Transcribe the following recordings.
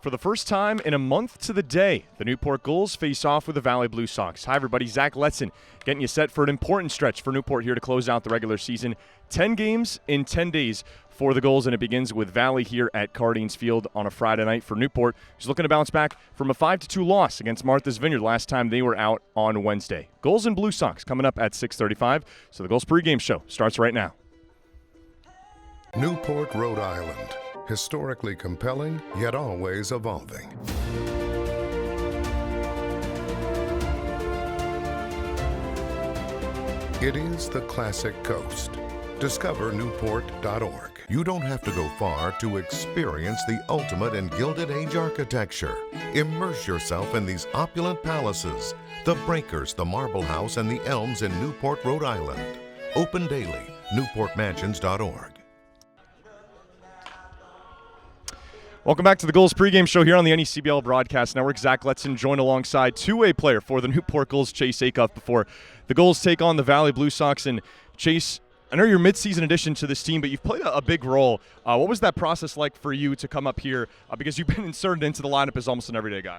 For the first time in a month to the day, the Newport Gulls face off with the Valley Blue Sox. Hi, everybody. Zach Letson getting you set for an important stretch for Newport here to close out the regular season. 10 games in 10 days for the Gulls, and it begins with Valley here at Cardines Field on a Friday night for Newport, who's looking to bounce back from a 5-2 loss against Martha's Vineyard last time they were out on Wednesday. Gulls and Blue Sox coming up at 6:35, so the Gulls pregame show starts right now. Newport, Rhode Island. Historically compelling, yet always evolving. It is the classic coast. Discover Newport.org. You don't have to go far to experience the ultimate in Gilded Age architecture. Immerse yourself in these opulent palaces, the breakers, the Marble House, and the elms in Newport, Rhode Island. Open daily, newportmansions.org. Welcome back to the Gulls pregame show here on the NECBL Broadcast Network. Zach Letson joined alongside two-way player for the Newport Gulls, Chase Acuff, before the Gulls take on the Valley Blue Sox. And Chase, I know you're mid-season addition to this team, but you've played a big role. What was that process like for you to come up here? Because you've been inserted into the lineup as almost an everyday guy.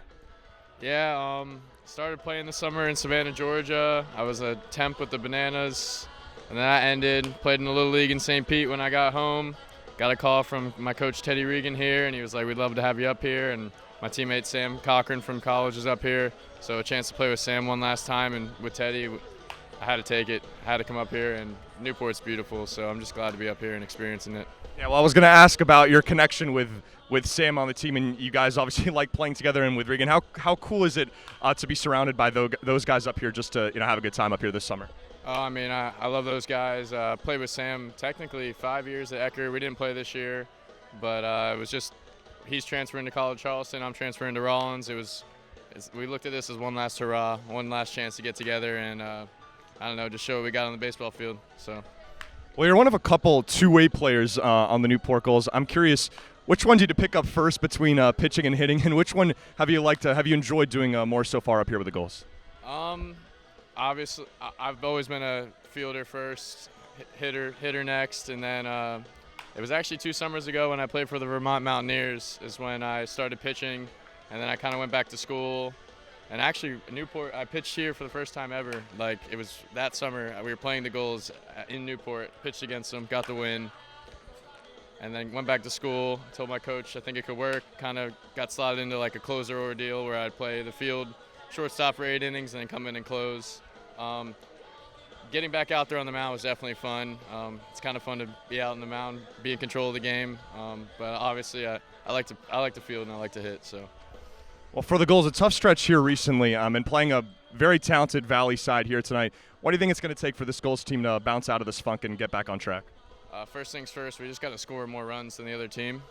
Yeah, started playing this summer in Savannah, Georgia. I was a temp with the Bananas, and then that ended. Played in the Little League in St. Pete when I got home. Got a call from my coach, Teddy Regan, here, and he was like, we'd love to have you up here. And my teammate, Sam Cochran from college, is up here. So a chance to play with Sam one last time, and with Teddy, I had to take it. I had to come up here, and Newport's beautiful, so I'm just glad to be up here and experiencing it. Yeah, well, I was going to ask about your connection with Sam on the team, and you guys obviously like playing together, and with Regan. How cool is it to be surrounded by those guys up here just to have a good time up here this summer? Oh, I mean, I love those guys. Played with Sam technically 5 years at Ecker. We didn't play this year, but it was just he's transferring to College Charleston. I'm transferring to Rollins. We looked at this as one last hurrah, one last chance to get together and I don't know, just show what we got on the baseball field. So. Well, you're one of a couple two-way players on the Newport Gulls. I'm curious, which one did you pick up first between pitching and hitting, and which one have you enjoyed doing more so far up here with the Gulls? Obviously, I've always been a fielder first, hitter next, and then it was actually 2 summers ago when I played for the Vermont Mountaineers is when I started pitching, and then I kind of went back to school. And actually, Newport, I pitched here for the first time ever. Like, it was that summer, we were playing the Gulls in Newport, pitched against them, got the win, and then went back to school, told my coach I think it could work, kind of got slotted into like a closer ordeal where I'd play the field, shortstop for 8 innings, and then come in and close. Getting back out there on the mound was definitely fun. It's kind of fun to be out on the mound, be in control of the game. But obviously, I like to field and I like to hit. So. Well, for the Gulls, a tough stretch here recently, and playing a very talented Valley side here tonight. What do you think it's going to take for this Gulls team to bounce out of this funk and get back on track? First things first, we just got to score more runs than the other team.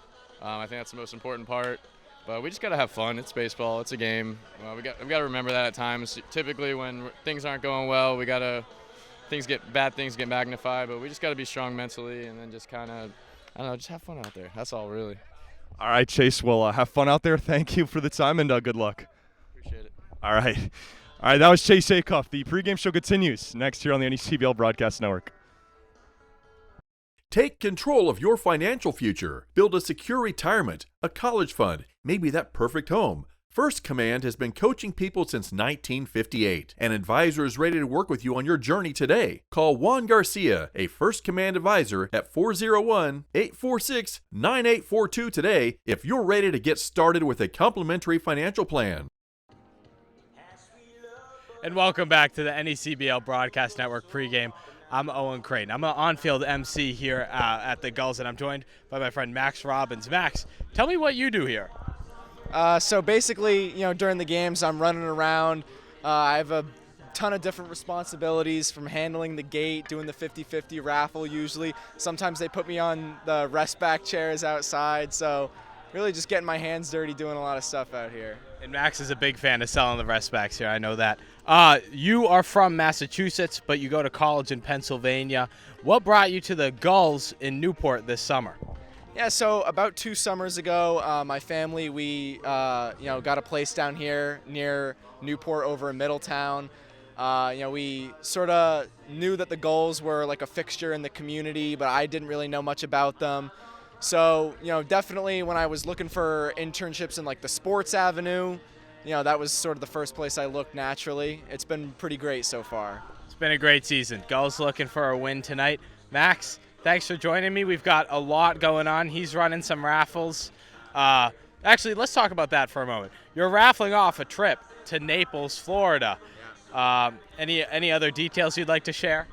I think that's the most important part. But we just got to have fun. It's baseball. It's a game. We got to remember that at times. Typically, when things aren't going well, bad things get magnified. But we just got to be strong mentally, and then just kind of, I don't know, just have fun out there. That's all, really. All right, Chase. Well, have fun out there. Thank you for the time, and good luck. Appreciate it. All right. That was Chase Acuff. The pregame show continues next here on the NECBL Broadcast Network. Take control of your financial future. Build a secure retirement, a college fund, maybe that perfect home. First Command has been coaching people since 1958. An advisor is ready to work with you on your journey today. Call Juan Garcia, a First Command advisor, at 401-846-9842 today if you're ready to get started with a complimentary financial plan. And welcome back to the NECBL Broadcast Network pregame. I'm Owen Creighton. I'm an on-field MC here at the Gulls, and I'm joined by my friend Max Robbins. Max, tell me what you do here. So basically, during the games, I'm running around. I have a ton of different responsibilities, from handling the gate, doing the 50-50 raffle usually. Sometimes they put me on the rest back chairs outside, so really just getting my hands dirty, doing a lot of stuff out here. And Max is a big fan of selling the rest backs here, I know that. You are from Massachusetts, but you go to college in Pennsylvania. What brought you to the Gulls in Newport this summer? Yeah, so about 2 summers ago, my family, we got a place down here near Newport over in Middletown. We sort of knew that the Gulls were like a fixture in the community, but I didn't really know much about them. So, definitely when I was looking for internships in like the sports avenue, that was sort of the first place I looked naturally. It's been pretty great so far. It's been a great season. Gulls looking for a win tonight. Max, thanks for joining me. We've got a lot going on. He's running some raffles. Actually, let's talk about that for a moment. You're raffling off a trip to Naples, Florida. Any other details you'd like to share?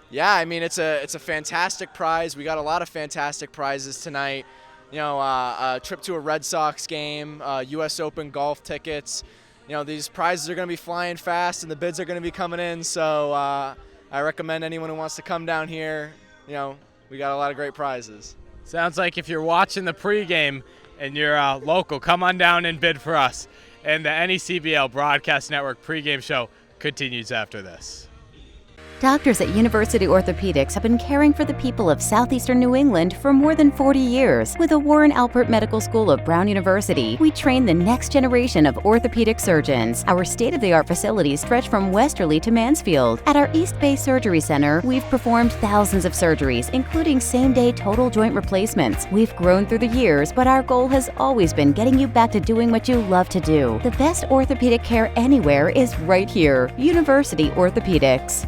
Yeah, I mean, it's a fantastic prize. We got a lot of fantastic prizes tonight. A trip to a Red Sox game, U.S. Open golf tickets. These prizes are going to be flying fast, and the bids are going to be coming in. So I recommend anyone who wants to come down here. We got a lot of great prizes. Sounds like if you're watching the pregame and you're local, come on down and bid for us. And the NECBL Broadcast Network pregame show continues after this. Doctors at University Orthopedics have been caring for the people of southeastern New England for more than 40 years. With the Warren Alpert Medical School of Brown University, we train the next generation of orthopedic surgeons. Our state-of-the-art facilities stretch from Westerly to Mansfield. At our East Bay Surgery Center, we've performed thousands of surgeries, including same-day total joint replacements. We've grown through the years, but our goal has always been getting you back to doing what you love to do. The best orthopedic care anywhere is right here. University Orthopedics.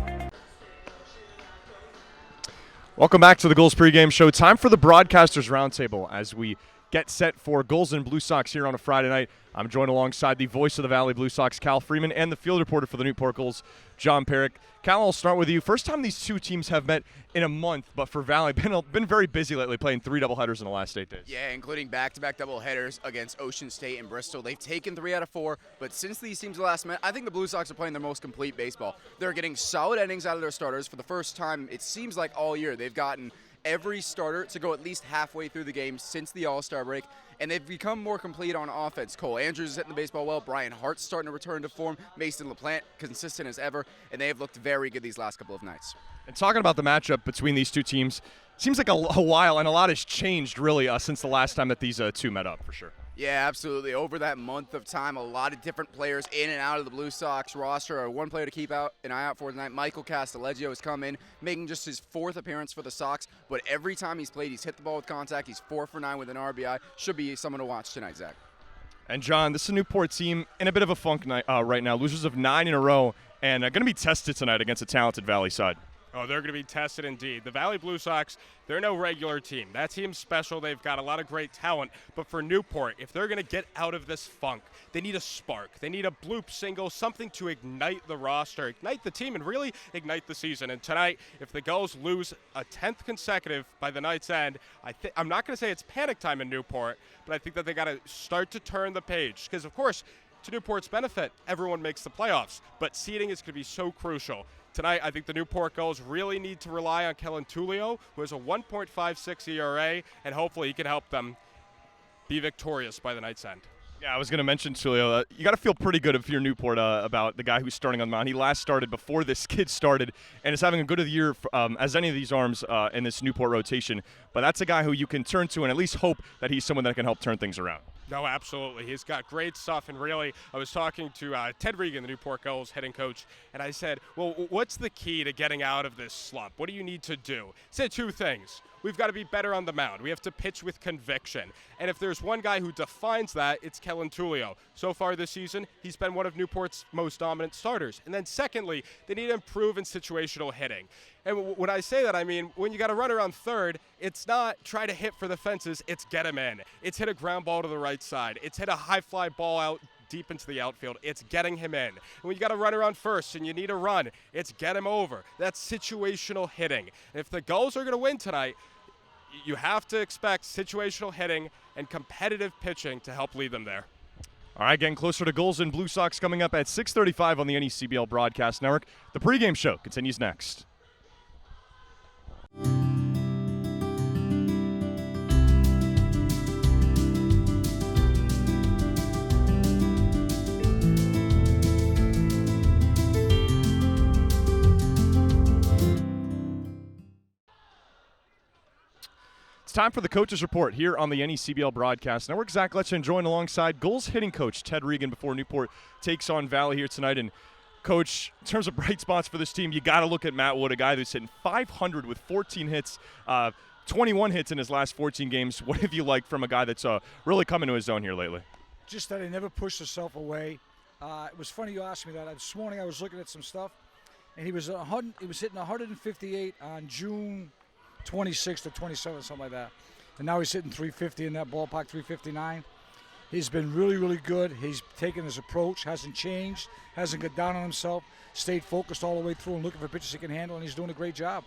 Welcome back to the Gulls pregame show. Time for the Broadcasters Roundtable as we get set for Gulls and Blue Sox here on a Friday night. I'm joined alongside the voice of the Valley Blue Sox, Cal Freeman, and the field reporter for the Newport Gulls, John Perrick. Cal, I'll start with you. First time these two teams have met in a month, but for Valley, been very busy lately, playing 3 doubleheaders in the last 8 days. Yeah, including back-to-back doubleheaders against Ocean State and Bristol. They've taken 3 out of 4, but since these teams last met, I think the Blue Sox are playing their most complete baseball. They're getting solid innings out of their starters for the first time, it seems like all year. They've gotten every starter to go at least halfway through the game since the All-Star break, and they've become more complete on offense. Cole Andrews is hitting the baseball well. Brian Hart's starting to return to form. Mason LaPlante, consistent as ever, and they have looked very good these last couple of nights. And talking about the matchup between these two teams, seems like a while, and a lot has changed really since the last time that these two met up, for sure. Yeah, absolutely. Over that month of time, a lot of different players in and out of the Blue Sox roster. One player to keep an eye out for tonight, Michael Castelleggio, has come in, making just his 4th appearance for the Sox. But every time he's played, he's hit the ball with contact. He's 4 for 9 with an RBI. Should be someone to watch tonight, Zach. And John, this is a Newport team in a bit of a funk night right now. Losers of 9 in a row, and going to be tested tonight against a talented Valley side. Oh, they're going to be tested indeed. The Valley Blue Sox, they're no regular team. That team's special. They've got a lot of great talent. But for Newport, if they're going to get out of this funk, they need a spark. They need a bloop single, something to ignite the roster, ignite the team, and really ignite the season. And tonight, if the Gulls lose a 10th consecutive by the night's end, I'm not going to say it's panic time in Newport, but I think that they got to start to turn the page. Because, of course, to Newport's benefit, everyone makes the playoffs. But seeding is going to be so crucial. Tonight, I think the Newport Gulls really need to rely on Kellen Tullio, who has a 1.56 ERA, and hopefully he can help them be victorious by the night's end. Yeah, I was going to mention Tullio. You got to feel pretty good if you're Newport about the guy who's starting on the mound. He last started before this kid started and is having a good of the year as any of these arms in this Newport rotation. But that's a guy who you can turn to and at least hope that he's someone that can help turn things around. No, absolutely. He's got great stuff, and really, I was talking to Ted Regan, the Newport Gulls hitting coach, and I said, well, what's the key to getting out of this slump? What do you need to do? He said 2 things. We've got to be better on the mound. We have to pitch with conviction. And if there's one guy who defines that, it's Kellen Tullio. So far this season, he's been one of Newport's most dominant starters. And then secondly, they need to improve in situational hitting. And when I say that, I mean, when you got to run around third, it's not try to hit for the fences, it's get him in. It's hit a ground ball to the right side. It's hit a high fly ball out deep into the outfield. It's getting him in. And when you got to run around first and you need a run, it's get him over. That's situational hitting. And if the Gulls are going to win tonight, you have to expect situational hitting and competitive pitching to help lead them there. All right, getting closer to Gulls and Blue Sox coming up at 6:35 on the NECBL Broadcast Network. The pregame show continues next. It's time for the Coaches Report here on the NECBL Broadcast Network. Zach Letchen joined alongside Gulls hitting coach Ted Regan before Newport takes on Valley here tonight. And, Coach, in terms of bright spots for this team, you got to look at Matt Wood, a guy who's hitting .500 with 14 hits. 21 hits in his last 14 games. What have you liked from a guy that's really coming to his own here lately? Just that he never pushed himself away. It was funny you asked me that. This morning I was looking at some stuff, and he was hitting 158 on June 26th or 27th, something like that. And now he's hitting 350 in that ballpark, 359. He's been really, really good. He's taken his approach, hasn't changed, hasn't got down on himself, stayed focused all the way through and looking for pitches he can handle, and he's doing a great job.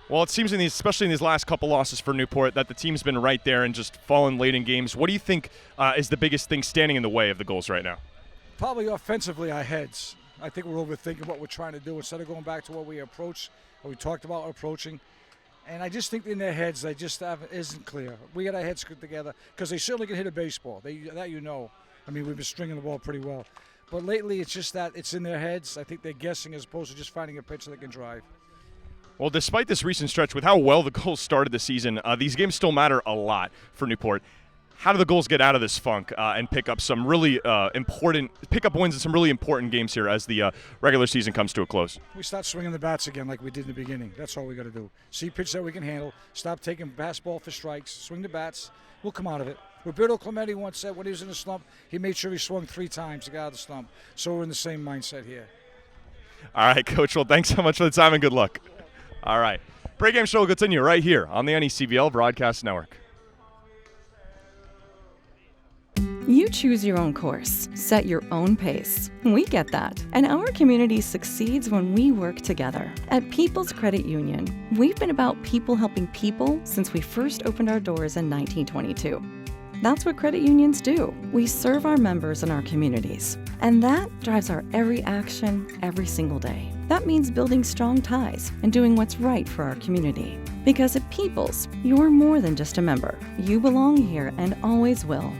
Well, it seems especially in these last couple losses for Newport, that the team's been right there and just fallen late in games. What do you think is the biggest thing standing in the way of the Gulls right now? Probably offensively, our heads. I think we're overthinking what we're trying to do instead of going back to what we talked about approaching. And I just think in their heads, they just isn't clear. We got our heads together because they certainly can hit a baseball. That you know. I mean, we've been stringing the ball pretty well. But lately, it's just that it's in their heads. I think they're guessing as opposed to just finding a pitch that can drive. Well, despite this recent stretch with how well the Gulls started the season, these games still matter a lot for Newport. How do the Gulls get out of this funk and pick up some really pick up wins in some really important games here as the regular season comes to a close? We start swinging the bats again like we did in the beginning. That's all we got to do. See pitch that we can handle. Stop taking fastball for strikes. Swing the bats. We'll come out of it. Roberto Clemente once said when he was in a slump, he made sure he swung 3 times to get out of the slump. So we're in the same mindset here. All right, Coach. Well, thanks so much for the time and good luck. All right. Pre-game show will continue right here on the NECBL Broadcast Network. You choose your own course, set your own pace. We get that. And our community succeeds when we work together. At People's Credit Union, we've been about people helping people since we first opened our doors in 1922. That's what credit unions do. We serve our members and our communities. And that drives our every action, every single day. That means building strong ties and doing what's right for our community. Because at People's, you're more than just a member. You belong here and always will.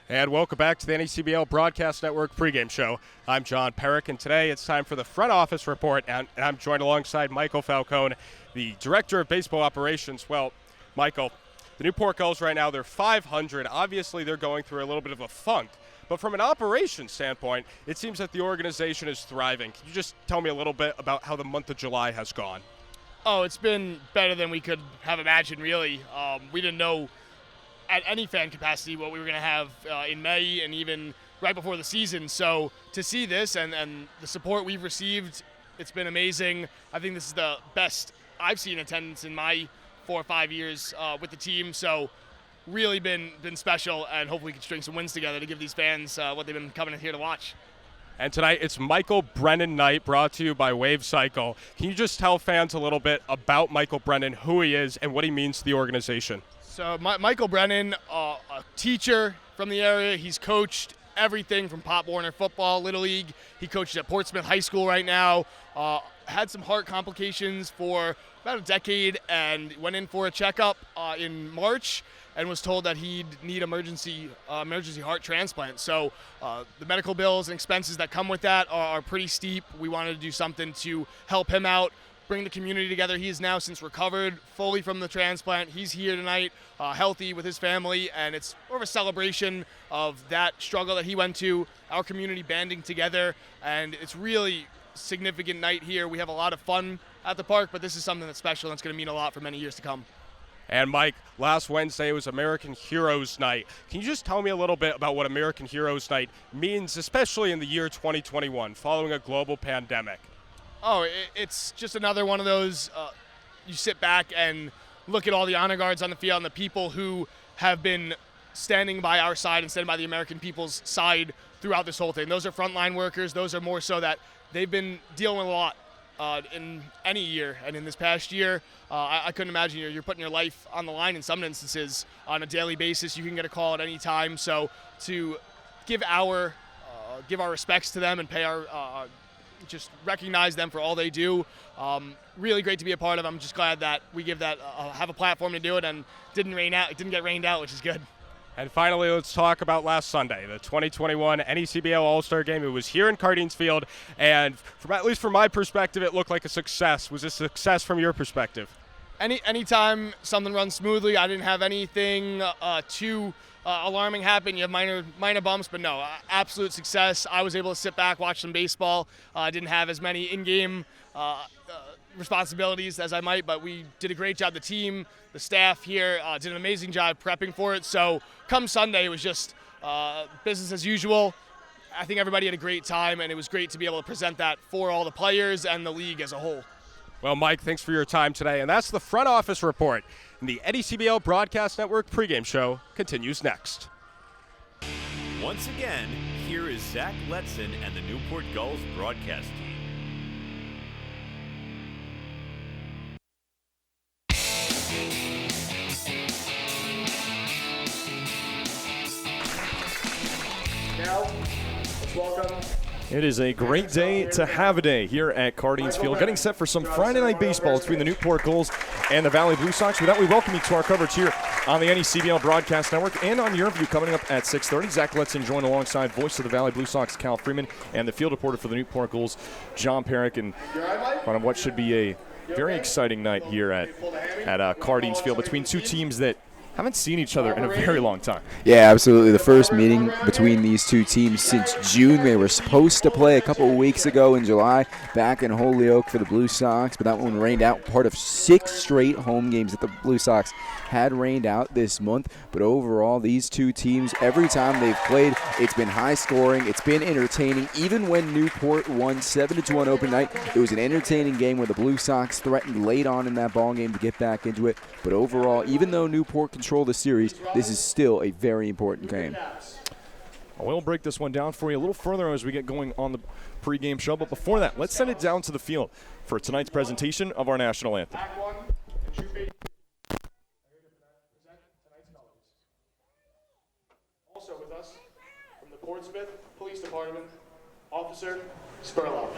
And welcome back to the NECBL Broadcast Network pregame show. I'm John Perrick, and today it's time for the front office report, and I'm joined alongside Michael Falcone, the Director of Baseball Operations. Well, Michael, the Newport Gulls right now, they're 500. Obviously, they're going through a little bit of a funk. But from an operations standpoint, it seems that the organization is thriving. Can you just tell me a little bit about how the month of July has gone? Oh, it's been better than we could have imagined, really. We didn't know at any fan capacity what we were going to have in May and even right before the season. So to see this and the support we've received, it's been amazing. I think this is the best I've seen attendance in my 4 or 5 years with the team. So really been special, and hopefully we can string some wins together to give these fans what they've been coming in here to watch. And tonight it's Michael Brennan night, brought to you by Wave Cycle. Can you just tell fans a little bit about Michael Brennan, who he is, and what he means to the organization? So Michael Brennan, a teacher from the area. He's coached everything from Pop Warner football, Little League. He coaches at Portsmouth High School right now. Had some heart complications for about a decade and went in for a checkup in March and was told that he'd need emergency heart transplant. So the medical bills and expenses that come with that are pretty steep. We wanted to do something to help him out, bring the community together. He is now since recovered fully from the transplant. He's here tonight, healthy with his family, and it's more of a celebration of that struggle that he went to, our community banding together, and it's really significant night here. We have a lot of fun at the park, but this is something that's special and it's going to mean a lot for many years to come. And Mike, last Wednesday was American Heroes Night. Can you just tell me a little bit about what American Heroes Night means, especially in the year 2021, following a global pandemic? Oh, it's just another one of those, you sit back and look at all the honor guards on the field and the people who have been standing by our side and standing by the American people's side throughout this whole thing. Those are frontline workers. Those are more so that they've been dealing with a lot in any year. And in this past year, I couldn't imagine you're putting your life on the line in some instances on a daily basis. You can get a call at any time. So to give our respects to them and pay our just recognize them for all they do. Really great to be a part of. I'm just glad that we have a platform to do it, and it didn't get rained out, which is good. And finally, let's talk about last Sunday, the 2021 NECBL All-Star Game. It was here in Cardines Field, and at least from my perspective, it looked like a success. Was this a success from your perspective? anytime something runs smoothly, I didn't have anything too alarming happen. You have minor bumps, but no, absolute success. I was able to sit back, watch some baseball. I didn't have as many in-game responsibilities as I might, but we did a great job. The team, the staff here did an amazing job prepping for it. So come Sunday, it was just business as usual. I think everybody had a great time, and it was great to be able to present that for all the players and the league as a whole. Well, Mike, thanks for your time today. And that's the front office report. And the NECBL Broadcast Network pregame show continues next. Once again, here is Zach Letson and the Newport Gulls broadcast team. Now, let's welcome. It is a great day to have a day here at Cardines Field, getting set for some Friday night baseball between the Newport Gulls and the Valley Blue Sox. With that, we welcome you to our coverage here on the NECBL Broadcast Network and on your view coming up at 6:30. Zach Letson joined alongside voice of the Valley Blue Sox, Cal Freeman, and the field reporter for the Newport Gulls, John Perrick, and on what should be a very exciting night here at Cardines Field between two teams that haven't seen each other in a very long time. Yeah, absolutely. The first meeting between these two teams since June. They were supposed to play a couple of weeks ago in July back in Holyoke for the Blue Sox, but that one rained out. Part of 6 straight home games that the Blue Sox had rained out this month. But overall, these two teams, every time they've played, it's been high scoring. It's been entertaining. Even when Newport won 7-2 on open night, it was an entertaining game where the Blue Sox threatened late on in that ball game to get back into it. But overall, even though Newport control the series, this is still a very important game. We'll break this one down for you a little further as we get going on the pregame show. But before that, let's send it down to the field for tonight's presentation of our national anthem. Also with us from the Portsmouth Police Department, Officer Spurlock.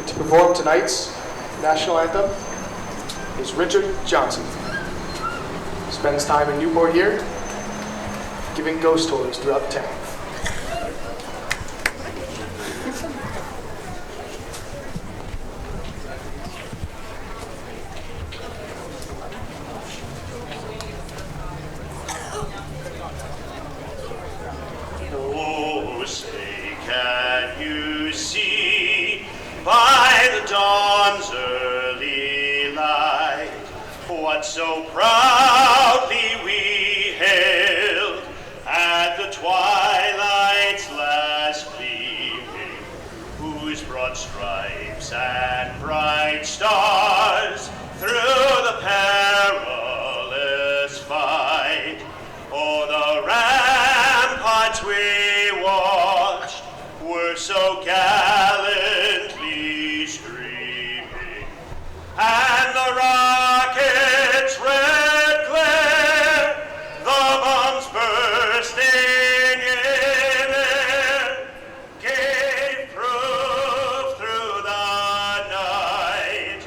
To perform tonight's national anthem is Richard Johnson. Spends time in Newport here, giving ghost tours throughout the town. Oh, say, can you see by the dawn's early light what so proudly we hailed at the twilight's last gleaming, whose broad stripes and bright stars through the perilous fight o'er the ramparts we watched were so gallantly streaming, and the rocket's red glare, the bombs bursting in air, gave proof through the night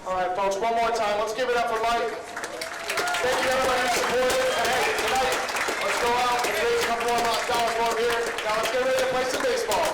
All right, folks, one more time. Let's give it up for Mike. Thank you, everybody, for supporting. And hey, tonight, let's go out and raise a couple more dollars for him here. Now let's get ready to play some baseball.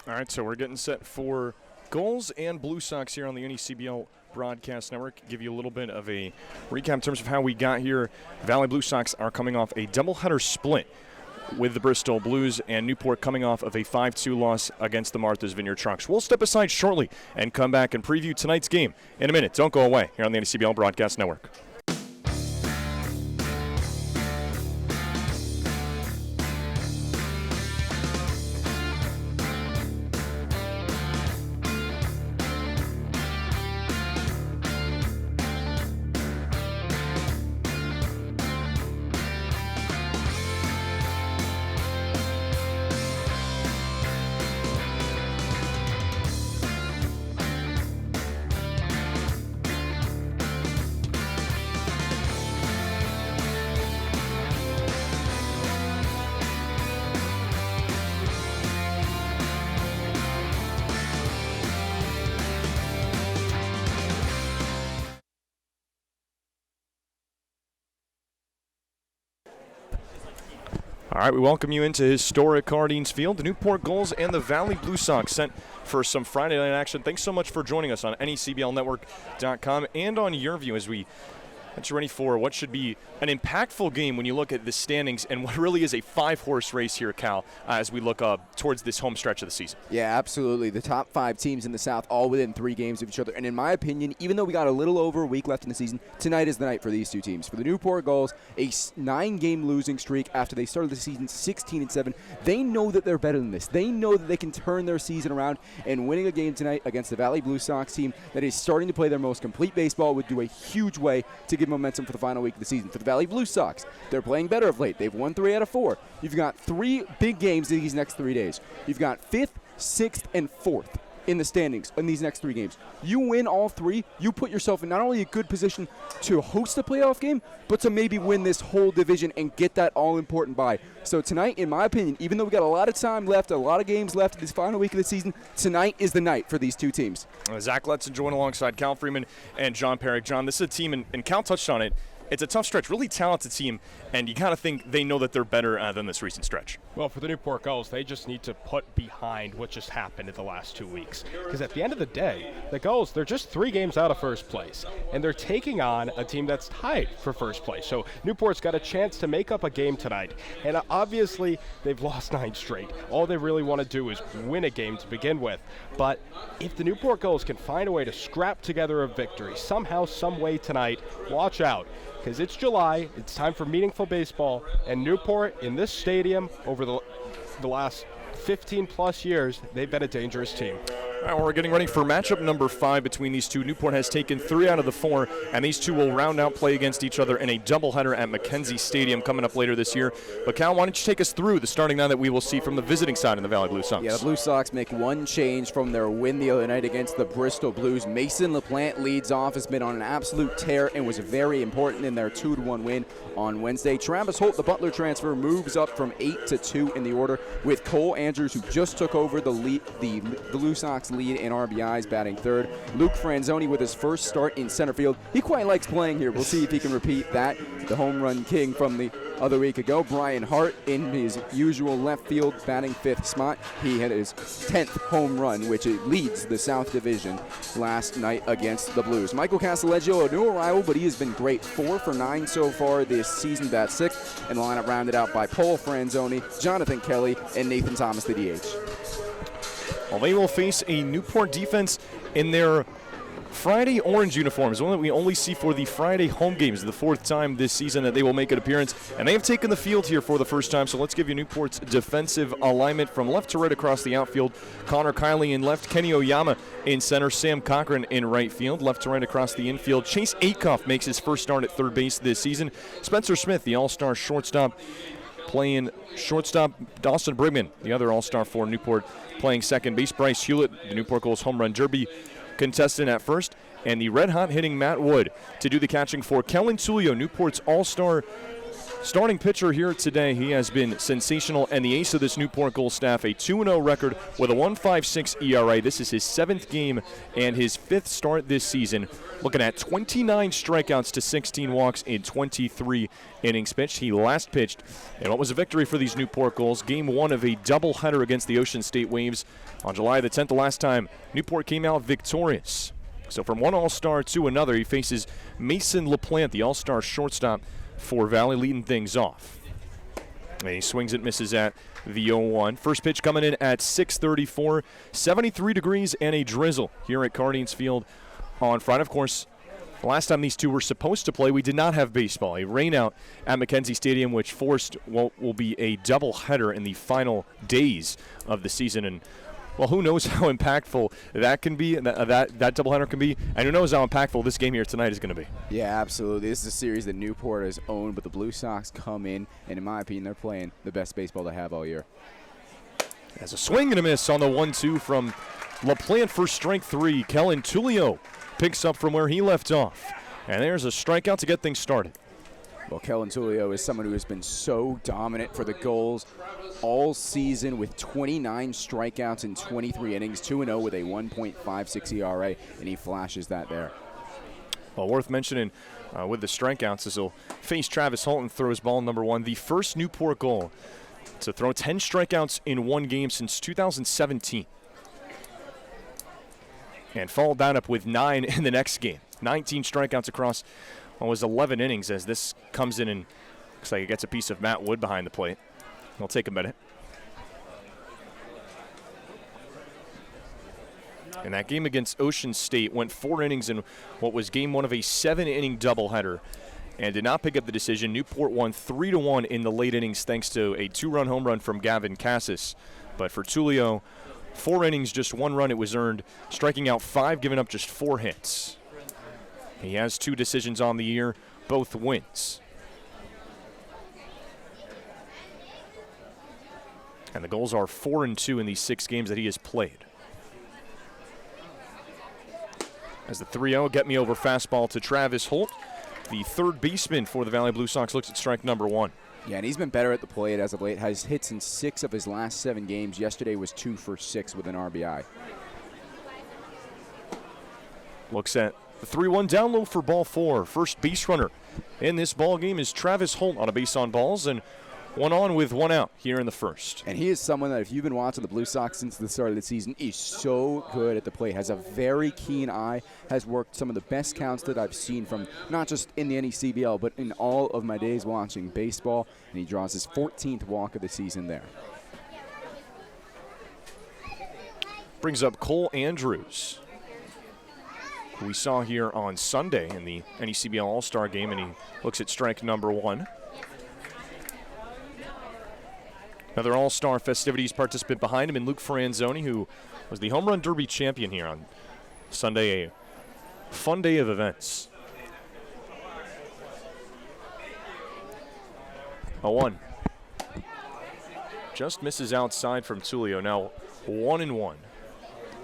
All right, so we're getting set for Gulls and Blue Sox here on the NECBL Broadcast Network. Give you a little bit of a recap in terms of how we got here. Valley Blue Sox are coming off a doubleheader split with the Bristol Blues, and Newport coming off of a 5-2 loss against the Martha's Vineyard Trucks. We'll step aside shortly and come back and preview tonight's game in a minute. Don't go away here on the NECBL Broadcast Network. All right, we welcome you into historic Hardings Field. The Newport Gulls and the Valley Blue Sox sent for some Friday night action. Thanks so much for joining us on NECBLnetwork.com and on YourView as we get you ready for what should be an impactful game when you look at the standings and what really is a 5-horse race here, Cal, as we look towards this home stretch of the season. Yeah, absolutely. The top 5 teams in the South all within 3 games of each other. And in my opinion, even though we got a little over a week left in the season, tonight is the night for these 2 teams. For the Newport Gulls, a 9-game losing streak after they started the season 16-7. They know that they're better than this. They know that they can turn their season around, and winning a game tonight against the Valley Blue Sox team that is starting to play their most complete baseball would do a huge way to give momentum for the final week of the season. For the Valley Blue Sox, they're playing better of late. They've won 3 out of 4. You've got 3 big games in these next 3 days. You've got 5th, 6th, and 4th in the standings in these next 3 games. You win all 3, you put yourself in not only a good position to host a playoff game, but to maybe win this whole division and get that all-important bye. So tonight, in my opinion, even though we got a lot of time left, a lot of games left in this final week of the season, tonight is the night for these 2 teams. Zach Letson joined alongside Cal Freeman and John Perrick. John, this is a team, and Cal touched on it, it's a tough stretch, really talented team, and you kind of think they know that they're better than this recent stretch. Well, for the Newport Gulls, they just need to put behind what just happened in the last 2 weeks. Because at the end of the day, the Gulls, they're just 3 games out of first place, and they're taking on a team that's tied for first place. So Newport's got a chance to make up a game tonight, and obviously they've lost 9 straight. All they really want to do is win a game to begin with. But if the Newport Gulls can find a way to scrap together a victory somehow, some way tonight, watch out. Because it's July, it's time for meaningful baseball, and Newport in this stadium over the last 15-plus years, they've been a dangerous team. All right, well, we're getting ready for matchup number 5 between these 2. Newport has taken 3 out of the 4, and these 2 will round out play against each other in a doubleheader at Mackenzie Stadium coming up later this year. But Cal, why don't you take us through the starting 9 that we will see from the visiting side in the Valley Blue Sox? Yeah, the Blue Sox make one change from their win the other night against the Bristol Blues. Mason LaPlante leads off, has been on an absolute tear and was very important in their 2-1 win on Wednesday. Travis Holt, the Butler transfer, moves up from 8 to 2 in the order, with Cole Andrews, who just took over the Blue Sox lead in RBIs, batting 3rd. Luke Franzoni with his first start in center field. He quite likes playing here. We'll see if he can repeat that. The home run king from the other week ago. Brian Hart in his usual left field, batting 5th spot. He had his 10th home run, which leads the South Division last night against the Blues. Michael Castelleggio, a new arrival, but he has been great. 4 for 9 so far this season, bat 6th, and the lineup rounded out by Paul Franzoni, Jonathan Kelly, and Nathan Thomas, the DH. Well, they will face a Newport defense in their Friday orange uniforms, one that we only see for the Friday home games, the 4th time this season that they will make an appearance. And they have taken the field here for the first time, so let's give you Newport's defensive alignment from left to right across the outfield. Connor Kiley in left, Kenny Oyama in center, Sam Cochran in right field, left to right across the infield. Chase Aikoff makes his first start at third base this season. Spencer Smith, the all-star shortstop, playing shortstop. Dawson Brigman, the other all-star for Newport, playing second base. Bryce Hewlett, the Newport Gulls home run derby contestant at first, and the red-hot hitting Matt Wood to do the catching for Kellen Tullio, Newport's all-star starting pitcher here today. He has been sensational and the ace of this Newport Gulls staff, a 2-0 record with a 1.56 ERA. This is his 7th game and his 5th start this season. Looking at 29 strikeouts to 16 walks in 23 innings pitched. He last pitched in what was a victory for these Newport Gulls, game 1 of a doubleheader against the Ocean State Waves on July the 10th, the last time Newport came out victorious. So from one all-star to another, he faces Mason LaPlante, the all-star shortstop for Valley, leading things off. And he swings it, misses at the 0-1. First pitch coming in at 6:34, 73 degrees and a drizzle here at Cardines Field on Friday. Of course, the last time these two were supposed to play, we did not have baseball. A rainout at McKenzie Stadium, which forced what will be a doubleheader in the final days of the season. And well, who knows how impactful that can be, and that doubleheader can be, and who knows how impactful this game here tonight is going to be. Yeah, absolutely. This is a series that Newport has owned, but the Blue Sox come in, and in my opinion, they're playing the best baseball they have all year. As a swing and a miss on the 1-2 from LaPlante for strike 3. Kellen Tullio picks up from where he left off. And there's a strikeout to get things started. Well, Kellen Tullio is someone who has been so dominant for the Gulls all season with 29 strikeouts in 23 innings, 2-0 with a 1.56 ERA, and he flashes that there. Well, worth mentioning with the strikeouts is he'll face Travis Holton, throws ball number 1, the first Newport goal to throw 10 strikeouts in one game since 2017. And followed that up with 9 in the next game. 19 strikeouts across what was 11 innings as this comes in and looks like it gets a piece of Matt Wood behind the plate. It'll take a minute. And that game against Ocean State went 4 innings in what was game 1 of a 7-inning doubleheader and did not pick up the decision. Newport won 3-1 in the late innings thanks to a 2-run home run from Gavin Cassis. But for Tullio, 4 innings, just 1 run it was earned, striking out 5, giving up just 4 hits. He has 2 decisions on the year, both wins. And the Gulls are 4-2 in these 6 games that he has played. As the 3-0, get me over fastball to Travis Holt. The third baseman for the Valley Blue Sox looks at strike number 1. Yeah, and he's been better at the plate as of late. Has hits in 6 of his last 7 games. Yesterday was 2 for 6 with an RBI. Looks at the 3-1 down low for ball 4. First base runner in this ball game is Travis Holt on a base on balls, and 1 on with 1 out here in the first. And he is someone that if you've been watching the Blue Sox since the start of the season, he's so good at the plate, has a very keen eye, has worked some of the best counts that I've seen from not just in the NECBL, but in all of my days watching baseball, and he draws his 14th walk of the season there. Brings up Cole Andrews, who we saw here on Sunday in the NECBL All-Star game, and he looks at strike number 1. Another All-Star festivities participant behind him in Luke Franzoni, who was the Home Run Derby champion here on Sunday. A fun day of events. 0-1. Just misses outside from Tullio. Now 1-1.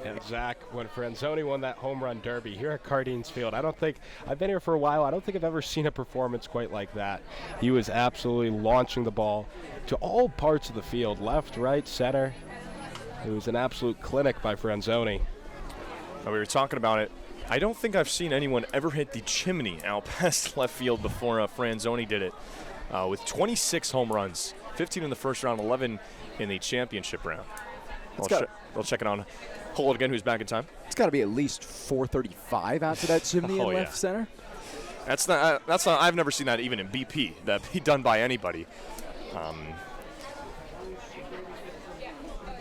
And Zach, when Franzoni won that home run derby here at Cardines Field, I don't think, I've been here for a while, I don't think I've ever seen a performance quite like that. He was absolutely launching the ball to all parts of the field, left, right, center. It was an absolute clinic by Franzoni. We were talking about it. I don't think I've seen anyone ever hit the chimney out past left field before Franzoni did it. With 26 home runs, 15 in the first round, 11 in the championship round. We'll check it on Hold again, who's back in time. It's got to be at least 435 out to that chimney in left center. That's not. I've never seen that even in BP. That be done by anybody.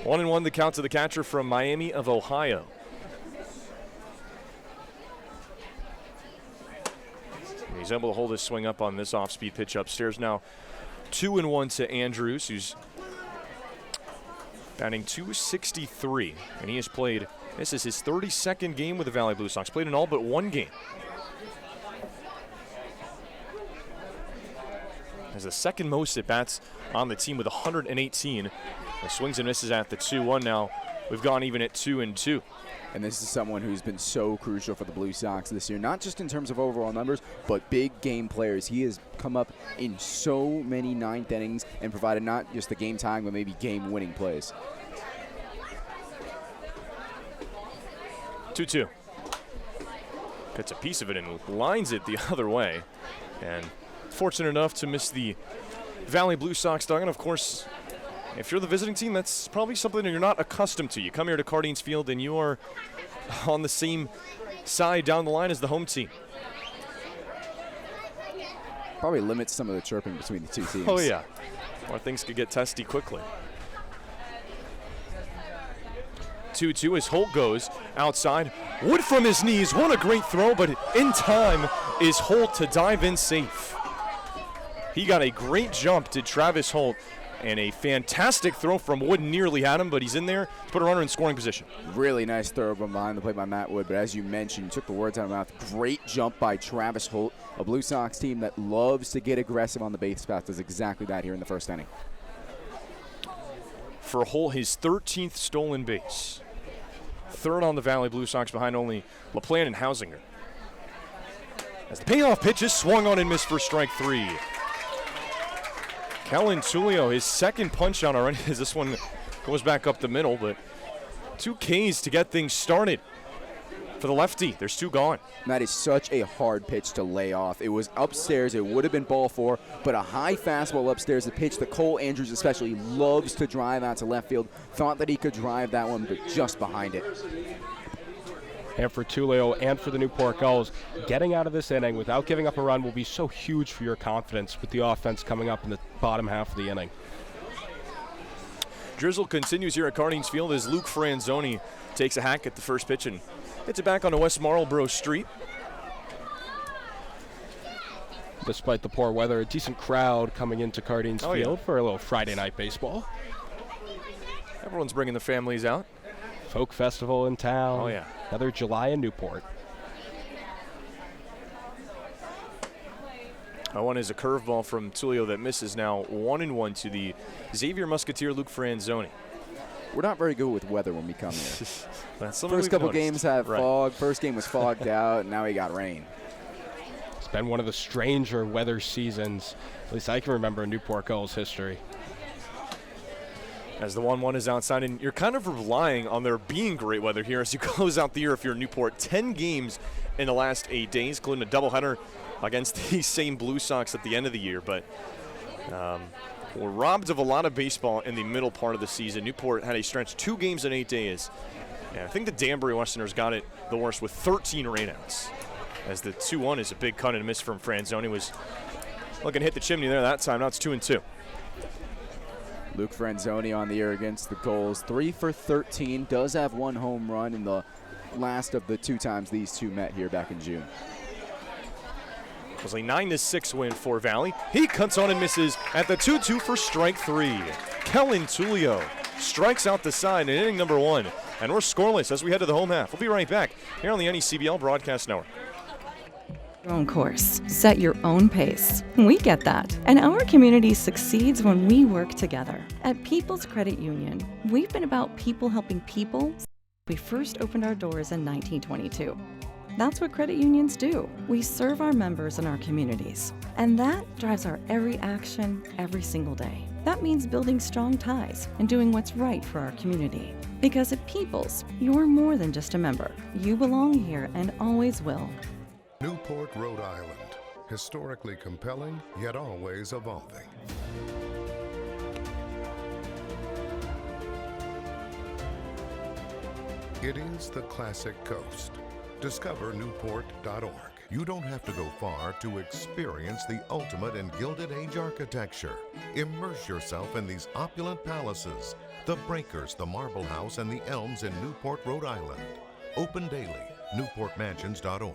1-1 the count to the catcher from Miami of Ohio. He's able to hold his swing up on this off-speed pitch upstairs. Now 2-1 to Andrews, who's batting .263, and he has played, this is his 32nd game with the Valley Blue Sox, played in all but 1 game. Has the second most at bats on the team with 118. The swings and misses at the 2-1 now. We've gone even at 2-2. And this is someone who's been so crucial for the Blue Sox this year, not just in terms of overall numbers, but big game players. He has come up in so many ninth innings and provided not just the game time, but maybe game-winning plays. 2-2. Gets a piece of it and lines it the other way. And fortunate enough to miss the Valley Blue Sox dugout. Of course, if you're the visiting team, that's probably something that you're not accustomed to. You come here to Cardines Field and you are on the same side down the line as the home team. Probably limits some of the chirping between the two teams. Oh, yeah. Or things could get testy quickly. 2-2 as Holt goes outside. Wood from his knees. What a great throw, but in time is Holt to dive in safe. He got a great jump, did Travis Holt, and a fantastic throw from Wood. Nearly had him, but he's in there to put a runner in scoring position. Really nice throw from behind the plate by Matt Wood, but as you mentioned, you took the words out of my mouth. Great jump by Travis Holt, a Blue Sox team that loves to get aggressive on the base path. Does exactly that here in the first inning. For Holt, his 13th stolen base. Third on the Valley Blue Sox behind only LaPlante and Hausinger. As the payoff pitch is swung on and missed for strike 3. Kellen Tulio, his second punch out already as this one goes back up the middle, but 2 Ks to get things started for the lefty. There's 2 gone. That is such a hard pitch to lay off. It was upstairs. It would have been ball 4, but a high fastball upstairs, a pitch that Cole Andrews especially loves to drive out to left field. Thought that he could drive that one, but just behind it. And for Tulio and for the Newport Gulls, getting out of this inning without giving up a run will be so huge for your confidence with the offense coming up in the bottom half of the inning. Drizzle continues here at Cardines Field as Luke Franzoni takes a hack at the first pitch and hits it back onto West Marlboro Street. Despite the poor weather, a decent crowd coming into Cardines Field for a little Friday night baseball. Everyone's bringing the families out. Folk festival in town. Oh, yeah. Another July in Newport. One is a curveball from Tulio that misses. Now 1-1 to the Xavier Musketeer Luke Franzoni. We're not very good with weather when we come here. First couple games have fog. First game was fogged out, and now we got rain. It's been one of the stranger weather seasons, at least I can remember in Newport Gulls history. As the 1-1 is outside, and you're kind of relying on there being great weather here as you close out the year if you're Newport. 10 games in the last 8 days, including a doubleheader against the same Blue Sox at the end of the year. But we're robbed of a lot of baseball in the middle part of the season. Newport had a stretch 2 games in 8 days. And I think the Danbury Westerners got it the worst with 13 rainouts. As the 2-1 is a big cut and miss from Franzoni. Was looking to hit the chimney there that time. Now it's 2-2. Luke Franzoni on the year against the Gulls. 3 for 13. Does have 1 home run in the last of the 2 times these two met here back in June. It was a 9-6 win for Valley. He cuts on and misses at the 2-2 for strike 3. Kellen Tulio strikes out the side in inning number 1. And we're scoreless as we head to the home half. We'll be right back here on the NECBL Broadcast Network. Your own course. Set your own pace. We get that. And our community succeeds when we work together. At People's Credit Union, we've been about people helping people. We first opened our doors in 1922. That's what credit unions do. We serve our members and our communities. And that drives our every action, every single day. That means building strong ties and doing what's right for our community. Because at People's, you're more than just a member. You belong here and always will. Newport, Rhode Island. Historically compelling, yet always evolving. It is the classic coast. Discover Newport.org. You don't have to go far to experience the ultimate in Gilded Age architecture. Immerse yourself in these opulent palaces, the Breakers, the Marble House, and the Elms in Newport, Rhode Island. Open daily, newportmansions.org.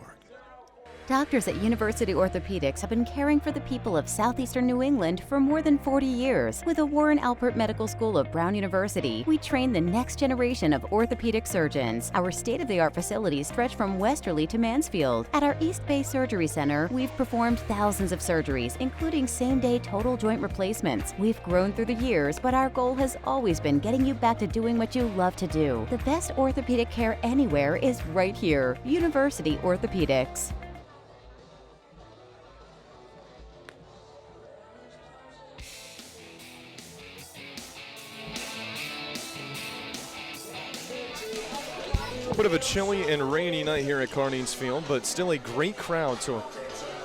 Doctors at University Orthopedics have been caring for the people of southeastern New England for more than 40 years. With the Warren Alpert Medical School of Brown University, we train the next generation of orthopedic surgeons. Our state-of-the-art facilities stretch from Westerly to Mansfield. At our East Bay Surgery Center, we've performed thousands of surgeries, including same-day total joint replacements. We've grown through the years, but our goal has always been getting you back to doing what you love to do. The best orthopedic care anywhere is right here. University Orthopedics. A bit of a chilly and rainy night here at Carneys Field, but still a great crowd to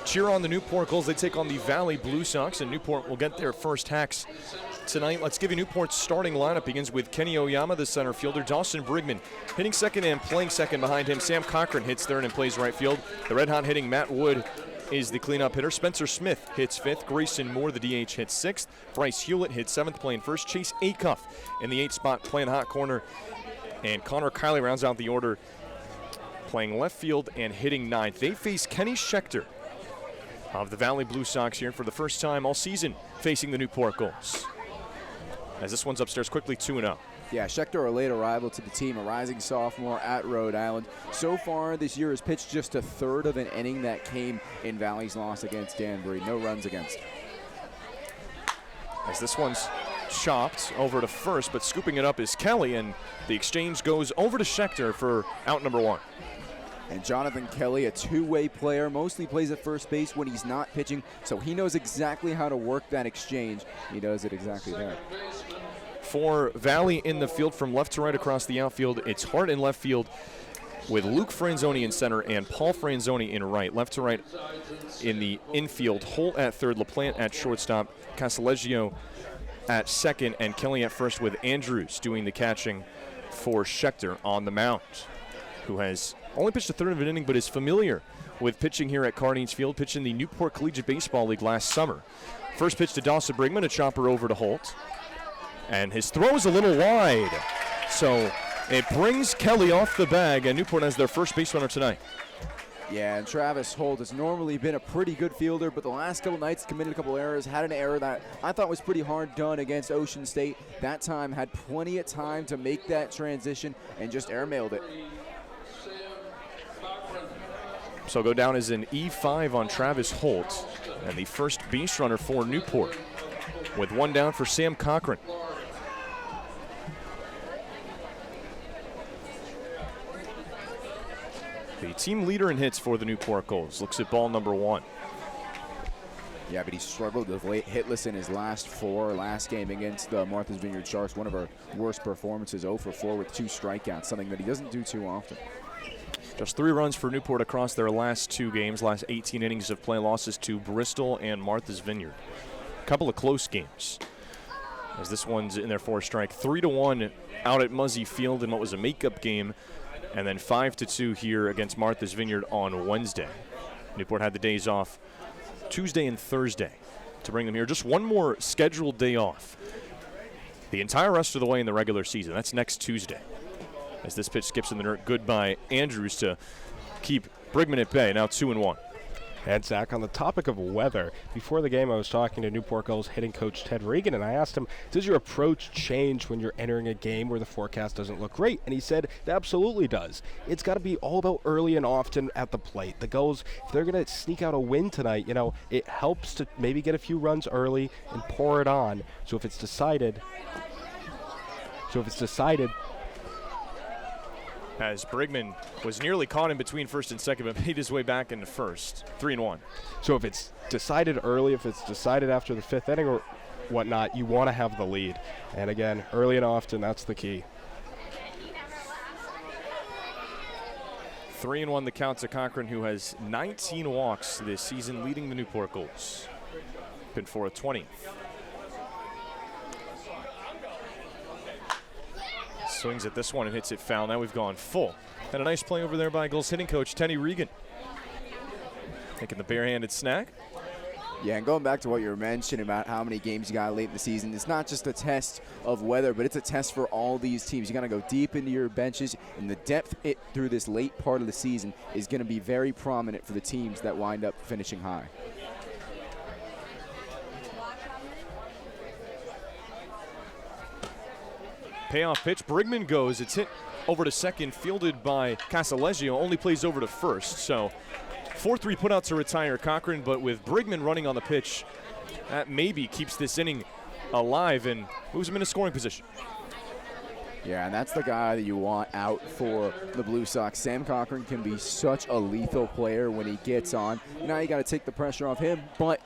cheer on the Newport Gulls. They take on the Valley Blue Sox, and Newport will get their first hacks tonight. Let's give you Newport's starting lineup. Begins with Kenny Oyama, the center fielder. Dawson Brigman hitting second and playing second behind him. Sam Cochran hits third and plays right field. The red-hot hitting Matt Wood is the cleanup hitter. Spencer Smith hits fifth. Grayson Moore, the DH, hits sixth. Bryce Hewlett hits seventh, playing first. Chase Acuff in the 8th spot, playing hot corner. And Connor Kiley rounds out the order, playing left field and hitting ninth. They face Kenny Schechter of the Valley Blue Sox here for the first time all season, facing the Newport Gulls. As this one's upstairs quickly, 2-0. Yeah, Schechter, a late arrival to the team, a rising sophomore at Rhode Island. So far this year has pitched just a third of an inning that came in Valley's loss against Danbury. No runs against. As this one's chopped over to first, but scooping it up is Kelly, and the exchange goes over to Schechter for out number one. And Jonathan Kelly, a two-way player, mostly plays at first base when he's not pitching, so he knows exactly how to work that exchange. He does it exactly there. For Valley in the field from left to right across the outfield, it's Hart in left field with Luke Franzoni in center and Paul Franzoni in right. Left to right in the infield, Holt at third, LaPlante at shortstop, Casaleggio at second, and Kelly at first, with Andrews doing the catching for Schechter on the mound, who has only pitched a third of an inning but is familiar with pitching here at Carneys Field, pitched in the Newport Collegiate Baseball League last summer. First pitch to Dawson Brigman, a chopper over to Holt. And his throw is a little wide, so it brings Kelly off the bag, and Newport has their first base runner tonight. Yeah, and Travis Holt has normally been a pretty good fielder, but the last couple nights committed a couple errors, had an error that I thought was pretty hard done against Ocean State. That time had plenty of time to make that transition and just airmailed it. So go down as an E5 on Travis Holt, and the first base runner for Newport, with one down for Sam Cochran. The team leader in hits for the Newport Gulls. Looks at ball number one. Yeah, but he struggled with late hitless in his last four. Last game against the Martha's Vineyard Sharks, one of our worst performances, 0 for 4 with 2 strikeouts, something that he doesn't do too often. Just 3 runs for Newport across their last 2 games, last 18 innings of play, losses to Bristol and Martha's Vineyard. A couple of close games, as this one's in their 4th strike. 3-1 out at Muzzy Field in what was a makeup game, and then 5-2 here against Martha's Vineyard on Wednesday. Newport had the days off Tuesday and Thursday to bring them here. Just one more scheduled day off the entire rest of the way in the regular season. That's next Tuesday, as this pitch skips in the dirt. Good by Andrews to keep Brigman at bay. Now 2-1. And Zach, on the topic of weather, before the game I was talking to Newport Gulls hitting coach Ted Regan, and I asked him, does your approach change when you're entering a game where the forecast doesn't look great? And he said it absolutely does. It's got to be all about early and often at the plate. The Gulls, if they're going to sneak out a win tonight, you know, it helps to maybe get a few runs early and pour it on. So if it's decided, as Brigman was nearly caught in between first and second, but made his way back into first. 3-1. So if it's decided early, if it's decided after the 5th inning or whatnot, you want to have the lead. And again, early and often, that's the key. 3-1 the count to Cochran, who has 19 walks this season, leading the Newport Gulls. Been for a 20th. Swings at this one and hits it foul. Now we've gone full. And a nice play over there by Gulls hitting coach Tenny Regan. Taking the barehanded snag. Yeah, and going back to what you were mentioning about how many games you got late in the season, it's not just a test of weather, but it's a test for all these teams. You got to go deep into your benches, and the depth through this late part of the season is going to be very prominent for the teams that wind up finishing high. Payoff pitch. Brigman goes. It's hit over to second, fielded by Casaleggio. Only plays over to first. So 4-3 put out to retire Cochran, but with Brigman running on the pitch, that maybe keeps this inning alive and moves him into scoring position. Yeah, and that's the guy that you want out for the Blue Sox. Sam Cochran can be such a lethal player when he gets on. Now you got to take the pressure off him, but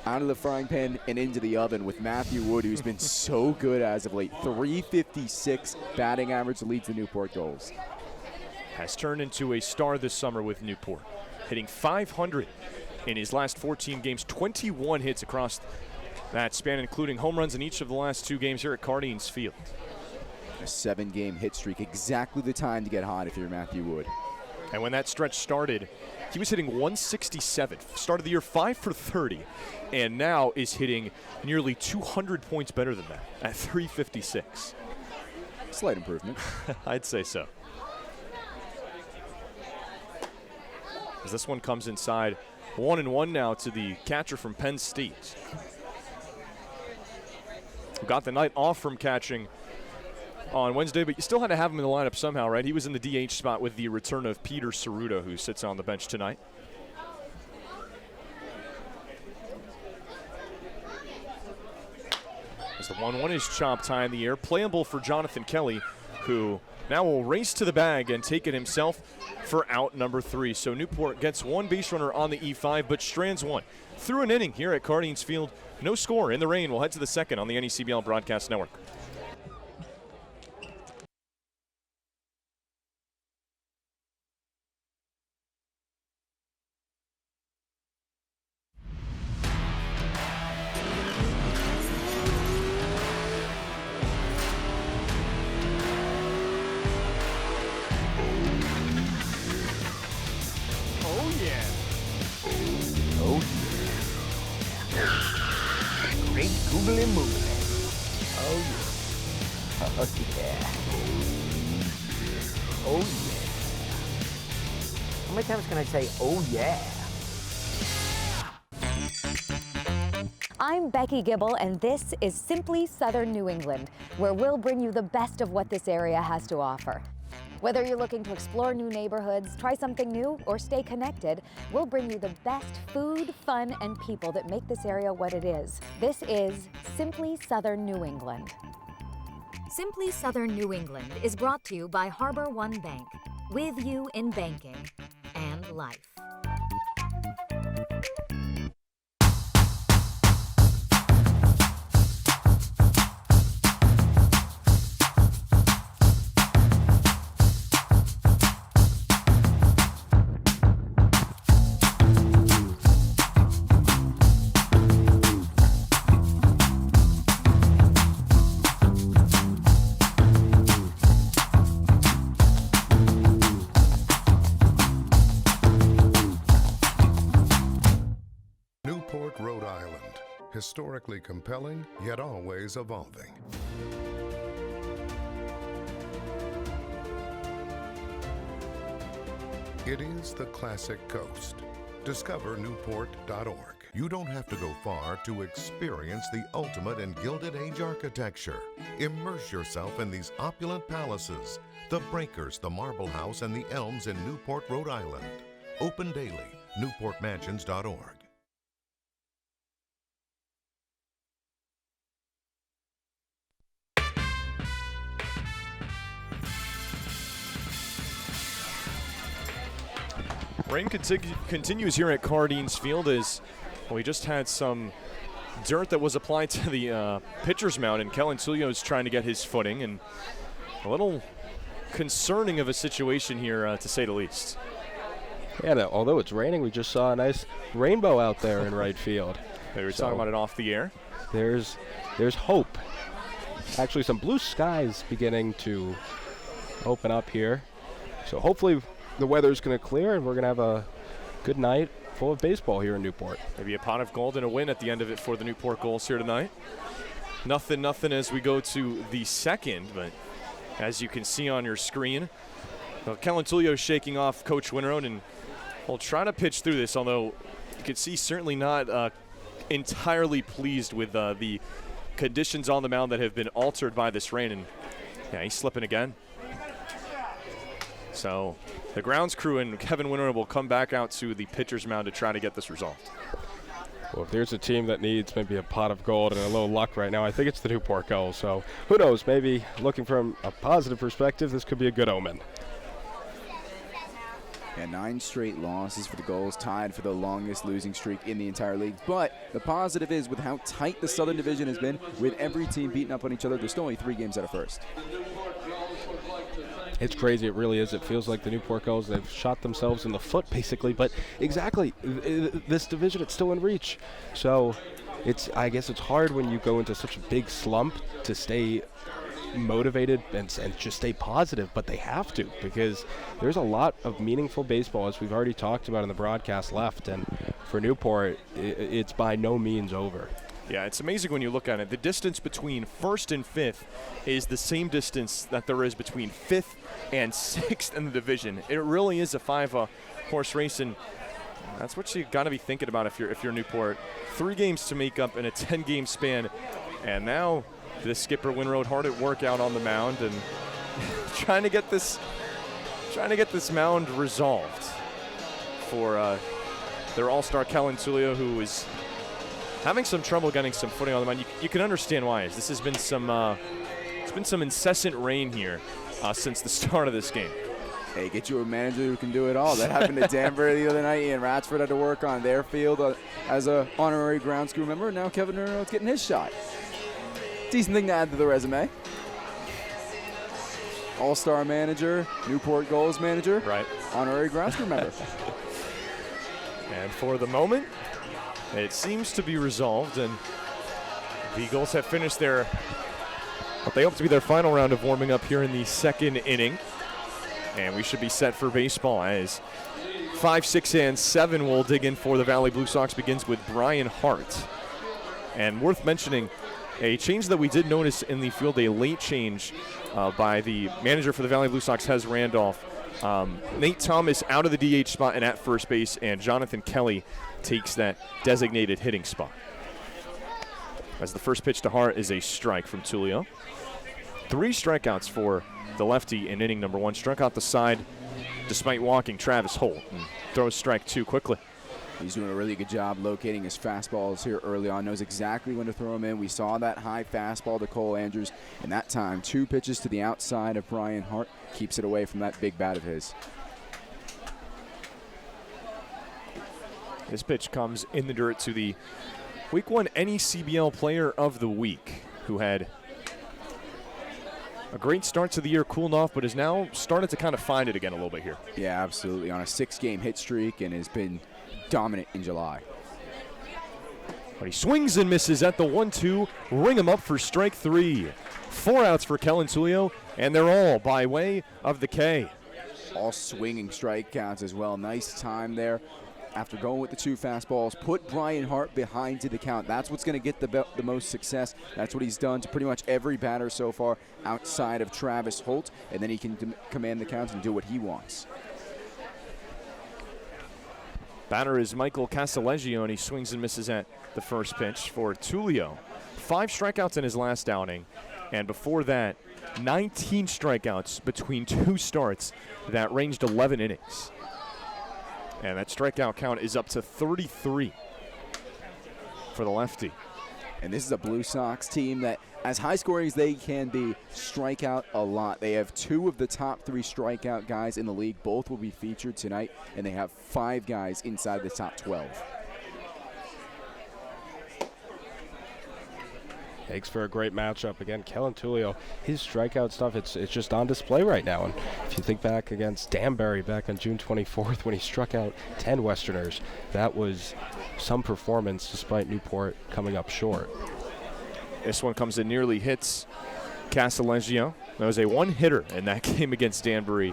out of the frying pan and into the oven with Matthew Wood, who's been so good as of late. 356 batting average leads the Newport Gulls. Has turned into a star this summer with Newport, hitting .500 in his last 14 games, 21 hits across that span, including home runs in each of the last 2 games here at Cardines Field. A 7-game hit streak, exactly the time to get hot if you're Matthew Wood. And when that stretch started, he was hitting 167. Started the year 5 for 30, and now is hitting nearly 200 points better than that at 356. Slight improvement. I'd say so. As this one comes inside, 1-1 now to the catcher from Penn State, who got the night off from catching on Wednesday, but you still had to have him in the lineup somehow, right? He was in the DH spot with the return of Peter Cerruto, who sits on the bench tonight. As the 1-1 is chopped high in the air, playable for Jonathan Kelly, who now will race to the bag and take it himself for out number 3. So Newport gets 1 base runner on the E5, but strands 1. Through an inning here at Cardines Field, no score in the rain. We'll head to the second on the NECBL Broadcast Network. How many times can I say, oh yeah? I'm Becky Gibble, and this is Simply Southern New England, where we'll bring you the best of what this area has to offer. Whether you're looking to explore new neighborhoods, try something new, or stay connected, we'll bring you the best food, fun, and people that make this area what it is. This is Simply Southern New England. Simply Southern New England is brought to you by Harbor One Bank, with you in banking and life. Newport, Rhode Island. Historically compelling, yet always evolving. It is the classic coast. Discover Newport.org. You don't have to go far to experience the ultimate in Gilded Age architecture. Immerse yourself in these opulent palaces, the breakers, the marble house, and the elms in Newport, Rhode Island. Open daily. NewportMansions.org. Rain continues here at Cardines Field as we just had some dirt that was applied to the pitcher's mound, and Kellen Tulio is trying to get his footing, and a little concerning of a situation here, to say the least. Yeah, although it's raining, we just saw a nice rainbow out there in right field. They were talking about it off the air. There's hope. Actually, some blue skies beginning to open up here. So hopefully the weather's going to clear and we're going to have a good night meaningful of baseball here in Newport. Maybe a pot of gold and a win at the end of it for the Newport Gulls here tonight. Nothing as we go to the second, but as you can see on your screen, Kellen Tullio shaking off Coach Winroad, and will try to pitch through this, although you can see certainly not entirely pleased with the conditions on the mound that have been altered by this rain, and yeah, he's slipping again. So the grounds crew and Kevin Winroad will come back out to the pitcher's mound to try to get this resolved. Well, if there's a team that needs maybe a pot of gold and a little luck right now, I think it's the Newport Gulls. So who knows, maybe looking from a positive perspective, this could be a good omen. And 9 straight losses for the Gulls, tied for the longest losing streak in the entire league. But the positive is, with how tight the Southern Division has been, with every team beating up on each other, there's still only 3 games out of first. It's crazy, it really is. It feels like the Newport Gulls, they've shot themselves in the foot, basically. But exactly, this division, it's still in reach. So I guess it's hard when you go into such a big slump to stay motivated and just stay positive, but they have to, because there's a lot of meaningful baseball, as we've already talked about in the broadcast, left. And for Newport, it's by no means over. Yeah, it's amazing when you look at it. The distance between first and fifth is the same distance that there is between fifth and sixth in the division. It really is a 5-horse race, and that's what you got to be thinking about if you're Newport. 3 games to make up in a 10-game span, and now the skipper Winroad hard at work out on the mound and trying to get this mound resolved for their all-star Kellen Tullio, who is having some trouble getting some footing on the mound. You can understand why. This has been some incessant rain here since the start of this game. Hey, get you a manager who can do it all. That happened to Danbury the other night. Ian Ratsford had to work on their field as a honorary grounds crew member. Now Kevin Winroad's getting his shot. Decent thing to add to the resume. All-star manager, Newport Gulls manager, right? Honorary grounds crew member. And for the moment, it seems to be resolved, and the Gulls have finished what they hope to be their final round of warming up here in the second inning. And we should be set for baseball as 5, 6, and 7 will dig in for the Valley Blue Sox. Begins with Brian Hart. And worth mentioning, a change that we did notice in the field, a late change by the manager for the Valley Blue Sox, Hez Randolph. Nate Thomas out of the DH spot and at first base, and Jonathan Kelly takes that designated hitting spot. As the first pitch to Hart is a strike from Tullio. 3 strikeouts for the lefty in inning number 1. Struck out the side despite walking Travis Holt, and throws strike 2 quickly. He's doing a really good job locating his fastballs here early on. Knows exactly when to throw them in. We saw that high fastball to Cole Andrews, and that time 2 pitches to the outside of Brian Hart. Keeps it away from that big bat of his. This pitch comes in the dirt to the Week 1 NECBL Player of the Week, who had a great start to the year, cooling off, but has now started to kind of find it again a little bit here. Yeah, absolutely. On a 6-game hit streak and has been dominant in July. But he swings and misses at the 1-2. Ring him up for strike 3. 4 outs for Kellen Tullio, and they're all by way of the K. All swinging strikeouts as well. Nice time there. After going with the 2 fastballs, put Brian Hart behind to the count. That's what's going to get the most success. That's what he's done to pretty much every batter so far outside of Travis Holt, and then he can command the count and do what he wants. Batter is Michael Casaleggio, and he swings and misses at the first pitch for Tullio. 5 strikeouts in his last outing, and before that, 19 strikeouts between 2 starts that ranged 11 innings. And that strikeout count is up to 33 for the lefty. And this is a Blue Sox team that, as high scoring as they can be, strike out a lot. They have 2 of the top 3 strikeout guys in the league. Both will be featured tonight, and they have 5 guys inside the top 12. Makes for a great matchup. Again, Kellen Tullio, his strikeout stuff, it's just on display right now. And if you think back against Danbury back on June 24th when he struck out 10 Westerners, that was some performance despite Newport coming up short. This one comes in, nearly hits Casaleggio. That was a 1-hitter in that game against Danbury.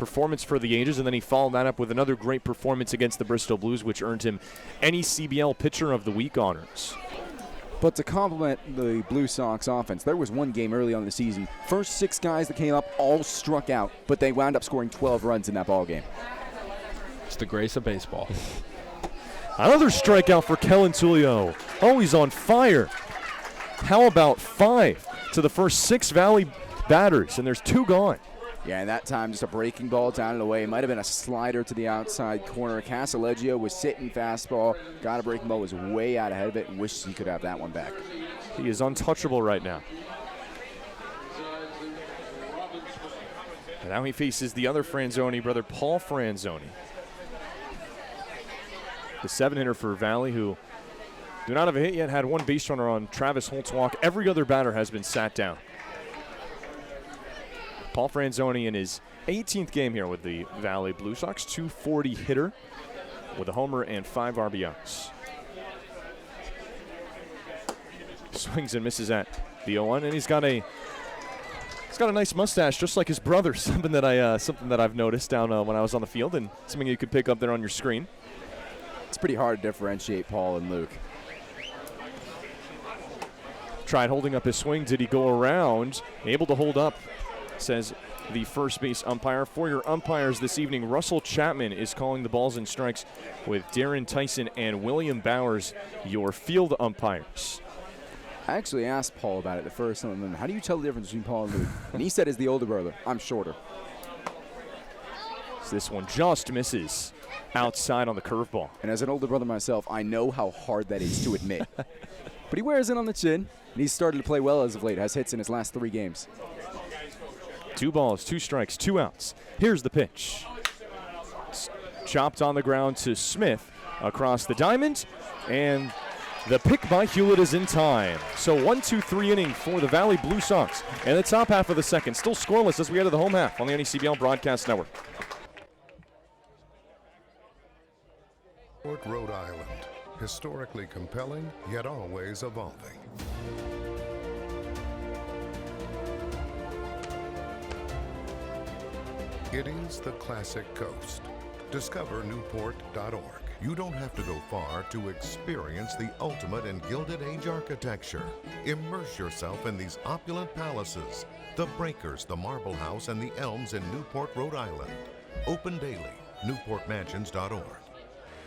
performance for the ages, and then he followed that up with another great performance against the Bristol Blues, which earned him NECBL Pitcher of the Week honors. But to complement the Blue Sox offense, there was one game early on in the season. First 6 guys that came up all struck out, but they wound up scoring 12 runs in that ball game. It's the grace of baseball. Another strikeout for Kellen Tulio. Oh, he's on fire. How about 5 to the first 6 Valley batters, and there's 2 gone. Yeah, and that time just a breaking ball down and away. It might have been a slider to the outside corner. Casaleggio was sitting fastball. Got a breaking ball, was way out ahead of it, and wished he could have that one back. He is untouchable right now. And now he faces the other Franzoni brother, Paul Franzoni. The 7-hitter for Valley, who do not have a hit yet, had 1 base runner on Travis Holt's walk. Every other batter has been sat down. Paul Franzoni in his 18th game here with the Valley Blue Sox, .240 hitter with a homer and 5 RBIs. Swings and misses at the 0-1, and he's got a nice mustache, just like his brother. Something that I've noticed down when I was on the field, and something you could pick up there on your screen. It's pretty hard to differentiate Paul and Luke. Tried holding up his swing. Did he go around? Able to hold up, says the first base umpire. For your umpires this evening, Russell Chapman is calling the balls and strikes with Darren Tyson and William Bowers, your field umpires. I actually asked Paul about it the first time. How do you tell the difference between Paul and Luke? And he said, as the older brother, I'm shorter. So this one just misses outside on the curveball. And as an older brother myself, I know how hard that is to admit. But he wears it on the chin, and he's started to play well as of late. Has hits in his last 3 games. 2 balls, 2 strikes, 2 outs. Here's the pitch. Chopped on the ground to Smith across the diamond, and the pick by Hewlett is in time. So 1-2-3 inning for the Valley Blue Sox. And the top half of the second, still scoreless as we enter the home half on the NECBL Broadcast Network. Newport, Rhode Island. Historically compelling, yet always evolving. It is the classic coast. Discover Newport.org. You don't have to go far to experience the ultimate in Gilded Age architecture. Immerse yourself in these opulent palaces, the Breakers, the Marble House, and the Elms in Newport, Rhode Island. Open daily. NewportMansions.org.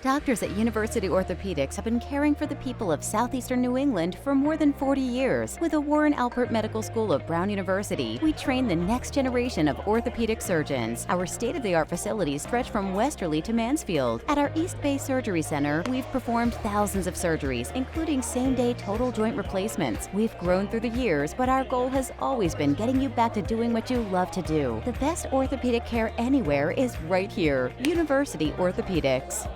Doctors at University Orthopedics have been caring for the people of southeastern New England for more than 40 years. With the Warren Alpert Medical School of Brown University, we train the next generation of orthopedic surgeons. Our state-of-the-art facilities stretch from Westerly to Mansfield. At our East Bay Surgery Center, we've performed thousands of surgeries, including same-day total joint replacements. We've grown through the years, but our goal has always been getting you back to doing what you love to do. The best orthopedic care anywhere is right here. University Orthopedics.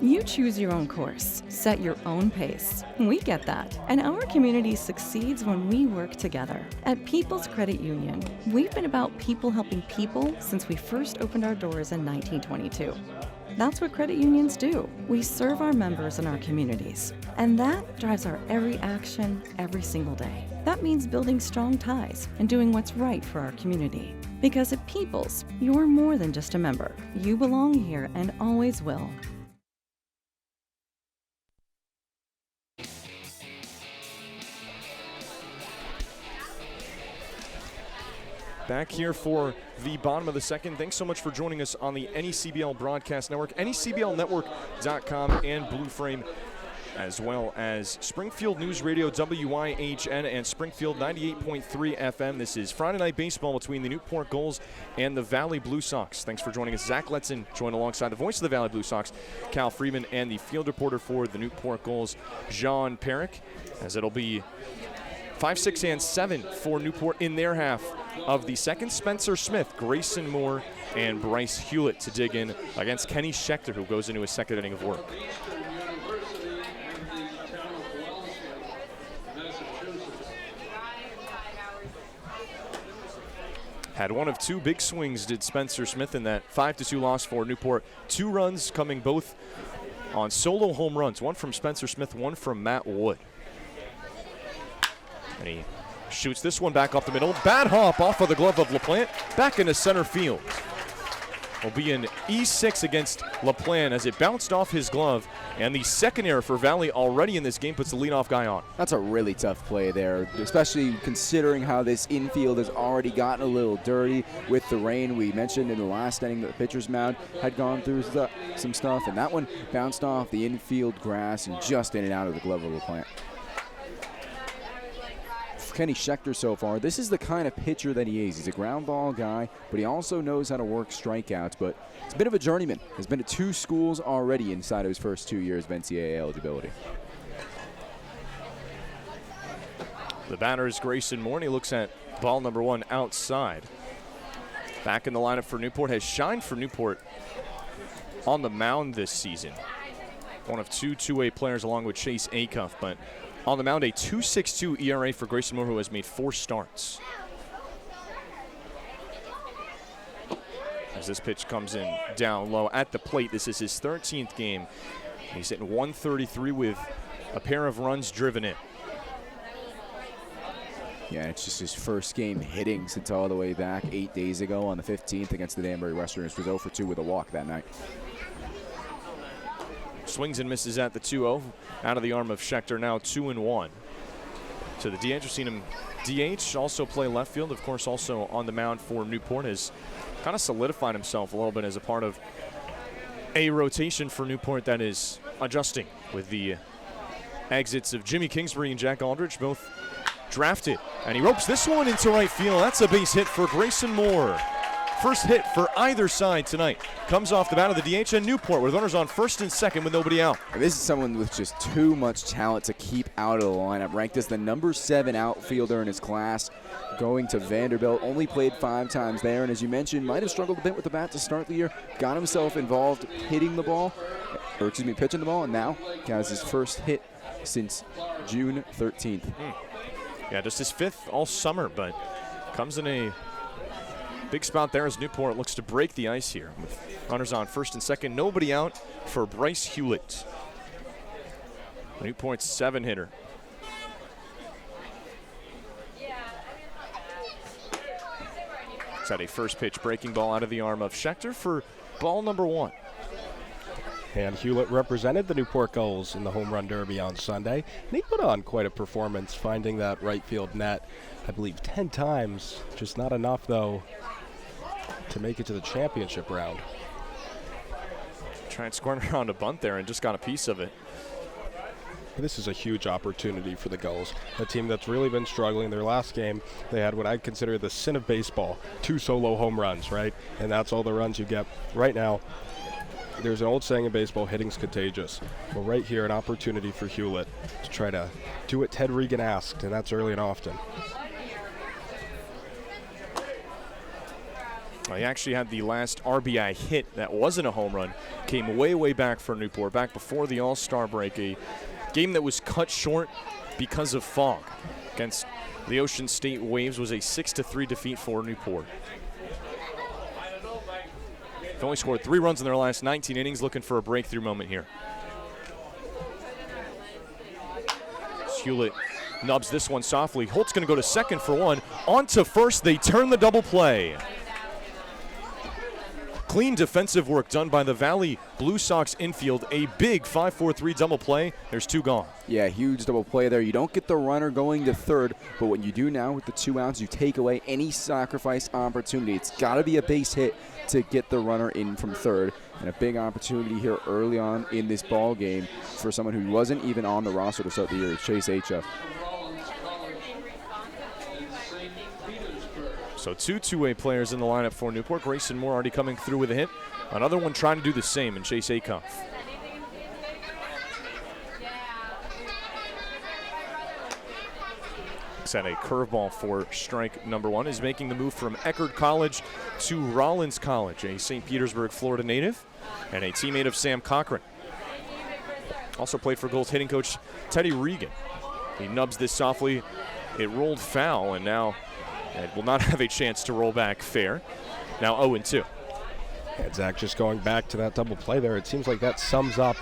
You choose your own course, set your own pace. We get that. And our community succeeds when we work together. At People's Credit Union, we've been about people helping people since we first opened our doors in 1922. That's what credit unions do. We serve our members and our communities. And that drives our every action, every single day. That means building strong ties and doing what's right for our community. Because at People's, you're more than just a member. You belong here and always will. Back here for the bottom of the second. Thanks so much for joining us on the NECBL Broadcast Network, NECBLnetwork.com, and Blue Frame, as well as Springfield News Radio, WYHN, and Springfield 98.3 FM. This is Friday Night Baseball between the Newport Gulls and the Valley Blue Sox. Thanks for joining us. Zach Letson joined alongside the voice of the Valley Blue Sox, Cal Freeman, and the field reporter for the Newport Gulls, John Perrick, as it'll be 5, 6, and 7 for Newport in their half of the second. Spencer Smith, Grayson Moore, and Bryce Hewlett to dig in against Kenny Schechter, who goes into his second inning of work. Had one of 2 big swings, did Spencer Smith, in that 5-2 loss for Newport. 2 runs coming both on solo home runs, one from Spencer Smith, one from Matt Wood. And he shoots this one back up the middle. Bad hop off of the glove of LaPlante, back into center field. will be an E6 against LaPlante as it bounced off his glove. And the second error for Valley already in this game puts the leadoff guy on. That's a really tough play there, especially considering how this infield has already gotten a little dirty with the rain. We mentioned in the last inning that the pitcher's mound had gone through some stuff, and that one bounced off the infield grass and just in and out of the glove of LaPlante. Kenny Schechter so far, this is the kind of pitcher that he is. He's a ground ball guy, but he also knows how to work strikeouts, but he's a bit of a journeyman. Has been to 2 schools already inside of his first 2 years of NCAA eligibility. The batter is Grayson Moore, and he looks at ball number 1 outside. Back in the lineup for Newport, has shined for Newport on the mound this season. One of 2 two-way players along with Chase Acuff, but on the mound, a 2.62 ERA for Grayson Moore, who has made 4 starts. As this pitch comes in down low at the plate, this is his 13th game. He's hitting 133 with a pair of runs driven in. Yeah, it's just his first game hitting since all the way back 8 days ago on the 15th against the Danbury Westerners. Was 0 for 2 with a walk that night. Swings and misses at the 2-0. Out of the arm of Schechter, now 2-1. To the DH, we've seen him DH, also play left field. Of course, also on the mound for Newport, has kind of solidified himself a little bit as a part of a rotation for Newport that is adjusting with the exits of Jimmy Kingsbury and Jack Aldridge, both drafted. And he ropes this one into right field. That's a base hit for Grayson Moore. First hit for either side tonight comes off the bat of the DH and Newport with runners on first and second with nobody out. This is someone with just too much talent to keep out of the lineup. Ranked as the number 7 outfielder in his class, going to Vanderbilt. Only played 5 times there, and as you mentioned, might have struggled a bit with the bat to start the year. Got himself involved pitching the ball, and now has his first hit since June 13th. Yeah, just his 5th all summer, but comes in a big spot there as Newport looks to break the ice here. With runners on first and second, nobody out for Bryce Hewlett. Newport's 7-hitter. It's at a first pitch breaking ball out of the arm of Schechter for ball number 1. And Hewlett represented the Newport Gulls in the Home Run Derby on Sunday, and he put on quite a performance, finding that right field net, I believe, 10 times. Just not enough, though, to make it to the championship round. Trying scoring around a bunt there and just got a piece of it. This is a huge opportunity for the Gulls, a team that's really been struggling. Their last game, they had what I'd consider the sin of baseball, 2 solo home runs, right? And that's all the runs you get. Right now, there's an old saying in baseball, hitting's contagious. Well, right here, an opportunity for Hewlett to try to do what Ted Regan asked, and that's early and often. He actually had the last RBI hit that wasn't a home run. Came way, way back for Newport, back before the All-Star break. A game that was cut short because of fog against the Ocean State Waves was a 6-3 defeat for Newport. They've only scored 3 runs in their last 19 innings, looking for a breakthrough moment here. Hewlett nubs this one softly. Holt's going to go to second for 1. On to first, they turn the double play. Clean defensive work done by the Valley Blue Sox infield. A big 5-4-3 double play. There's 2 gone. Yeah, huge double play there. You don't get the runner going to third, but what you do now with the 2 outs, you take away any sacrifice opportunity. It's got to be a base hit to get the runner in from third. And a big opportunity here early on in this ball game for someone who wasn't even on the roster to start the year, Chase Acuff. So 2 two-way players in the lineup for Newport. Grayson Moore already coming through with a hit. Another one trying to do the same in Chase Acuff. Set a curveball for strike number 1. Is making the move from Eckerd College to Rollins College, a St. Petersburg, Florida native, and a teammate of Sam Cochran. Also played for Gulls hitting coach Teddy Regan. He nubs this softly. It rolled foul, and now it will not have a chance to roll back fair. Now 0-2. And Zach, just going back to that double play there, it seems like that sums up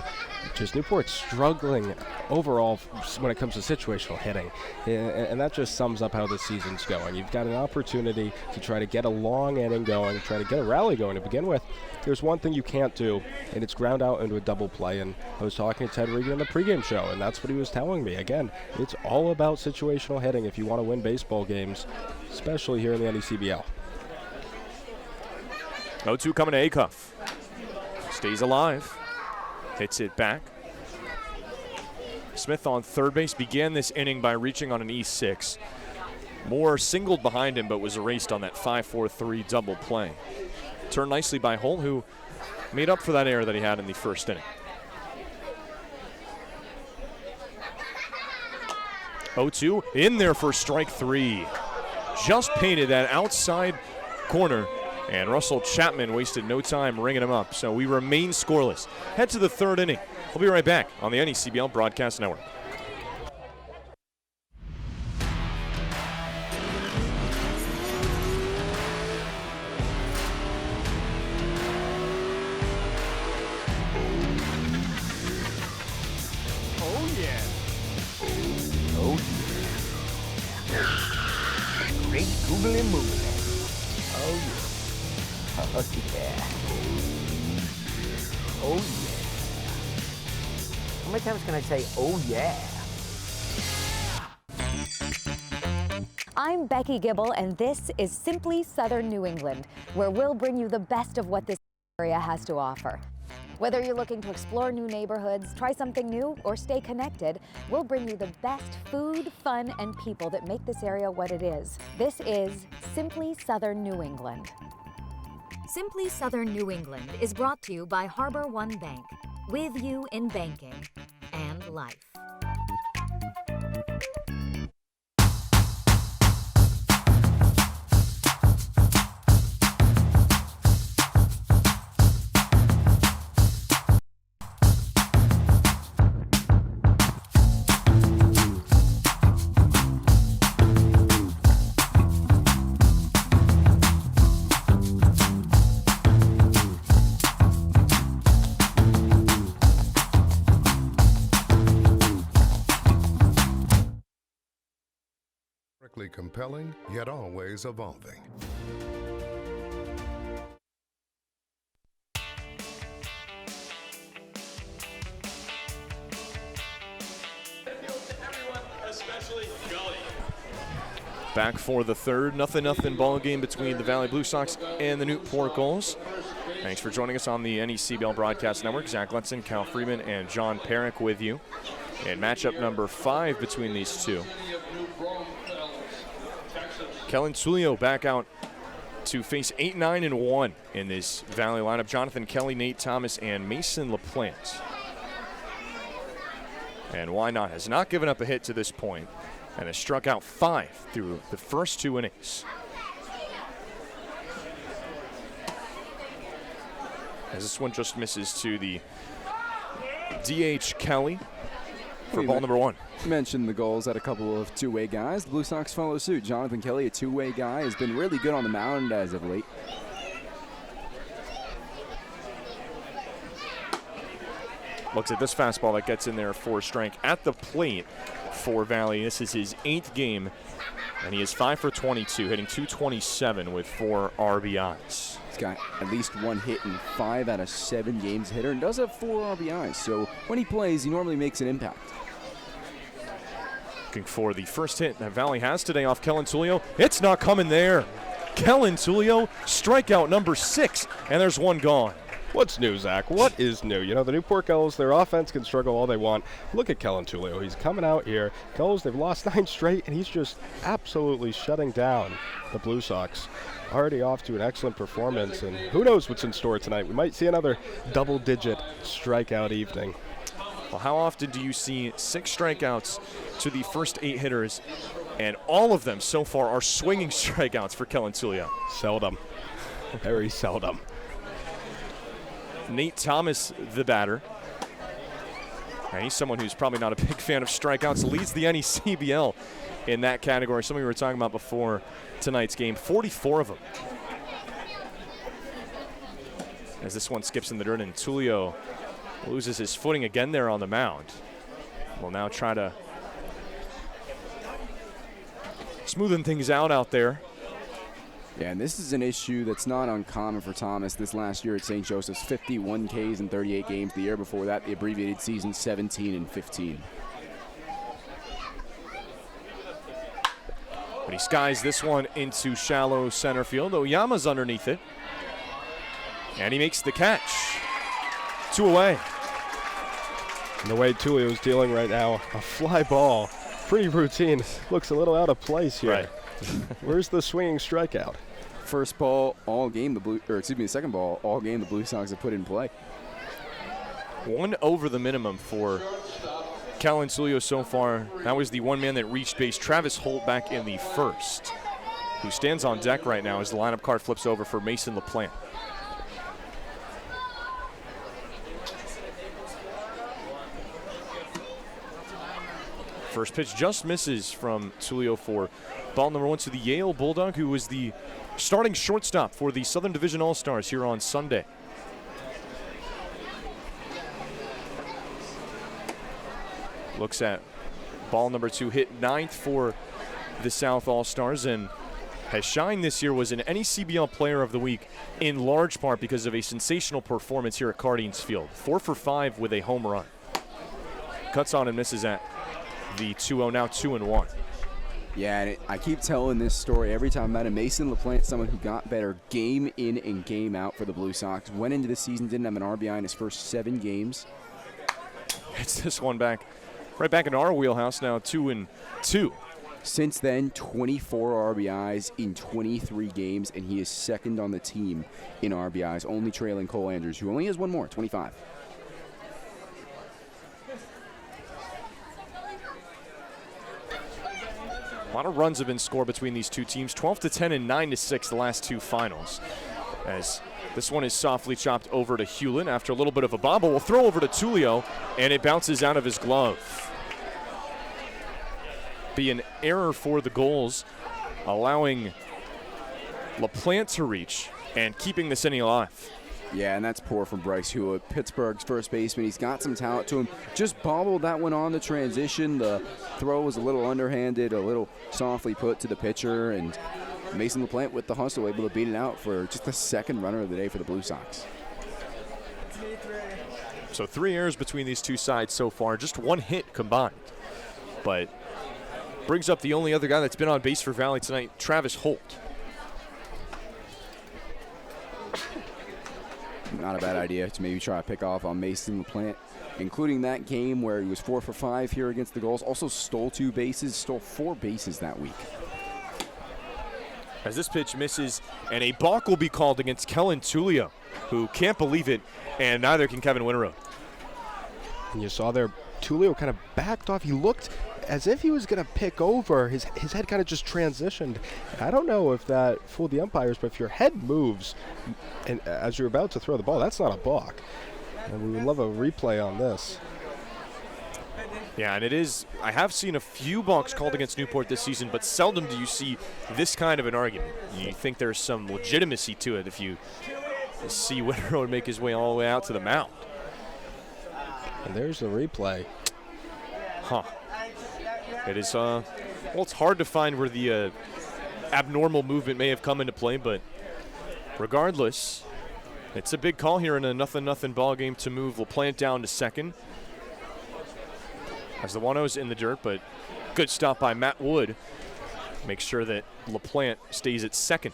just Newport's struggling overall when it comes to situational hitting, and that just sums up how the season's going. You've got an opportunity to try to get a long inning going, try to get a rally going to begin with. There's one thing you can't do, and it's ground out into a double play. And I was talking to Ted Regan in the pregame show, and that's what he was telling me. Again, it's all about situational hitting if you want to win baseball games, especially here in the NECBL. 0-2 coming to Acuff. Stays alive. Hits it back. Smith on third base began this inning by reaching on an E6. Moore singled behind him but was erased on that 5-4-3 double play. Turned nicely by Holt, who made up for that error that he had in the first inning. 0-2 in there for strike three. Just painted that outside corner, and Russell Chapman wasted no time ringing him up. So we remain scoreless. Head to the third inning. We'll be right back on the NECBL Broadcast Network. Oh yeah. Oh yeah. Great googly moogly. Oh yeah. Oh yeah. Oh yeah. How many times can I say, oh yeah? I'm Becky Gibble, and this is Simply Southern New England, where we'll bring you the best of what this area has to offer. Whether you're looking to explore new neighborhoods, try something new, or stay connected, we'll bring you the best food, fun, and people that make this area what it is. This is Simply Southern New England. Simply Southern New England is brought to you by Harbor One Bank, with you in banking and life. Compelling, yet always evolving. Back for the third, 0-0 ball game between the Valley Blue Sox and the Newport Gulls. Thanks for joining us on the NECBL Broadcast Network. Zach Letson, Cal Freeman, and John Perrick with you. And matchup number 5 between these two. Kellen Tulio back out to face 8-9-1 in this Valley lineup. Jonathan Kelly, Nate Thomas, and Mason LaPlante. And why not? Has not given up a hit to this point and has struck out 5 through the first 2 innings. As this one just misses to the DH Kelly for ball number 1. You mentioned the Gulls had a couple of two-way guys. The Blue Sox follow suit. Jonathan Kelly, a two-way guy, has been really good on the mound as of late. Looks at this fastball that gets in there for strike at the plate for Valley. This is his 8th game, and he is 5 for 22, hitting .227 with 4 RBIs. He's got at least 1 hit in 5 out of 7 games hitter and does have 4 RBIs. So when he plays, he normally makes an impact. Looking for the first hit that Valley has today off Kellen Tulio. It's not coming there. Kellen Tulio, strikeout number 6, and there's 1 gone. What's new, Zach? What is new? You know, the Newport Gulls, their offense can struggle all they want. Look at Kellen Tulio. He's coming out here. Gulls, they've lost 9 straight, and he's just absolutely shutting down the Blue Sox. Already off to an excellent performance, and who knows what's in store tonight. We might see another double-digit strikeout evening. Well, how often do you see 6 strikeouts to the first 8 hitters, and all of them so far are swinging strikeouts for Kellen Tulio? Seldom. Very seldom. Nate Thomas, the batter. And he's someone who's probably not a big fan of strikeouts, leads the NECBL in that category. Something we were talking about before tonight's game, 44 of them. As this one skips in the dirt, and Tulio Loses his footing again there on the mound. Will now try to smoothing things out there. Yeah, and this is an issue that's not uncommon for Thomas. This last year at St. Joseph's, 51 Ks in 38 games. The year before that, the abbreviated season, 17 and 15. But he skies this one into shallow center field. Oyama's underneath it. And he makes the catch. 2 away. And the way Tulio's dealing right now, a fly ball, pretty routine. Looks a little out of place here. Right. Where's the swinging strikeout? First ball all game, the second ball all game the Blue Sox have put in play. 1 over the minimum for Kellen Tulio so far. That was the one man that reached base. Travis Holt back in the first, who stands on deck right now as the lineup card flips over for Mason LaPlante. First pitch just misses from Tulio for ball number 1 to the Yale Bulldog, who was the starting shortstop for the Southern Division All-Stars here on Sunday. Looks at ball number 2, hit 9th for the South All-Stars, and has shined this year, was an NECBL Player of the Week in large part because of a sensational performance here at Cardines Field. 4 for 5 with a home run. Cuts on and misses at the 2-0, now 2-1. Yeah, and I keep telling this story every time I'm at a Mason LaPlante, someone who got better game in and game out for the Blue Sox. Went into the season, didn't have an RBI in his first 7 games. It's this one back, right back in our wheelhouse now, 2-2. Since then, 24 RBIs in 23 games, and he is second on the team in RBIs, only trailing Cole Andrews, who only has 1 more, 25. A lot of runs have been scored between these two teams, 12-10 and 9-6 the last 2 finals. As this one is softly chopped over to Hewlin after a little bit of a bobble. We'll throw over to Tulio, and it bounces out of his glove. Be an error for the Gulls, allowing LaPlante to reach and keeping this inning alive. Yeah, and that's poor from Bryce Hewlett, Pittsburgh's first baseman. He's got some talent to him. Just bobbled that one on the transition. The throw was a little underhanded, a little softly put to the pitcher, and Mason LaPlante with the hustle able to beat it out for just the second runner of the day for the Blue Sox. So 3 errors between these two sides so far, just 1 hit combined. But brings up the only other guy that's been on base for Valley tonight, Travis Holt. Not a bad idea to maybe try to pick off on Mason LaPlante, including that game where he was 4 for 5 here against the Gulls. Also stole 2 bases, stole 4 bases that week. As this pitch misses, and a balk will be called against Kellen Tulio, who can't believe it, and neither can Kevin Winterode. And you saw there, Tulio kind of backed off. He looked as if he was going to pick over. His head kind of just transitioned. I don't know if that fooled the umpires, but if your head moves and as you're about to throw the ball, that's not a balk. And we would love a replay on this. Yeah, and it is. I have seen a few balks called against Newport this season, but seldom do you see this kind of an argument. You think there's some legitimacy to it if you see Winterode make his way all the way out to the mound. And there's the replay. Huh. It is, well, it's hard to find where the abnormal movement may have come into play, but regardless, it's a big call here in a 0-0 ball game to move LaPlante down to second. As the 1-0's in the dirt, but good stop by Matt Wood. Make sure that LaPlante stays at second.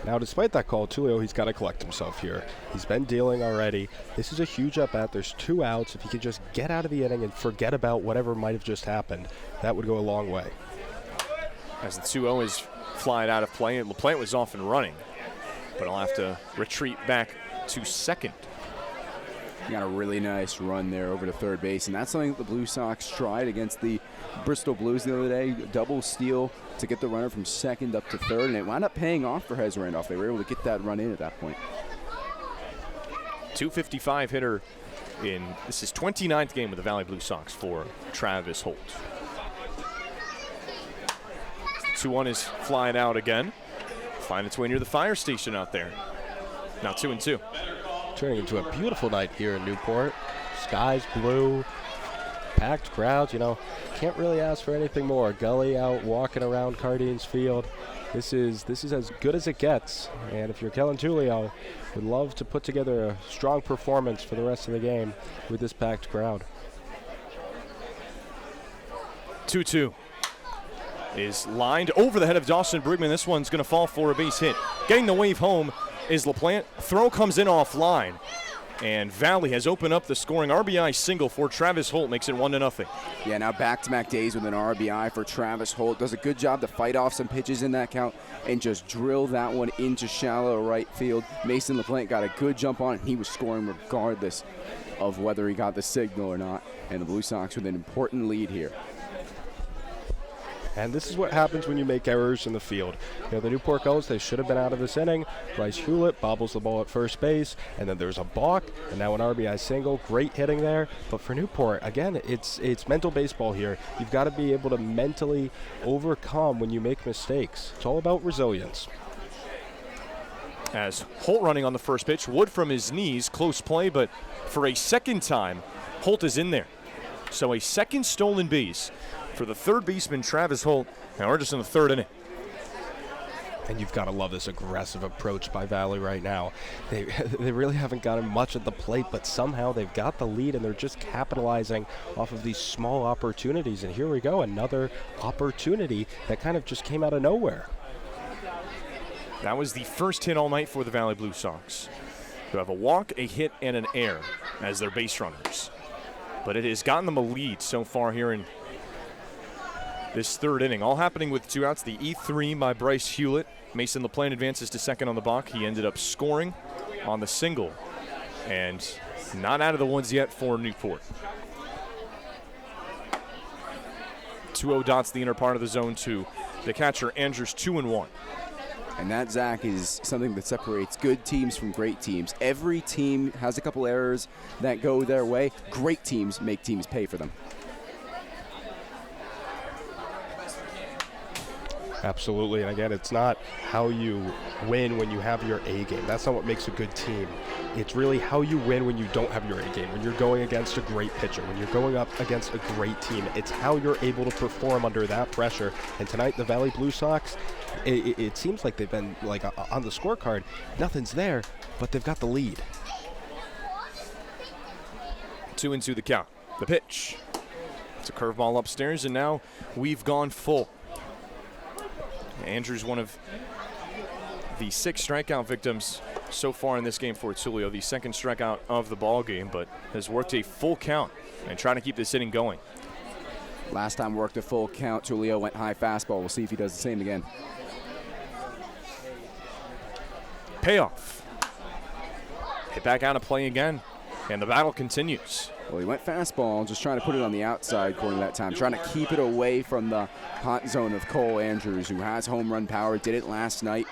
Now, despite that call, Tulio, he's got to collect himself here. He's been dealing already. This is a huge at-bat. There's 2 outs. If he could just get out of the inning and forget about whatever might have just happened, that would go a long way. As the 2-0 is flying out of play, and LaPlante was off and running, but I'll have to retreat back to second. He got a really nice run there over to third base, and that's something that the Blue Sox tried against the Bristol Blues the other day. Double steal to get the runner from second up to third, and it wound up paying off for Hez Randolph. They were able to get that run in at that point. 255 hitter in this is 29th game with the Valley Blue Sox for Travis Holt. 2-1 is flying out again. Find its way near the fire station out there. Now 2-2. turning into a beautiful night here in Newport. Skies blue, packed crowds, can't really ask for anything more. Gully out walking around Cardines Field. This is as good as it gets. And if you're Kellen Tulio, would love to put together a strong performance for the rest of the game with this packed crowd. 2-2 is lined over the head of Dawson Brigman. This one's going to fall for a base hit. Getting the wave home is LaPlante. Throw comes in offline. And Valley has opened up the scoring. RBI single for Travis Holt makes it 1-0. Yeah, now back-to-back days with an RBI for Travis Holt. Does a good job to fight off some pitches in that count and just drill that one into shallow right field. Mason LaPlante got a good jump on it. He was scoring regardless of whether he got the signal or not. And the Blue Sox with an important lead here. And this is what happens when you make errors in the field. The Newport Gulls, they should have been out of this inning. Bryce Hewlett bobbles the ball at first base, and then there's a balk, and now an RBI single. Great hitting there. But for Newport, again, it's mental baseball here. You've got to be able to mentally overcome when you make mistakes. It's all about resilience. As Holt running on the first pitch, Wood from his knees, close play, but for a second time, Holt is in there. So a second stolen base for the third baseman, Travis Holt. Now we're just in the third inning. And you've got to love this aggressive approach by Valley right now. They really haven't gotten much at the plate, but somehow they've got the lead, and they're just capitalizing off of these small opportunities. And here we go, another opportunity that kind of just came out of nowhere. That was the first hit all night for the Valley Blue Sox, who have a walk, a hit, and an error as their base runners. But it has gotten them a lead so far here in this third inning. All happening with 2 outs. The E3 by Bryce Hewlett. Mason LaPlante advances to second on the balk. He ended up scoring on the single. And not out of the woods yet for Newport. 2-0 dots the inner part of the zone to the catcher, Andrews, 2-1. And that, Zach, is something that separates good teams from great teams. Every team has a couple errors that go their way. Great teams make teams pay for them. Absolutely, and again, it's not how you win when you have your A game. That's not what makes a good team. It's really how you win when you don't have your A game, when you're going against a great pitcher, when you're going up against a great team. It's how you're able to perform under that pressure. And tonight, the Valley Blue Sox, it seems like they've been like on the scorecard, nothing's there, but they've got the lead. 2-2 the count. The pitch. It's a curveball upstairs, and now we've gone full. Andrews, one of the 6 strikeout victims so far in this game for Tulio, the second strikeout of the ball game, but has worked a full count and trying to keep this inning going. Last time worked a full count, Tulio went high fastball. We'll see if he does the same again. Payoff. Hit back out of play again, and the battle continues. Well, he went fastball, just trying to put it on the outside corner that time, trying to keep it away from the hot zone of Cole Andrews, who has home run power, did it last night,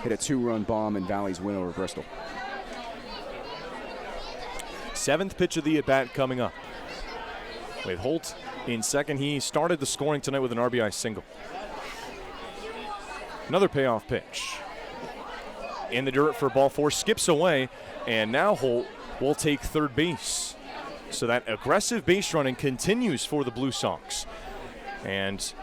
hit a 2-run bomb in Valley's win over Bristol. 7th pitch of the at-bat coming up. With Holt in second, he started the scoring tonight with an RBI single. Another payoff pitch. In the dirt for ball 4, skips away, and now Holt will take third base. So that aggressive base running continues for the Blue Sox. And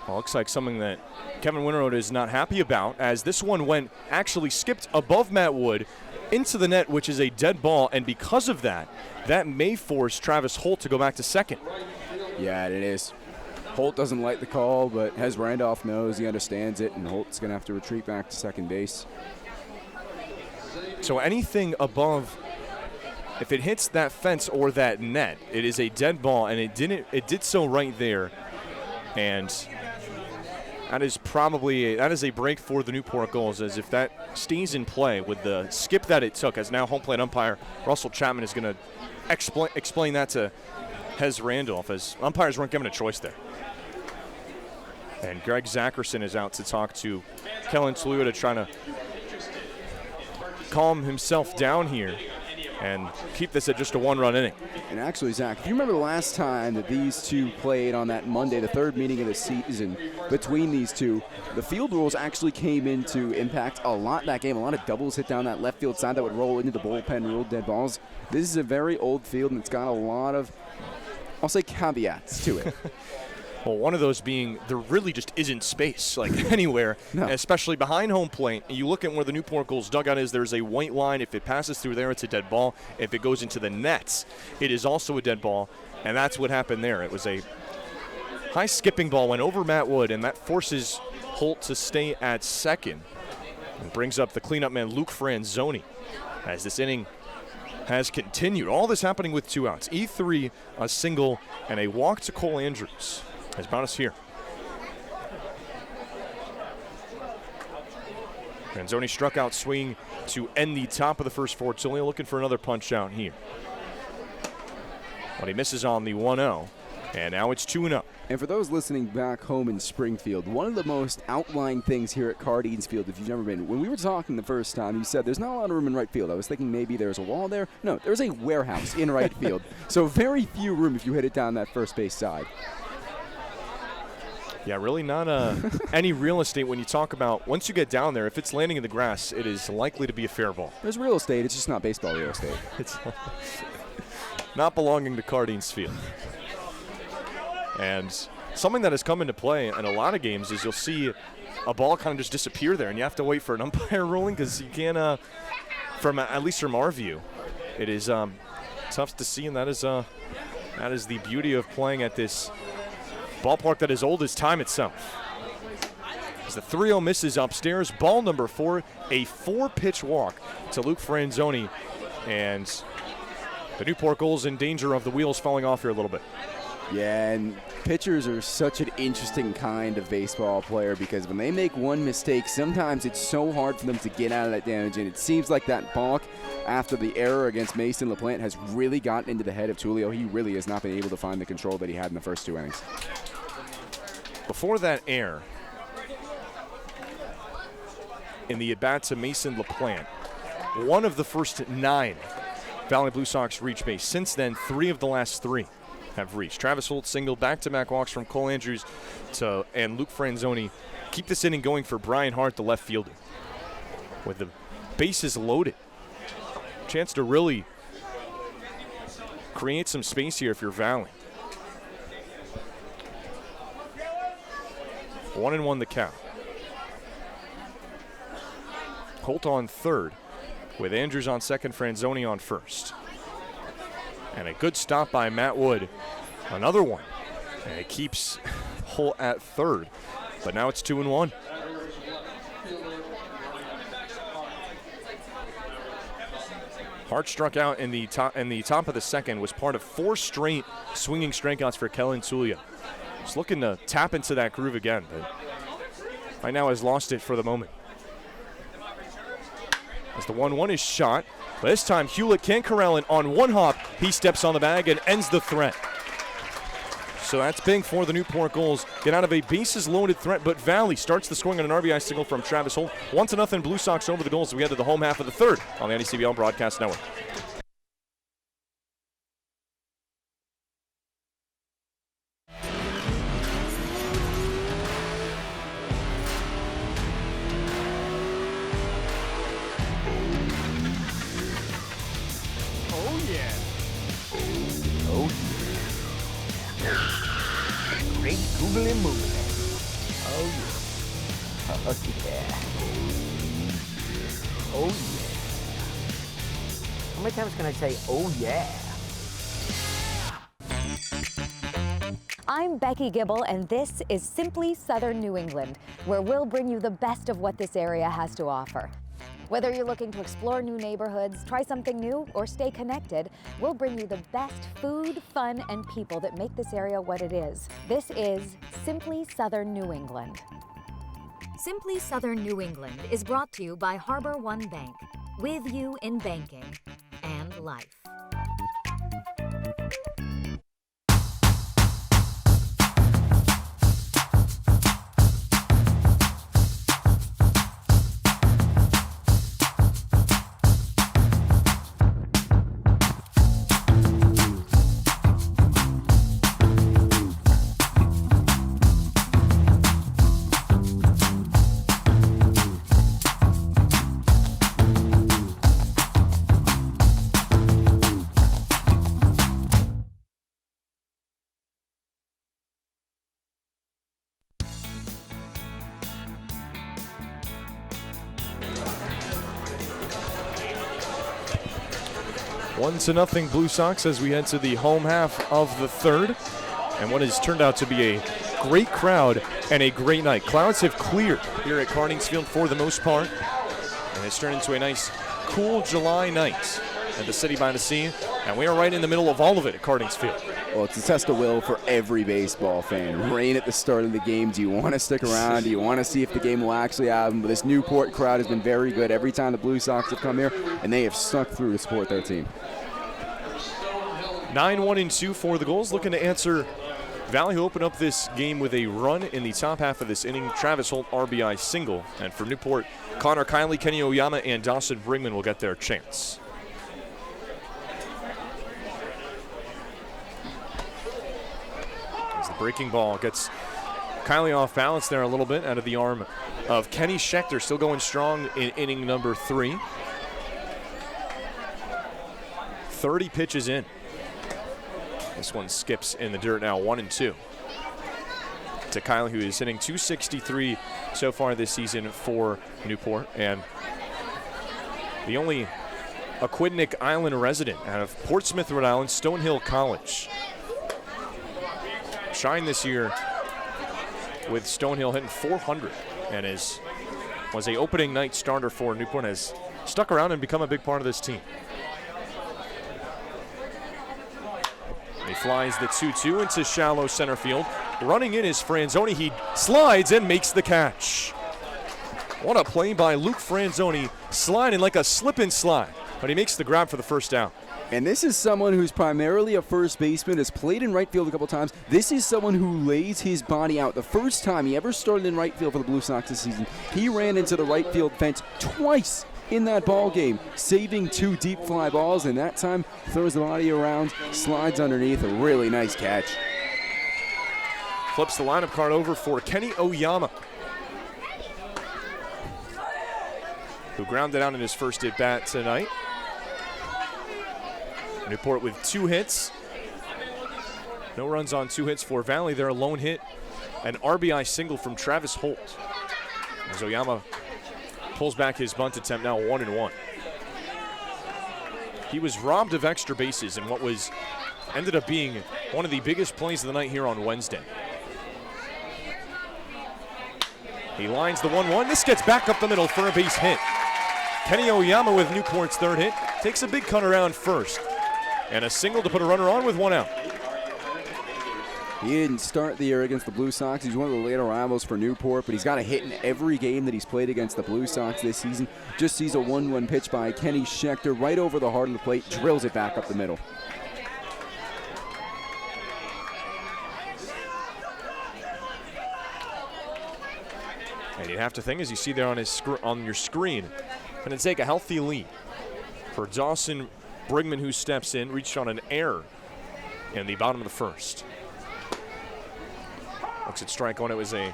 looks like something that Kevin Winterode is not happy about, as this one actually skipped above Matt Wood into the net, which is a dead ball. And because of that, that may force Travis Holt to go back to second. Yeah, it is. Holt doesn't like the call, but as Randolph knows, he understands it, and Holt's going to have to retreat back to second base. So anything above, if it hits that fence or that net, it is a dead ball, and it did so right there. And that is a break for the Newport Gulls, as if that stays in play with the skip that it took, as now home plate umpire Russell Chapman is going to explain that to Hez Randolph, as umpires weren't given a choice there. And Greg Zackerson is out to talk to Kellen Tulio to try to calm himself down here. and keep this at just a one-run inning. And actually, Zach, if you remember the last time that these two played on that Monday, the third meeting of the season between these two, the field rules actually came into impact a lot that game. A lot of doubles hit down that left field side that would roll into the bullpen, ruled dead balls. This is a very old field, and it's got a lot of, I'll say, caveats to it. Well, one of those being there really just isn't space, like anywhere, especially behind home plate. And you look at where the Newport Gulls dugout is, there's a white line. If it passes through there, it's a dead ball. If it goes into the nets, it is also a dead ball. And that's what happened there. It was a high skipping ball, went over Matt Wood, and that forces Holt to stay at second. And brings up the cleanup man, Luke Franzoni, as this inning has continued. All this happening with 2 outs. E3, a single, and a walk to Cole Andrews has brought us here. Franzoni struck out swinging to end the top of the first 4. Tulio looking for another punch out here. But he misses on the 1-0, and now it's 2-0. And for those listening back home in Springfield, one of the most outlying things here at Cardines Field, if you've never been, when we were talking the first time, you said there's not a lot of room in right field. I was thinking maybe there's a wall there. No, there's a warehouse in right field. So very few room if you hit it down that first base side. Yeah, really not any real estate when you talk about once you get down there, if it's landing in the grass, it is likely to be a fair ball. There's real estate. It's just not baseball real estate. It's not belonging to Cardines Field. And something that has come into play in a lot of games is you'll see a ball kind of just disappear there, and you have to wait for an umpire ruling because you can't, at least from our view, it is tough to see, and that is the beauty of playing at this ballpark that is old as time itself. As the 3-0 misses upstairs, ball number 4, a 4-pitch walk to Luke Franzoni, and the Newport Gulls in danger of the wheels falling off here a little bit. Yeah, and pitchers are such an interesting kind of baseball player because when they make one mistake, sometimes it's so hard for them to get out of that damage, and it seems like that balk after the error against Mason LaPlante has really gotten into the head of Tulio. He really has not been able to find the control that he had in the first 2 innings. Before that error, in the at-bat to Mason LaPlante, one of the first 9 Valley Blue Sox reach base. Since then, 3 of the last 3 have reached. Travis Holt single, back-to-back walks from Cole Andrews and Luke Franzoni keep this inning going for Brian Hart, the left fielder. With the bases loaded, chance to really create some space here if you're Valley. 1-1 the count. Holt on third, with Andrews on second, Franzoni on first. And a good stop by Matt Wood. Another one. And it keeps Holt at third. But now it's 2-1. Hart struck out in the top of the second, was part of 4 straight swinging strikeouts for Kellen Tulio. Just looking to tap into that groove again, but right now has lost it for the moment. As the 1-1 is shot, but this time Hewlett can't corral it on one hop. He steps on the bag and ends the threat. So that's big for the Newport Gulls. Get out of a bases-loaded threat, but Valley starts the scoring on an RBI signal from Travis Holt. 1-0 Blue Sox over the Gulls as we head to the home half of the third on the NECBL Broadcast Network. Googly moogly. Oh yeah. Oh yeah. Oh yeah. How many times can I say oh yeah? I'm Becky Gibble, and this is Simply Southern New England, where we'll bring you the best of what this area has to offer. Whether you're looking to explore new neighborhoods, try something new, or stay connected, we'll bring you the best food, fun, and people that make this area what it is. This is Simply Southern New England. Simply Southern New England is brought to you by Harbor One Bank, with you in banking and life. 1-0 Blue Sox as we head to the home half of the third. And what has turned out to be a great crowd and a great night. Clouds have cleared here at Carnings Field for the most part. And it's turned into a nice, cool July night at the City by the Sea. And we are right in the middle of all of it at Carnings Field. Well, it's a test of will for every baseball fan. Rain at the start of the game. Do you want to stick around? Do you want to see if the game will actually happen? But this Newport crowd has been very good every time the Blue Sox have come here, and they have stuck through to support their team. 9-1-2 for the Gulls, looking to answer Valley, who opened up this game with a run in the top half of this inning. Travis Holt RBI single. And for Newport, Connor Kiley, Kenny Oyama, and Dawson Brigman will get their chance. As the breaking ball gets Kiley off balance there a little bit out of the arm of Kenny Schechter, still going strong in inning number 3. 30 pitches in. This one skips in the dirt now, 1-2. To Kiley, who is hitting .263 so far this season for Newport. And the only Aquidneck Island resident out of Portsmouth, Rhode Island, Stonehill College. Shine this year with Stonehill hitting .400 and was a opening night starter for Newport, has stuck around and become a big part of this team. He flies the 2-2 into shallow center field. Running in is Franzoni. He slides and makes the catch. What a play by Luke Franzoni, sliding like a slip and slide, but he makes the grab for the first down. And this is someone who's primarily a first baseman, has played in right field a couple times. This is someone who lays his body out. The first time he ever started in right field for the Blue Sox this season, he ran into the right field fence twice in that ball game, saving 2 deep fly balls, and that time throws the body around, slides underneath, a really nice catch. Flips the lineup card over for Kenny Oyama, who grounded out in his first at bat tonight. Newport with 2 hits. No runs on 2 hits for Valley. Their lone hit, an RBI single from Travis Holt. As Oyama pulls back his bunt attempt, now 1-1. He was robbed of extra bases in what ended up being one of the biggest plays of the night here on Wednesday. He lines the 1-1. This gets back up the middle for a base hit. Kenny Oyama with Newport's 3rd hit takes a big cut around first, and a single to put a runner on with 1 out. He didn't start the year against the Blue Sox. He's one of the later arrivals for Newport, but he's got a hit in every game that he's played against the Blue Sox this season. Just sees a 1-1 pitch by Kenny Schechter right over the heart of the plate, drills it back up the middle. And you'd have to think, as you see there on your screen, going to take a healthy lead for Dawson Brigman, who steps in, reached on an error in the bottom of the first. Looks at strike one. It was a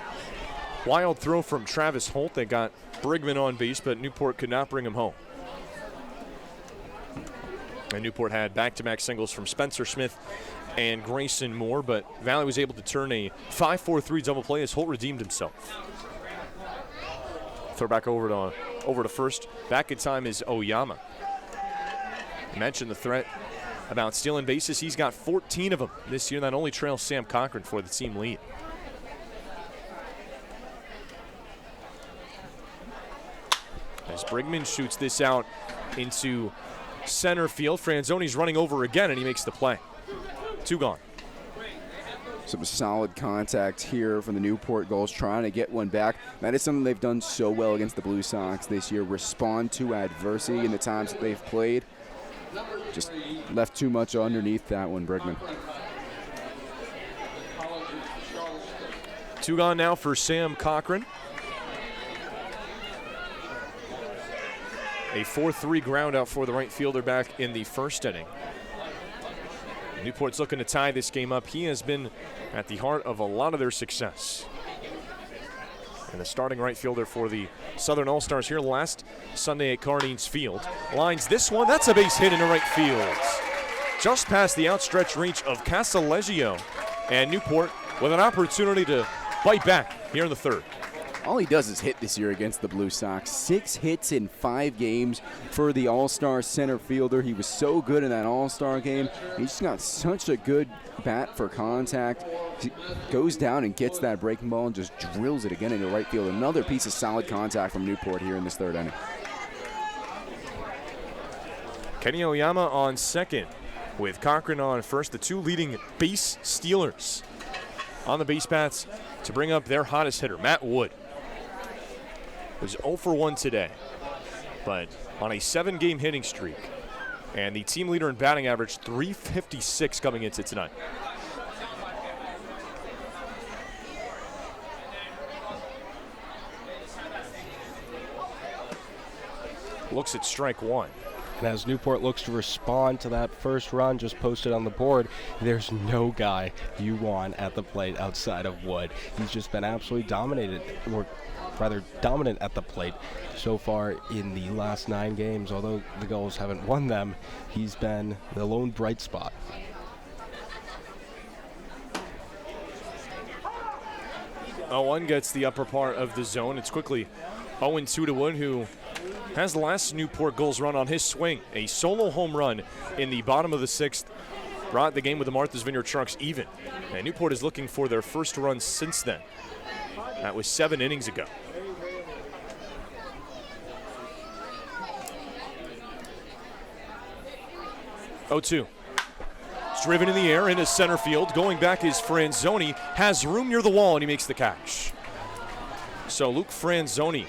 wild throw from Travis Holt that got Brigman on base, but Newport could not bring him home. And Newport had back-to-back singles from Spencer Smith and Grayson Moore, but Valley was able to turn a 5-4-3 double play as Holt redeemed himself. Throw back over to first. Back in time is Oyama. I mentioned the threat about stealing bases. He's got 14 of them this year. That only trails Sam Cochran for the team lead. As Brigman shoots this out into center field, Franzoni's running over again, and he makes the play. 2 gone. Some solid contact here from the Newport Gulls, trying to get one back. That is something they've done so well against the Blue Sox this year. Respond to adversity in the times that they've played. Just left too much underneath that one, Brigman. 2 gone now for Sam Cochran. A 4-3 ground out for the right fielder back in the first inning. Newport's looking to tie this game up. He has been at the heart of a lot of their success. And the starting right fielder for the Southern All-Stars here last Sunday at Carnings Field lines this one. That's a base hit into right field. Just past the outstretched reach of Casaleggio. And Newport with an opportunity to bite back here in the third. all he does is hit this year against the Blue Sox. 6 hits in 5 games for the All-Star center fielder. He was so good in that All-Star game. He's just got such a good bat for contact. He goes down and gets that breaking ball and just drills it again into right field. Another piece of solid contact from Newport here in this 3rd inning. Kenny Oyama on second with Cochran on first. The 2 leading base stealers on the base paths to bring up their hottest hitter, Matt Wood. Was 0 for 1 today, but on a 7-game hitting streak. And the team leader in batting average, .356 coming into tonight. Looks at strike 1. And as Newport looks to respond to that first run just posted on the board, there's no guy you want at the plate outside of Wood. He's just been absolutely dominated, or rather dominant at the plate so far in the last 9 games. Although the Gulls haven't won them, he's been the lone bright spot. Owen gets the upper part of the zone. It's quickly 0-2 to Wood, who has the last Newport Gulls run on his swing. A solo home run in the bottom of the 6th brought the game with the Martha's Vineyard Sharks even. And Newport is looking for their first run since then. That was 7 innings ago. Oh-2. It's driven in the air into center field. Going back is Franzoni. Has room near the wall, and he makes the catch. So Luke Franzoni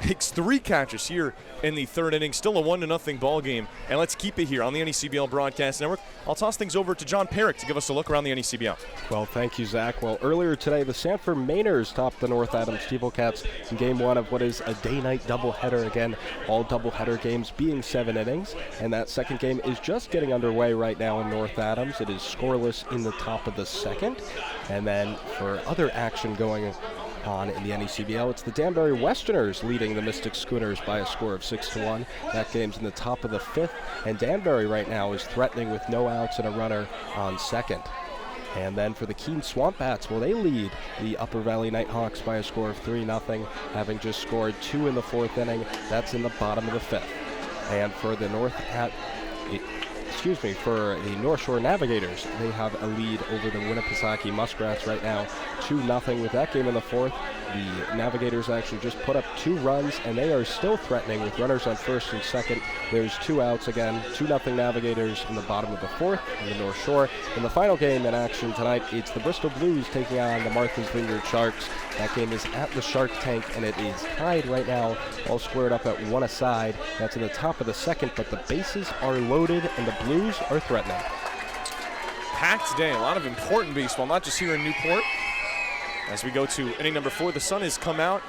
makes 3 catches here in the 3rd inning. Still a 1-0 ball game. And let's keep it here on the NECBL Broadcast Network. I'll toss things over to John Perrick to give us a look around the NECBL. Well, thank you, Zach. Well, earlier today, the Sanford Mainers topped the North Adams Steeplecats in Game 1 of what is a day-night doubleheader. Again, all doubleheader games being 7 innings. And that second game is just getting underway right now in North Adams. It is scoreless in the top of the 2nd. And then for other action going on in the NECBL, it's the Danbury Westerners leading the Mystic Schooners by a score of 6-1. That game's in the top of the 5th, and Danbury right now is threatening with no outs and a runner on second. And then for the Keene Swamp Bats, well, they lead the Upper Valley Nighthawks by a score of 3-0, having just scored 2 in the 4th inning. That's in the bottom of the 5th. And for the for the North Shore Navigators, they have a lead over the Winnipesaukee Muskrats right now, 2-0 with that game in the 4th. The Navigators actually just put up 2 runs, and they are still threatening with runners on 1st and 2nd. There's 2 outs again, 2-0 Navigators in the bottom of the 4th in the North Shore. In the final game in action tonight, it's the Bristol Blues taking on the Martha's Vineyard Sharks. That game is at the Shark Tank, and it is tied right now, all squared up at 1 aside. That's in the top of the 2nd, but the bases are loaded, and the Blues are threatening. Packed day, a lot of important baseball, not just here in Newport. As we go to inning number 4, the sun has come out,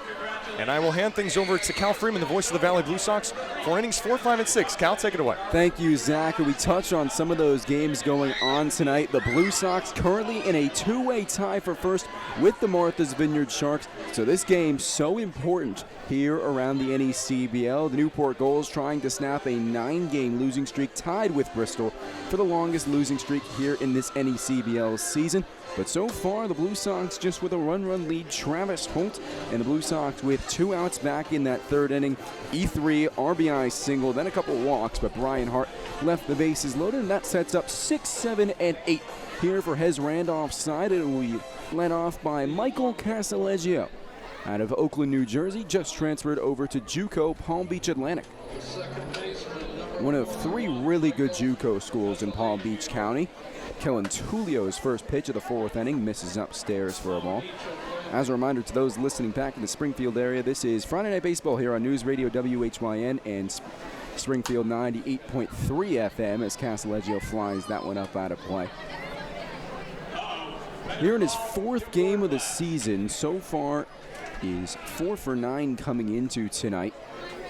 and I will hand things over to Cal Freeman, the voice of the Valley Blue Sox, for innings 4, 5, and 6. Cal, take it away. Thank you, Zach. We touched on some of those games going on tonight. The Blue Sox currently in a 2-way tie for first with the Martha's Vineyard Sharks. So this game so important here around the NECBL. The Newport Gulls trying to snap a 9-game losing streak, tied with Bristol for the longest losing streak here in this NECBL season. But so far, the Blue Sox just with a run lead. Travis Holt and the Blue Sox with 2 outs back in that 3rd inning. E3 RBI single, then a couple walks, but Brian Hart left the bases loaded, and that sets up 6, 7, and 8 here for Hez Randolph's side. It will be led off by Michael Casaleggio out of Oakland, New Jersey, just transferred over to JUCO Palm Beach Atlantic. One of 3 really good JUCO schools in Palm Beach County. Kellen Tulio's first pitch of the 4th inning misses upstairs for a ball. As a reminder to those listening back in the Springfield area, this is Friday Night Baseball here on News Radio WHYN and Springfield 98.3 FM as Casaleggio flies that one up out of play. Here in his 4th game of the season, so far is 4 for 9 coming into tonight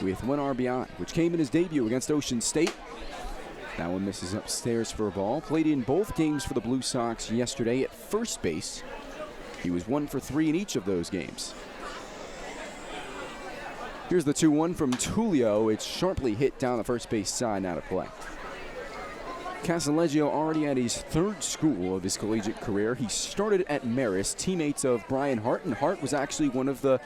with 1 RBI, which came in his debut against Ocean State. That one misses upstairs for a ball. Played in both games for the Blue Sox yesterday at first base. He was 1 for 3 in each of those games. Here's the 2-1 from Tulio. It's sharply hit down the first base side and out of play. Casaleggio already at his third school of his collegiate career. He started at Marist, teammates of Brian Hart, and Hart was actually one of the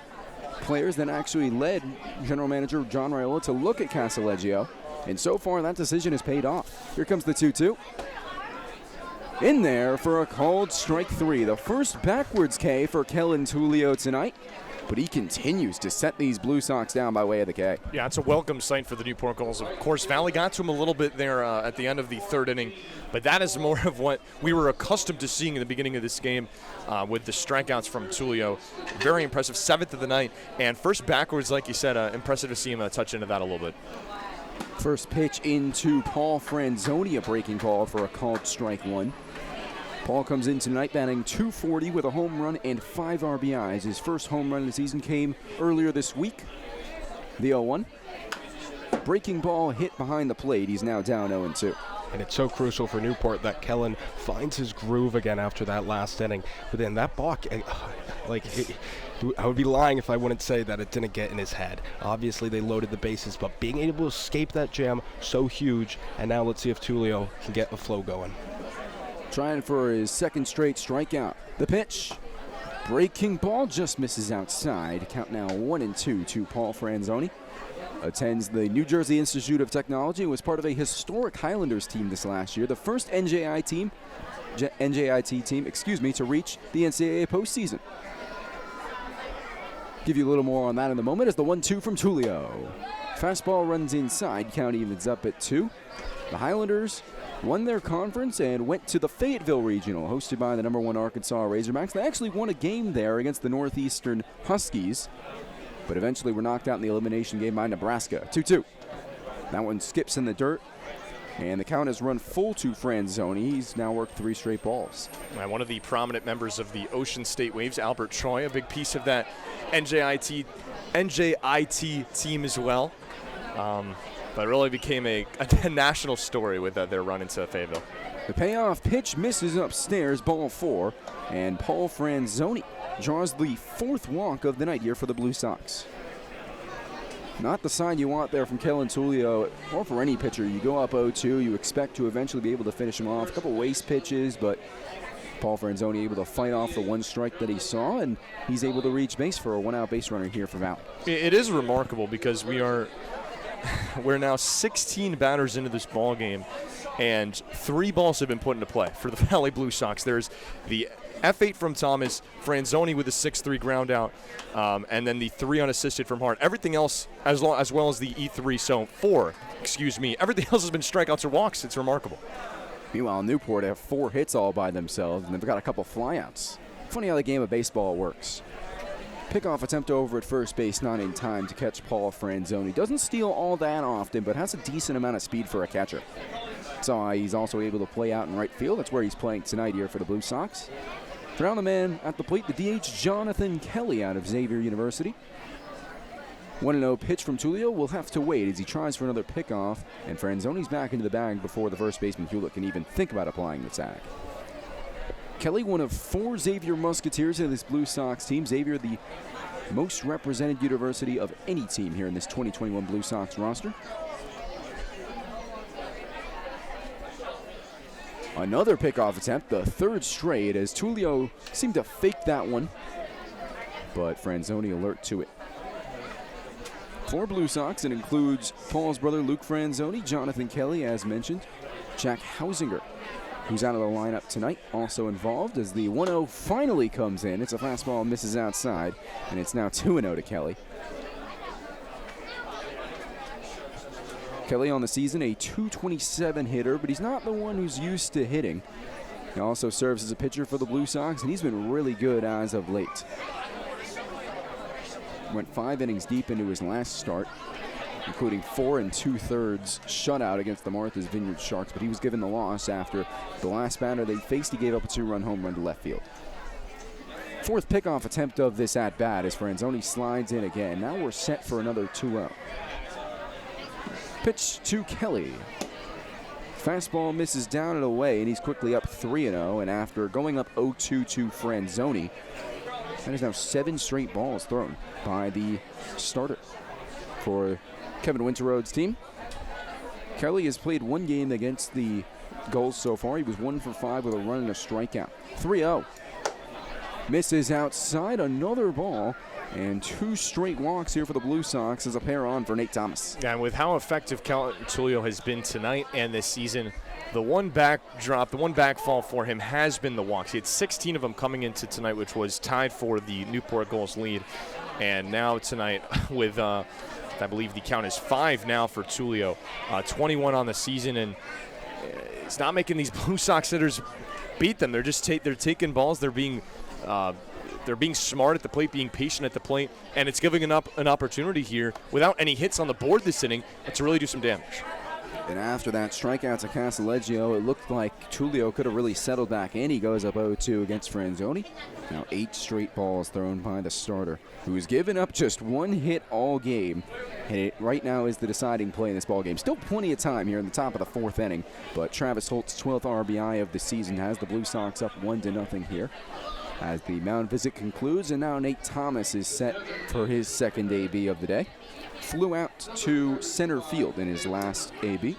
players that actually led general manager John Raiola to look at Casaleggio. And so far, that decision has paid off. Here comes the 2-2. In there for a called strike 3. The first backwards K for Kellen Tullio tonight. But he continues to set these Blue Sox down by way of the K. Yeah, it's a welcome sight for the Newport Gulls. Of course, Valley got to him a little bit there at the end of the third inning, but that is more of what we were accustomed to seeing in the beginning of this game with the strikeouts from Tullio. Very impressive, 7th of the night, and first backwards, like you said, impressive to see him touch into that a little bit. First pitch into Paul Franzoni, a breaking ball for a called strike 1. Paul comes in tonight batting .240 with a home run and 5 RBIs. His first home run of the season came earlier this week. The 0-1. Breaking ball hit behind the plate. He's now down 0-2. And it's so crucial for Newport that Kellen finds his groove again after that last inning. But then that balk, I would be lying if I wouldn't say that it didn't get in his head. Obviously, they loaded the bases, but being able to escape that jam, so huge. And now let's see if Tullio can get a flow going. Trying for his second straight strikeout. The pitch. Breaking ball just misses outside. Count now 1-2 to Paul Franzoni. Attends the New Jersey Institute of Technology and was part of a historic Highlanders team this last year. The first NJIT team to reach the NCAA postseason. Give you a little more on that in a moment as the 1-2 from Tullio. Fastball runs inside. Count evens up at 2. The Highlanders won their conference and went to the Fayetteville Regional, hosted by the #1 Arkansas Razorbacks. They actually won a game there against the Northeastern Huskies, but eventually were knocked out in the elimination game by Nebraska. 2-2. That one skips in the dirt, and the count has run full to Franzoni. He's now worked 3 straight balls. One of the prominent members of the Ocean State Waves, Albert Troy, a big piece of that NJIT team as well. But it really became a national story with their run into Fayetteville. The payoff pitch misses upstairs, ball 4, and Paul Franzoni draws the 4th walk of the night here for the Blue Sox. Not the sign you want there from Kellen Tullio, or for any pitcher. You go up 0-2, you expect to eventually be able to finish him off. A couple waste pitches, but Paul Franzoni able to fight off the 1 strike that he saw, and he's able to reach base for a 1-out base runner here for Valley. It is remarkable because we're now 16 batters into this ball game, and 3 balls have been put into play for the Valley Blue Sox. There's the F8 from Thomas, Franzoni with a 6-3 ground out, and then the 3 unassisted from Hart. Everything else, as well as the E3, so 4, everything else has been strikeouts or walks. It's remarkable. Meanwhile, Newport have 4 hits all by themselves, and they've got a couple flyouts. Funny how the game of baseball works. Pickoff attempt over at first base, not in time to catch Paul Franzoni. Doesn't steal all that often, but has a decent amount of speed for a catcher. So he's also able to play out in right field. That's where he's playing tonight here for the Blue Sox. Around the man at the plate, the DH Jonathan Kelly out of Xavier University. 1-0 pitch from Tullio will have to wait as he tries for another pickoff, and Franzoni's back into the bag before the first baseman Hewlett can even think about applying the tag. Kelly, one of 4 Xavier Musketeers in this Blue Sox team. Xavier, the most represented university of any team here in this 2021 Blue Sox roster. Another pickoff attempt, the 3rd straight, as Tullio seemed to fake that one, but Franzoni alert to it. 4 Blue Sox, it includes Paul's brother Luke Franzoni, Jonathan Kelly, as mentioned, Jack Hausinger, who's out of the lineup tonight, also involved as the 1-0 finally comes in. It's a fastball, misses outside, and it's now 2-0 to Kelly. Kelly on the season, a .227 hitter, but he's not the one who's used to hitting. He also serves as a pitcher for the Blue Sox, and he's been really good as of late. Went 5 innings deep into his last start, including 4 2/3 shutout against the Martha's Vineyard Sharks, but he was given the loss after the last batter they faced. He gave up a 2-run home run to left field. 4th pickoff attempt of this at-bat as Franzoni slides in again. Now we're set for another 2-0. Pitch to Kelly. Fastball misses down and away, and he's quickly up 3-0, and after going up 0-2 to Franzoni, that is now 7 straight balls thrown by the starter for Kevin Winterrode's team. Kelly has played 1 game against the Gulls so far. He was 1 for 5 with a run and a strikeout. 3-0. Misses outside, another ball, and 2 straight walks here for the Blue Sox as a pair on for Nate Thomas. And with how effective Kelton Tulio has been tonight and this season, the one backdrop, the one backfall for him has been the walks. He had 16 of them coming into tonight, which was tied for the Newport Gulls lead. And now tonight with, I believe the count is 5 now for Tulio, 21 on the season, and it's not making these Blue Sox hitters beat them. They're just they're taking balls. They're being smart at the plate, being patient at the plate, and it's giving up an opportunity here without any hits on the board this inning to really do some damage. And after that strikeout to Casaleggio, it looked like Tulio could have really settled back in. He goes up 0-2 against Franzoni. Now 8 straight balls thrown by the starter, who's given up just 1 hit all game. And it right now is the deciding play in this ball game. Still plenty of time here in the top of the 4th inning, but Travis Holt's 12th RBI of the season has the Blue Sox up 1-0 here. As the mound visit concludes, and now Nate Thomas is set for his second AB of the day. Flew out to center field in his last AB.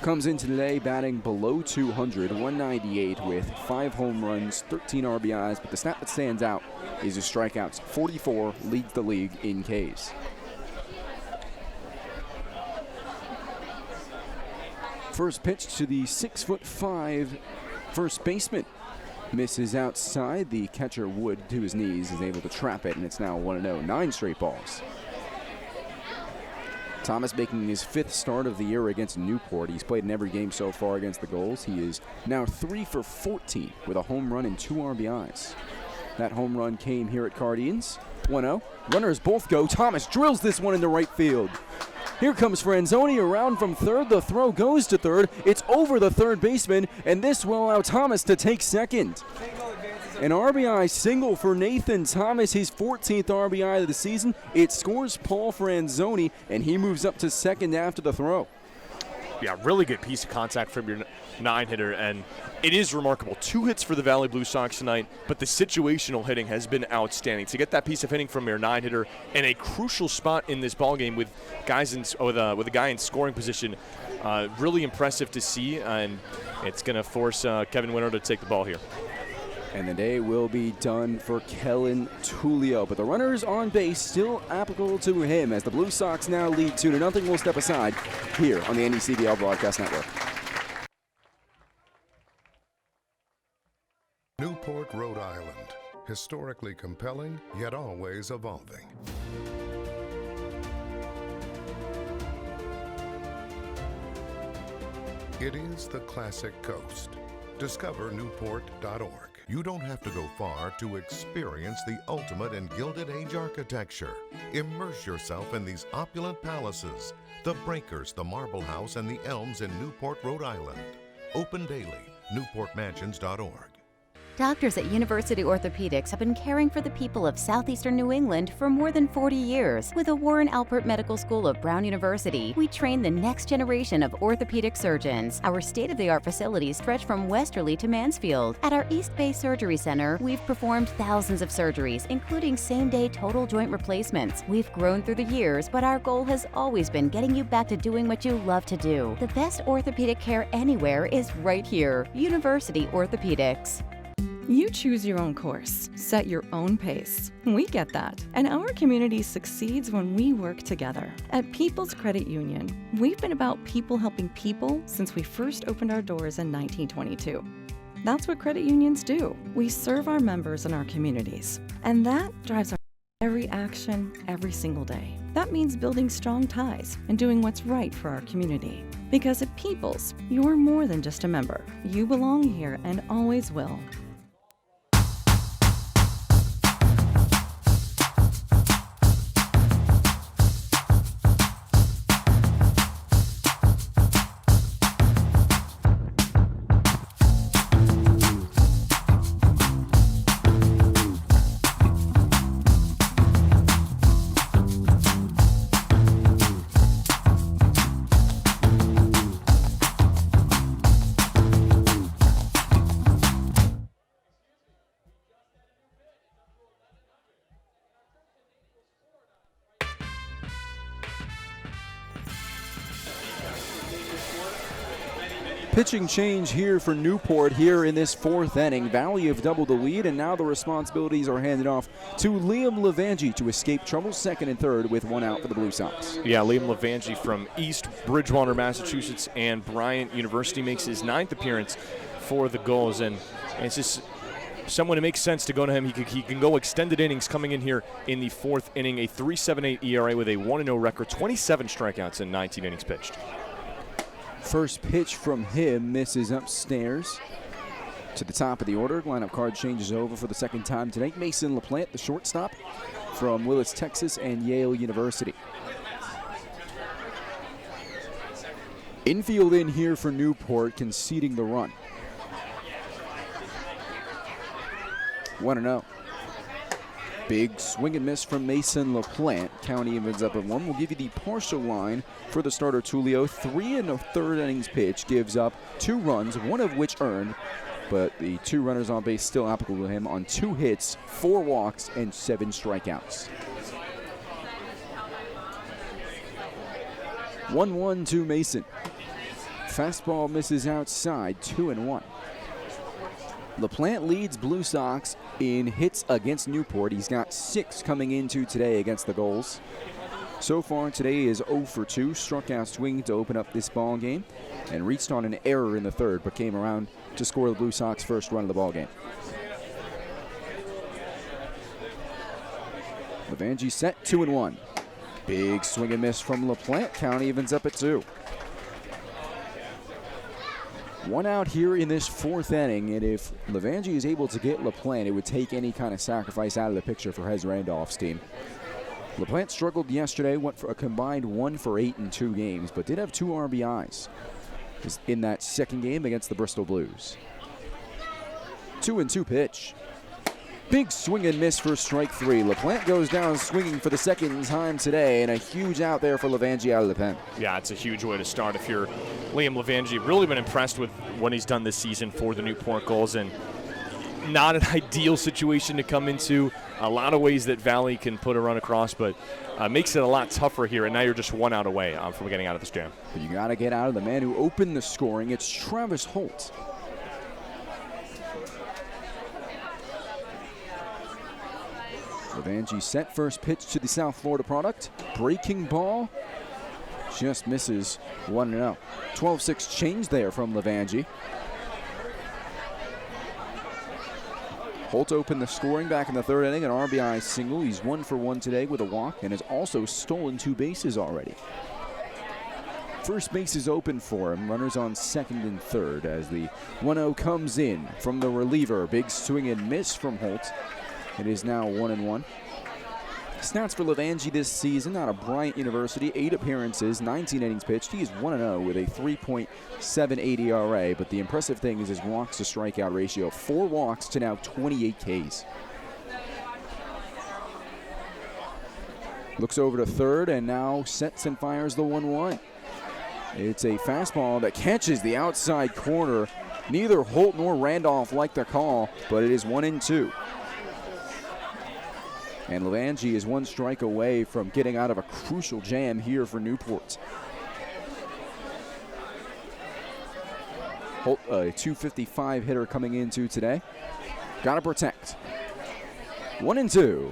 Comes in today batting below 200, 198 with 5 home runs, 13 RBIs, but the stat that stands out is his strikeouts. 44, leads the league in Ks. First pitch to the 6'5" first baseman. Misses outside. The catcher Wood to his knees is able to trap it, and it's now 1-0. 9 straight balls. Thomas making his 5th start of the year against Newport. He's played in every game so far against the Gulls. He is now 3 for 14 with a home run and 2 RBIs. That home run came here at Cardians. 1-0. Runners both go. Thomas drills this one into right field. Here comes Franzoni around from third. The throw goes to third. It's over the third baseman, and this will allow Thomas to take second. An RBI single for Nathan Thomas, his 14th RBI of the season. It scores Paul Franzoni, and he moves up to second after the throw. Yeah, really good piece of contact from your 9-hitter, and it is remarkable. 2 hits for the Valley Blue Sox tonight, but the situational hitting has been outstanding. To get that piece of hitting from your 9-hitter in a crucial spot in this ballgame with guys with a guy in scoring position, really impressive to see, and it's going to force Kevin Winter to take the ball here. And the day will be done for Kellen Tulio. But the runners on base still applicable to him as the Blue Sox now lead 2-0. We'll step aside here on the NECBL Broadcast Network. Newport, Rhode Island. Historically compelling, yet always evolving. It is the classic coast. Discover Newport.org. You don't have to go far to experience the ultimate in Gilded Age architecture. Immerse yourself in these opulent palaces, the Breakers, the Marble House, and the Elms in Newport, Rhode Island. Open daily, newportmansions.org. Doctors at University Orthopedics have been caring for the people of southeastern New England for more than 40 years. With the Warren Alpert Medical School of Brown University, we train the next generation of orthopedic surgeons. Our state-of-the-art facilities stretch from Westerly to Mansfield. At our East Bay Surgery Center, we've performed thousands of surgeries, including same-day total joint replacements. We've grown through the years, but our goal has always been getting you back to doing what you love to do. The best orthopedic care anywhere is right here. University Orthopedics. You choose your own course, set your own pace. We get that. And our community succeeds when we work together. At People's Credit Union, we've been about people helping people since we first opened our doors in 1922. That's what credit unions do. We serve our members and our communities. And that drives our every action, every single day. That means building strong ties and doing what's right for our community. Because at People's, you're more than just a member. You belong here and always will. Pitching change here for Newport here in this fourth inning. Valley have doubled the lead, and now the responsibilities are handed off to Liam Levangie to escape trouble, second and third with one out for the Blue Sox. Yeah, Liam Levangie from East Bridgewater, Massachusetts, and Bryant University makes his 9th appearance for the Gulls, and it's just someone it makes sense to go to him. He can go extended innings coming in here in the fourth inning, a 3.78 ERA with a 1-0 record, 27 strikeouts in 19 innings pitched. First pitch from him misses upstairs to the top of the order. Lineup card changes over for the second time today. Mason LaPlante, the shortstop from Willis, Texas, and Yale University. Infield in here for Newport, conceding the run. 1-0. Big swing and miss from Mason LaPlante. County evens up at 1. We'll give you the partial line for the starter Tulio. 3 1/3 innings pitch gives up 2 runs, one of which earned, but the 2 runners on base still applicable to him on 2 hits, 4 walks, and 7 strikeouts. 1-1 to Mason. Fastball misses outside, 2-1. LaPlante leads Blue Sox in hits against Newport. He's got 6 coming into today against the Gulls. So far today is 0 for 2. Struck out swinging to open up this ball game and reached on an error in the third, but came around to score the Blue Sox first run of the ball game. Levangie set, 2-1. Big swing and miss from LaPlante. County evens up at 2. 1 out here in this fourth inning, and if Levangie is able to get LaPlante, it would take any kind of sacrifice out of the picture for Hez Randolph's team. LaPlante struggled yesterday, went for a combined 1 for 8 in 2 games, but did have 2 RBIs in that second game against the Bristol Blues. 2-2 pitch. Big swing and miss for strike 3. LaPlante goes down swinging for the second time today, and a huge out there for Levangie out of the pen. Yeah, it's a huge way to start if you're Liam Levangie. Really been impressed with what he's done this season for the Newport Gulls, and not an ideal situation to come into. A lot of ways that Valley can put a run across, but makes it a lot tougher here, and now you're just 1 out away from getting out of this jam. But you got to get out of the man who opened the scoring. It's Travis Holt. Levangie set, first pitch to the South Florida product. Breaking ball. Just misses 1-0. 12-6 change there from Levangie. Holt opened the scoring back in the third inning, an RBI single. He's 1 for 1 today with a walk and has also stolen 2 bases already. First base is open for him. Runners on second and third as the 1-0 comes in from the reliever. Big swing and miss from Holt. It is now 1-1. Stats for Levangie this season out of Bryant University, 8 appearances, 19 innings pitched. He is 1-0 with a 3.78 ERA, but the impressive thing is his walks to strikeout ratio. 4 walks to now 28 Ks. Looks over to third and now sets and fires the 1-1. It's a fastball that catches the outside corner. Neither Holt nor Randolph like the call, but it is 1-2. And Levangie is 1 strike away from getting out of a crucial jam here for Newport. Holt, a .255 hitter coming into today. Got to protect. 1-2.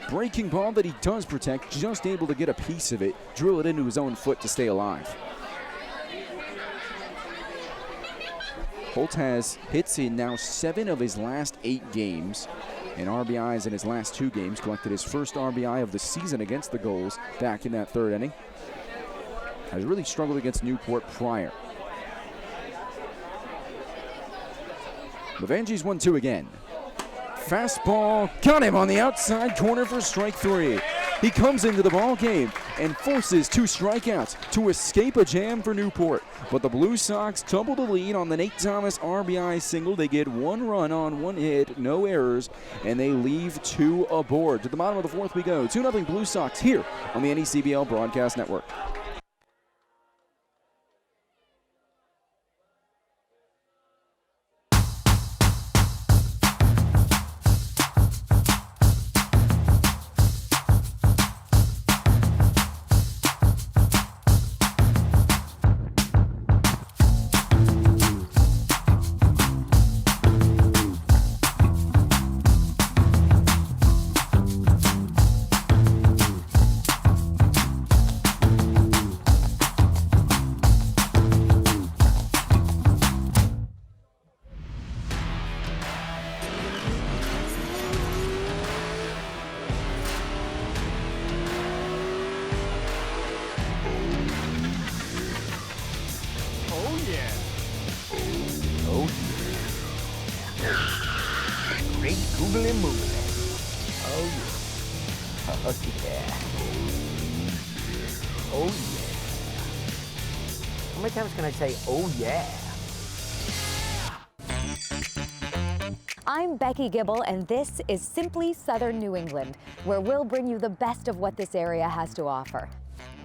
Breaking ball that he does protect, just able to get a piece of it, drill it into his own foot to stay alive. Holt has hits in now 7 of his last 8 games. And RBIs in his last 2 games, collected his first RBI of the season against the Gulls back in that third inning. Has really struggled against Newport prior. Levangie's 1-2 again. Fastball, got him on the outside corner for strike 3. He comes into the ball game and forces 2 strikeouts to escape a jam for Newport. But the Blue Sox double the lead on the Nate Thomas RBI single. They get 1 run on 1 hit, no errors, and they leave 2 aboard. To the bottom of the 4th we go. 2-0 Blue Sox here on the NECBL Broadcast Network. big googly moogly. Oh yeah. Oh yeah. Oh yeah. How many times can I say, oh yeah? I'm Becky Gibble, and this is Simply Southern New England, where we'll bring you the best of what this area has to offer.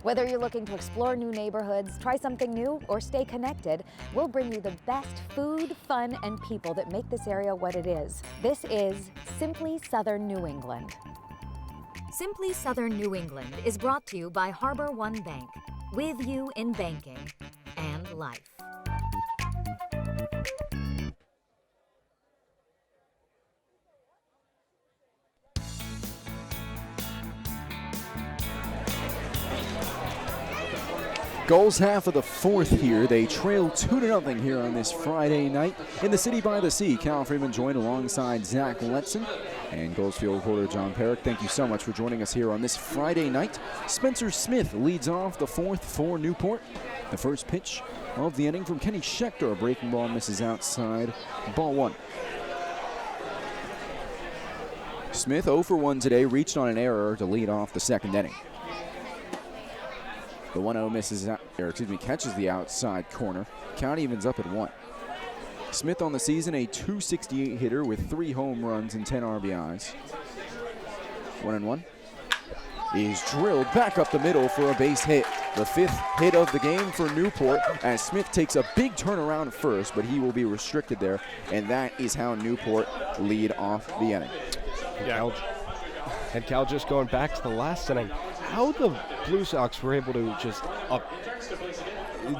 Whether you're looking to explore new neighborhoods, try something new, or stay connected, we'll bring you the best food, fun, and people that make this area what it is. This is Simply Southern New England. Simply Southern New England is brought to you by Harbor One Bank, with you in banking and life. Gulls half of the fourth here. They trail 2-0 here on this Friday night in the city by the sea. Cal Freeman joined alongside Zach Letson and Gulls field reporter John Perrick. Thank you so much for joining us here on this Friday night. Spencer Smith leads off the fourth for Newport. The first pitch of the inning from Kenny Schechter. A breaking ball misses outside. Ball one. Smith 0 for 1 today, reached on an error to lead off the second inning. The 1-0 misses out, catches the outside corner. Count evens up at 1. Smith on the season, a .268 hitter with 3 home runs and 10 RBIs. 1-1 is drilled back up the middle for a base hit. The 5th hit of the game for Newport as Smith takes a big turnaround first, but he will be restricted there, and that is how Newport lead off the inning. And Cal, just going back to the last inning, how the Blue Sox were able to just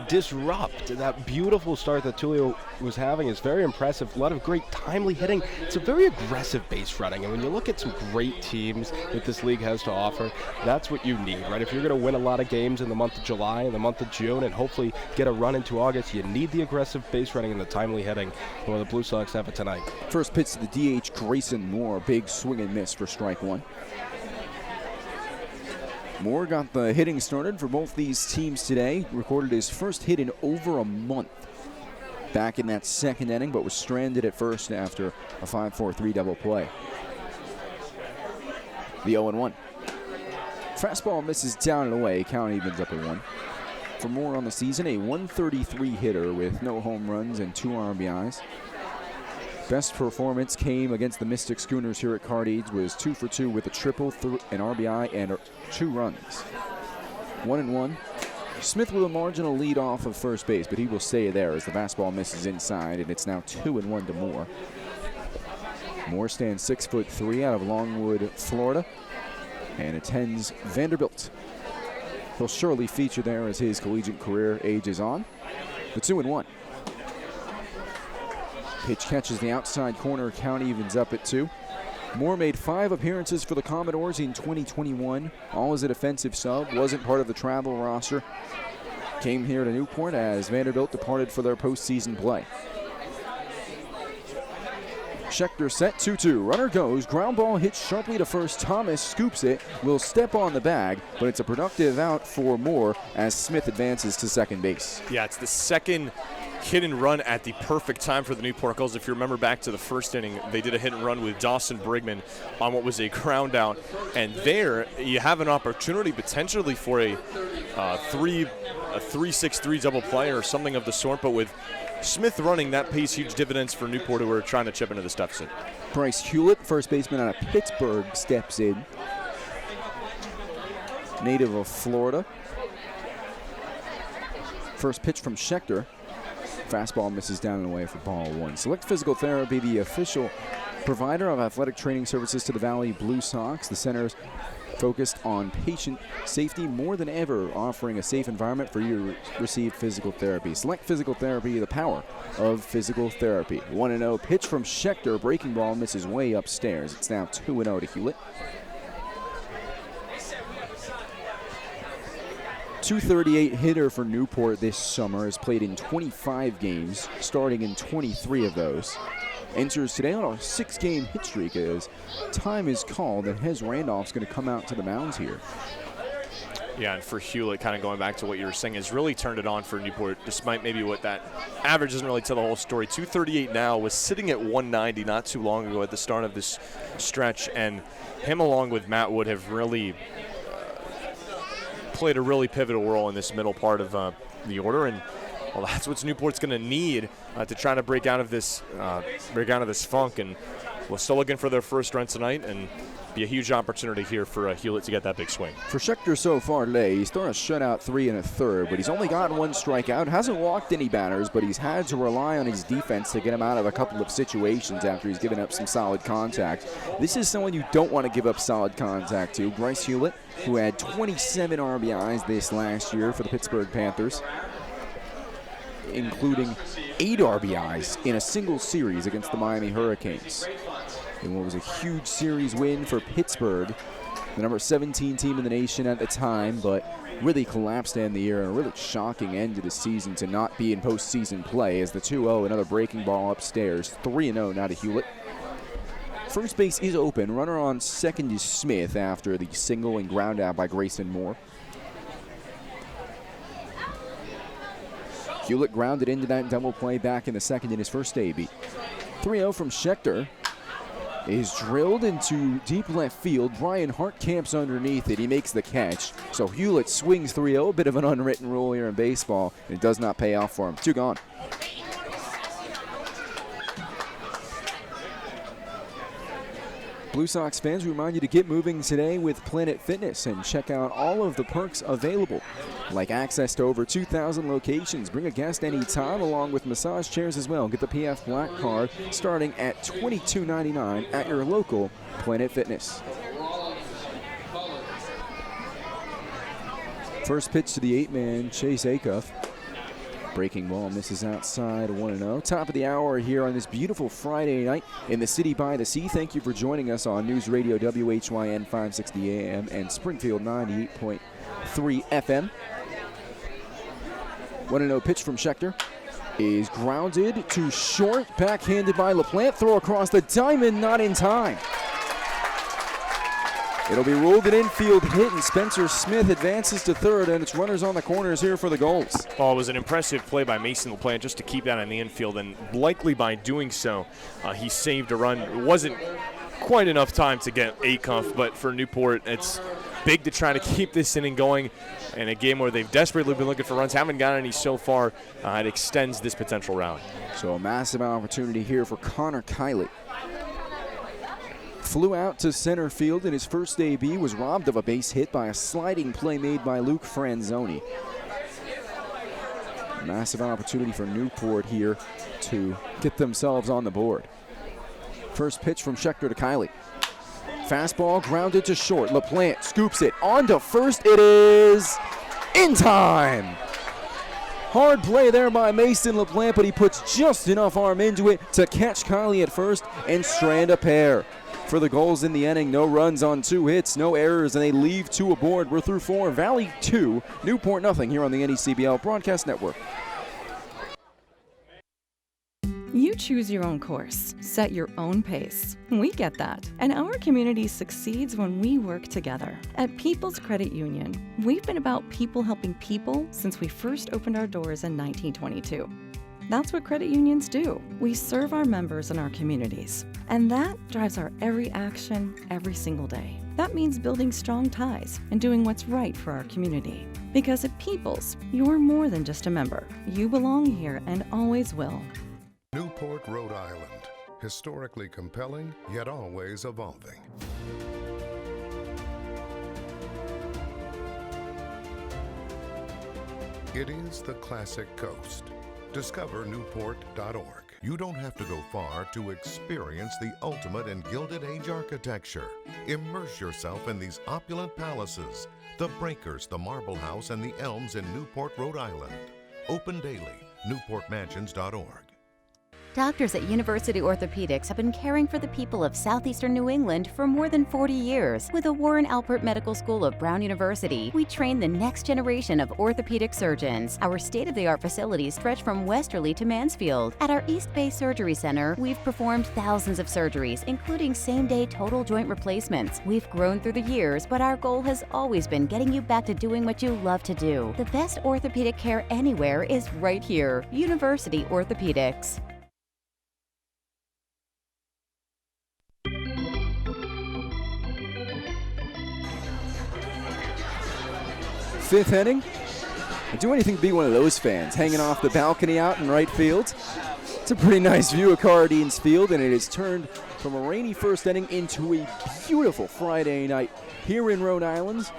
disrupt that beautiful start that Tulio was having is very impressive. A lot of great timely hitting. It's a very aggressive base running, and when you look at some great teams that this league has to offer, that's what you need, right? If you're going to win a lot of games in the month of July and the month of June and hopefully get a run into August, you need the aggressive base running and the timely hitting. Well, the Blue Sox have it tonight. First pitch to the DH, Grayson Moore. Big swing and miss for strike one. Moore got the hitting started for both these teams today. Recorded his first hit in over a month back in that second inning, but was stranded at first after a 5-4-3 double play. The 0-1. Fastball misses down and away. Count evens up at 1. For Moore on the season, a .133 hitter with no home runs and 2 RBIs. Best performance came against the Mystic Schooners here at Cardeeds, was 2 for 2 with a triple, an RBI, and 2 runs. 1-1. Smith with a marginal lead off of first base, but he will stay there as the fastball misses inside, and it's now 2-1 to Moore. Moore stands 6'3" out of Longwood, Florida, and attends Vanderbilt. He'll surely feature there as his collegiate career ages on. The 2-1. Pitch catches the outside corner. Count evens up at 2. Moore made 5 appearances for the Commodores in 2021. All as a defensive sub. Wasn't part of the travel roster. Came here to Newport as Vanderbilt departed for their postseason play. Schechter set 2-2. Runner goes. Ground ball hits sharply to first. Thomas scoops it. Will step on the bag, but it's a productive out for Moore as Smith advances to second base. Yeah, it's the second hit and run at the perfect time for the Newport Gulls. If you remember back to the first inning, they did a hit and run with Dawson Brigman on what was a ground out. And there you have an opportunity potentially for a 3-6-3 double play or something of the sort. But with Smith running, that pays huge dividends for Newport, who are trying to chip into this deficit. Bryce Hewlett, first baseman out of Pittsburgh, steps in. Native of Florida. First pitch from Schechter. Fastball misses down and away for ball 1. Select Physical Therapy, the official provider of athletic training services to the Valley Blue Sox. The center's focused on patient safety more than ever, offering a safe environment for you to receive physical therapy. Select Physical Therapy, the power of physical therapy. 1-0 pitch from Schechter. Breaking ball misses way upstairs. It's now 2-0 to Hewlett. .238 hitter for Newport this summer, has played in 25 games, starting in 23 of those. Enters today on a 6-game hit streak as time is called, and Hez Randolph's going to come out to the mounds here. Yeah, and for Hewlett, kind of going back to what you were saying, has really turned it on for Newport, despite maybe what that average doesn't really tell the whole story. 238 now, was sitting at 190 not too long ago at the start of this stretch, and him along with Matt Wood have really played a really pivotal role in this middle part of the order, and well, that's what Newport's going to need to try to break out of this funk. And we're still looking for their first run tonight, and be a huge opportunity here for Hewlett to get that big swing. For Schechter so far today, he's thrown a shutout 3 1/3, but he's only gotten 1 strikeout. Hasn't walked any batters, but he's had to rely on his defense to get him out of a couple of situations after he's given up some solid contact. This is someone you don't want to give up solid contact to. Bryce Hewlett, who had 27 RBIs this last year for the Pittsburgh Panthers, including 8 RBIs in a single series against the Miami Hurricanes. In what was a huge series win for Pittsburgh, the number 17 team in the nation at the time, but really collapsed to end the year, and a really shocking end to the season to not be in postseason play as the 2-0, another breaking ball upstairs, 3-0 now to Hewlett. First base is open. Runner on second is Smith after the single and ground out by Grayson Moore. Hewlett grounded into that double play back in the second in his first AB. 3-0 from Schechter is drilled into deep left field. Brian Hart camps underneath it. He makes the catch. So Hewlett swings 3-0, a bit of an unwritten rule here in baseball, and it does not pay off for him. 2 gone. Blue Sox fans, we remind you to get moving today with Planet Fitness and check out all of the perks available, like access to over 2,000 locations. Bring a guest anytime, along with massage chairs as well. Get the PF Black Card starting at $22.99 at your local Planet Fitness. First pitch to the 8-man, Chase Acuff. Breaking ball misses outside, 1-0. Top of the hour here on this beautiful Friday night in the city by the sea. Thank you for joining us on News Radio WHYN 560 AM and Springfield 98.3 FM. 1-0 pitch from Schechter is grounded to short, backhanded by LaPlante. Throw across the diamond, not in time. It'll be ruled an infield hit, and Spencer Smith advances to third, and it's runners on the corners here for the Gulls. Well, it was an impressive play by Mason LaPlante just to keep that in the infield, and likely by doing so, he saved a run. It wasn't quite enough time to get Acuff, but for Newport, it's big to try to keep this inning going in a game where they've desperately been looking for runs, haven't got any so far. It extends this potential rally. So a massive opportunity here for Connor Kiley. Flew out to center field in his first AB, was robbed of a base hit by a sliding play made by Luke Franzoni. Massive opportunity for Newport here to get themselves on the board. First pitch from Schechter to Kiley. Fastball grounded to short. LaPlante scoops it on to first. It is in time. Hard play there by Mason LaPlante, but he puts just enough arm into it to catch Kiley at first and strand a pair. For the Gulls in the inning, no runs on 2 hits, no errors, and they leave 2 aboard. We're through 4. Valley 2, Newport nothing here on the NECBL Broadcast Network. You choose your own course, set your own pace. We get that. And our community succeeds when we work together. At People's Credit Union, we've been about people helping people since we first opened our doors in 1922. That's what credit unions do. We serve our members and our communities. And that drives our every action, every single day. That means building strong ties and doing what's right for our community. Because at People's, you're more than just a member. You belong here and always will. Newport, Rhode Island. Historically compelling, yet always evolving. It is the classic coast. Discover Newport.org. You don't have to go far to experience the ultimate in Gilded Age architecture. Immerse yourself in these opulent palaces, the Breakers, the Marble House, and the Elms in Newport, Rhode Island. Open daily, newportmansions.org. Doctors at University Orthopedics have been caring for the people of southeastern New England for more than 40 years. With the Warren Alpert Medical School of Brown University, we train the next generation of orthopedic surgeons. Our state-of-the-art facilities stretch from Westerly to Mansfield. At our East Bay Surgery Center, we've performed thousands of surgeries, including same-day total joint replacements. We've grown through the years, but our goal has always been getting you back to doing what you love to do. The best orthopedic care anywhere is right here. University Orthopedics. Fifth inning. I'd do anything to be one of those fans, hanging off the balcony out in right field. It's a pretty nice view of Cardines Field, and it has turned from a rainy first inning into a beautiful Friday night here in Rhode Island.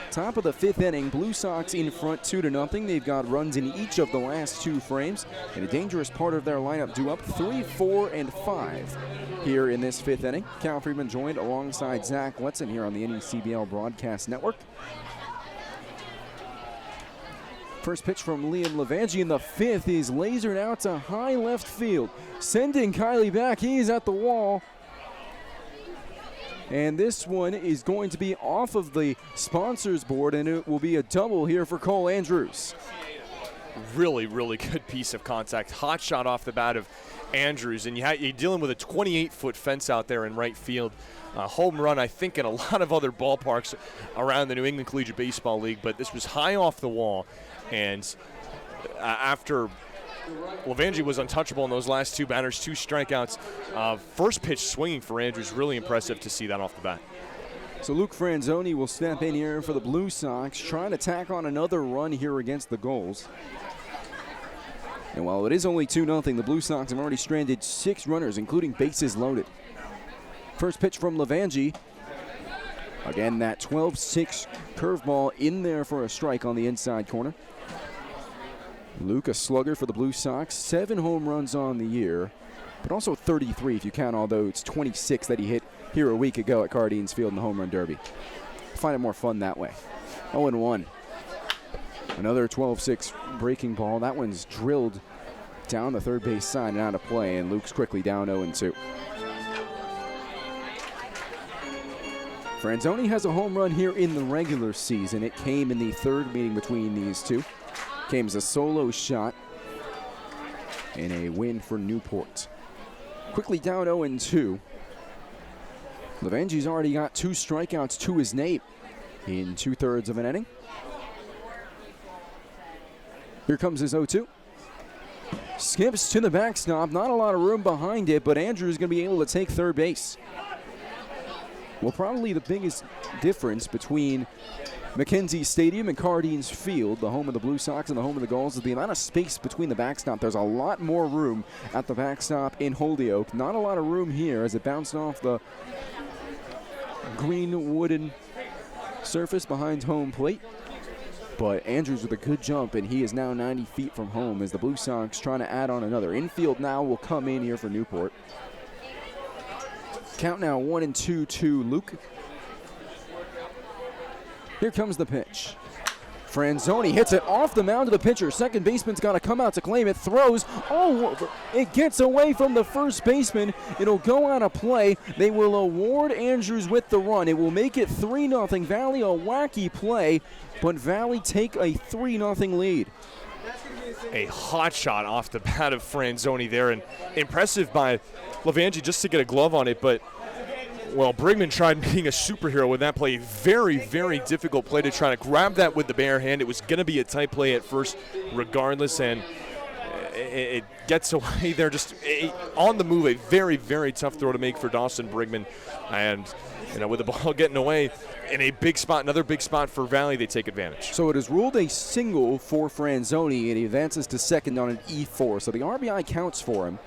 Top of the fifth inning, Blue Sox in front 2-0. They've got runs in each of the last two frames, and a dangerous part of their lineup due up 3, 4, and 5 here in this fifth inning. Cal Friedman joined alongside Zach Letson here on the NECBL Broadcast Network. First pitch from Liam Levangie in the fifth is lasered out to high left field, sending Kylie back. He's at the wall. And this one is going to be off of the sponsors board, and it will be a double here for Cole Andrews. Really, really good piece of contact. Hot shot off the bat of Andrews, and you're dealing with a 28-foot fence out there in right field. Home run, I think, in a lot of other ballparks around the New England Collegiate Baseball League, but this was high off the wall. And after Levangie was untouchable in those last two batters, 2 strikeouts, first pitch swinging for Andrews, really impressive to see that off the bat. So Luke Franzoni will step in here for the Blue Sox, trying to tack on another run here against the Gulls. And while it is only 2-0, the Blue Sox have already stranded 6 runners, including bases loaded. First pitch from Levangie. Again, that 12-6 curveball in there for a strike on the inside corner. Luke, a slugger for the Blue Sox, 7 home runs on the year, but also 33 if you count all those 26 that he hit here a week ago at Cardines Field in the Home Run Derby. I find it more fun that way. 0-1. Another 12-6 breaking ball. That one's drilled down the third base side and out of play, and Luke's quickly down 0-2. Franzoni has a home run here in the regular season. It came in the third meeting between these two. Came as a solo shot in a win for Newport. Quickly down 0-2. Levangie's already got 2 strikeouts to his name in 2/3 of an inning. Here comes his 0-2. Skips to the backstop. Not a lot of room behind it, but Andrews is going to be able to take third base. Well, probably the biggest difference between McKenzie Stadium and Cardines Field, the home of the Blue Sox and the home of the Gulls, is the amount of space between the backstop. There's a lot more room at the backstop in Holyoke. Not a lot of room here as it bounced off the green wooden surface behind home plate. But Andrews with a good jump, and he is now 90 feet from home as the Blue Sox trying to add on another. Infield now will come in here for Newport. Count now 1-2 to Luke. Here comes the pitch. Franzoni hits it off the mound of the pitcher. Second baseman's got to come out to claim it. Throws. Oh, it gets away from the first baseman. It'll go out of play. They will award Andrews with the run. It will make it 3-0. Valley a wacky play, but Valley take a 3-0 lead. A hot shot off the bat of Franzoni there, and impressive by Levangie just to get a glove on it, but well, Brigman tried being a superhero with that play. Very, very difficult play to try to grab that with the bare hand. It was going to be a tight play at first regardless, and it gets away there just on the move. A very, very tough throw to make for Dawson Brigman, and with the ball getting away in a big spot, another big spot for Valley, they take advantage. So it is ruled a single for Franzoni, and he advances to second on an E4. So the RBI counts for him.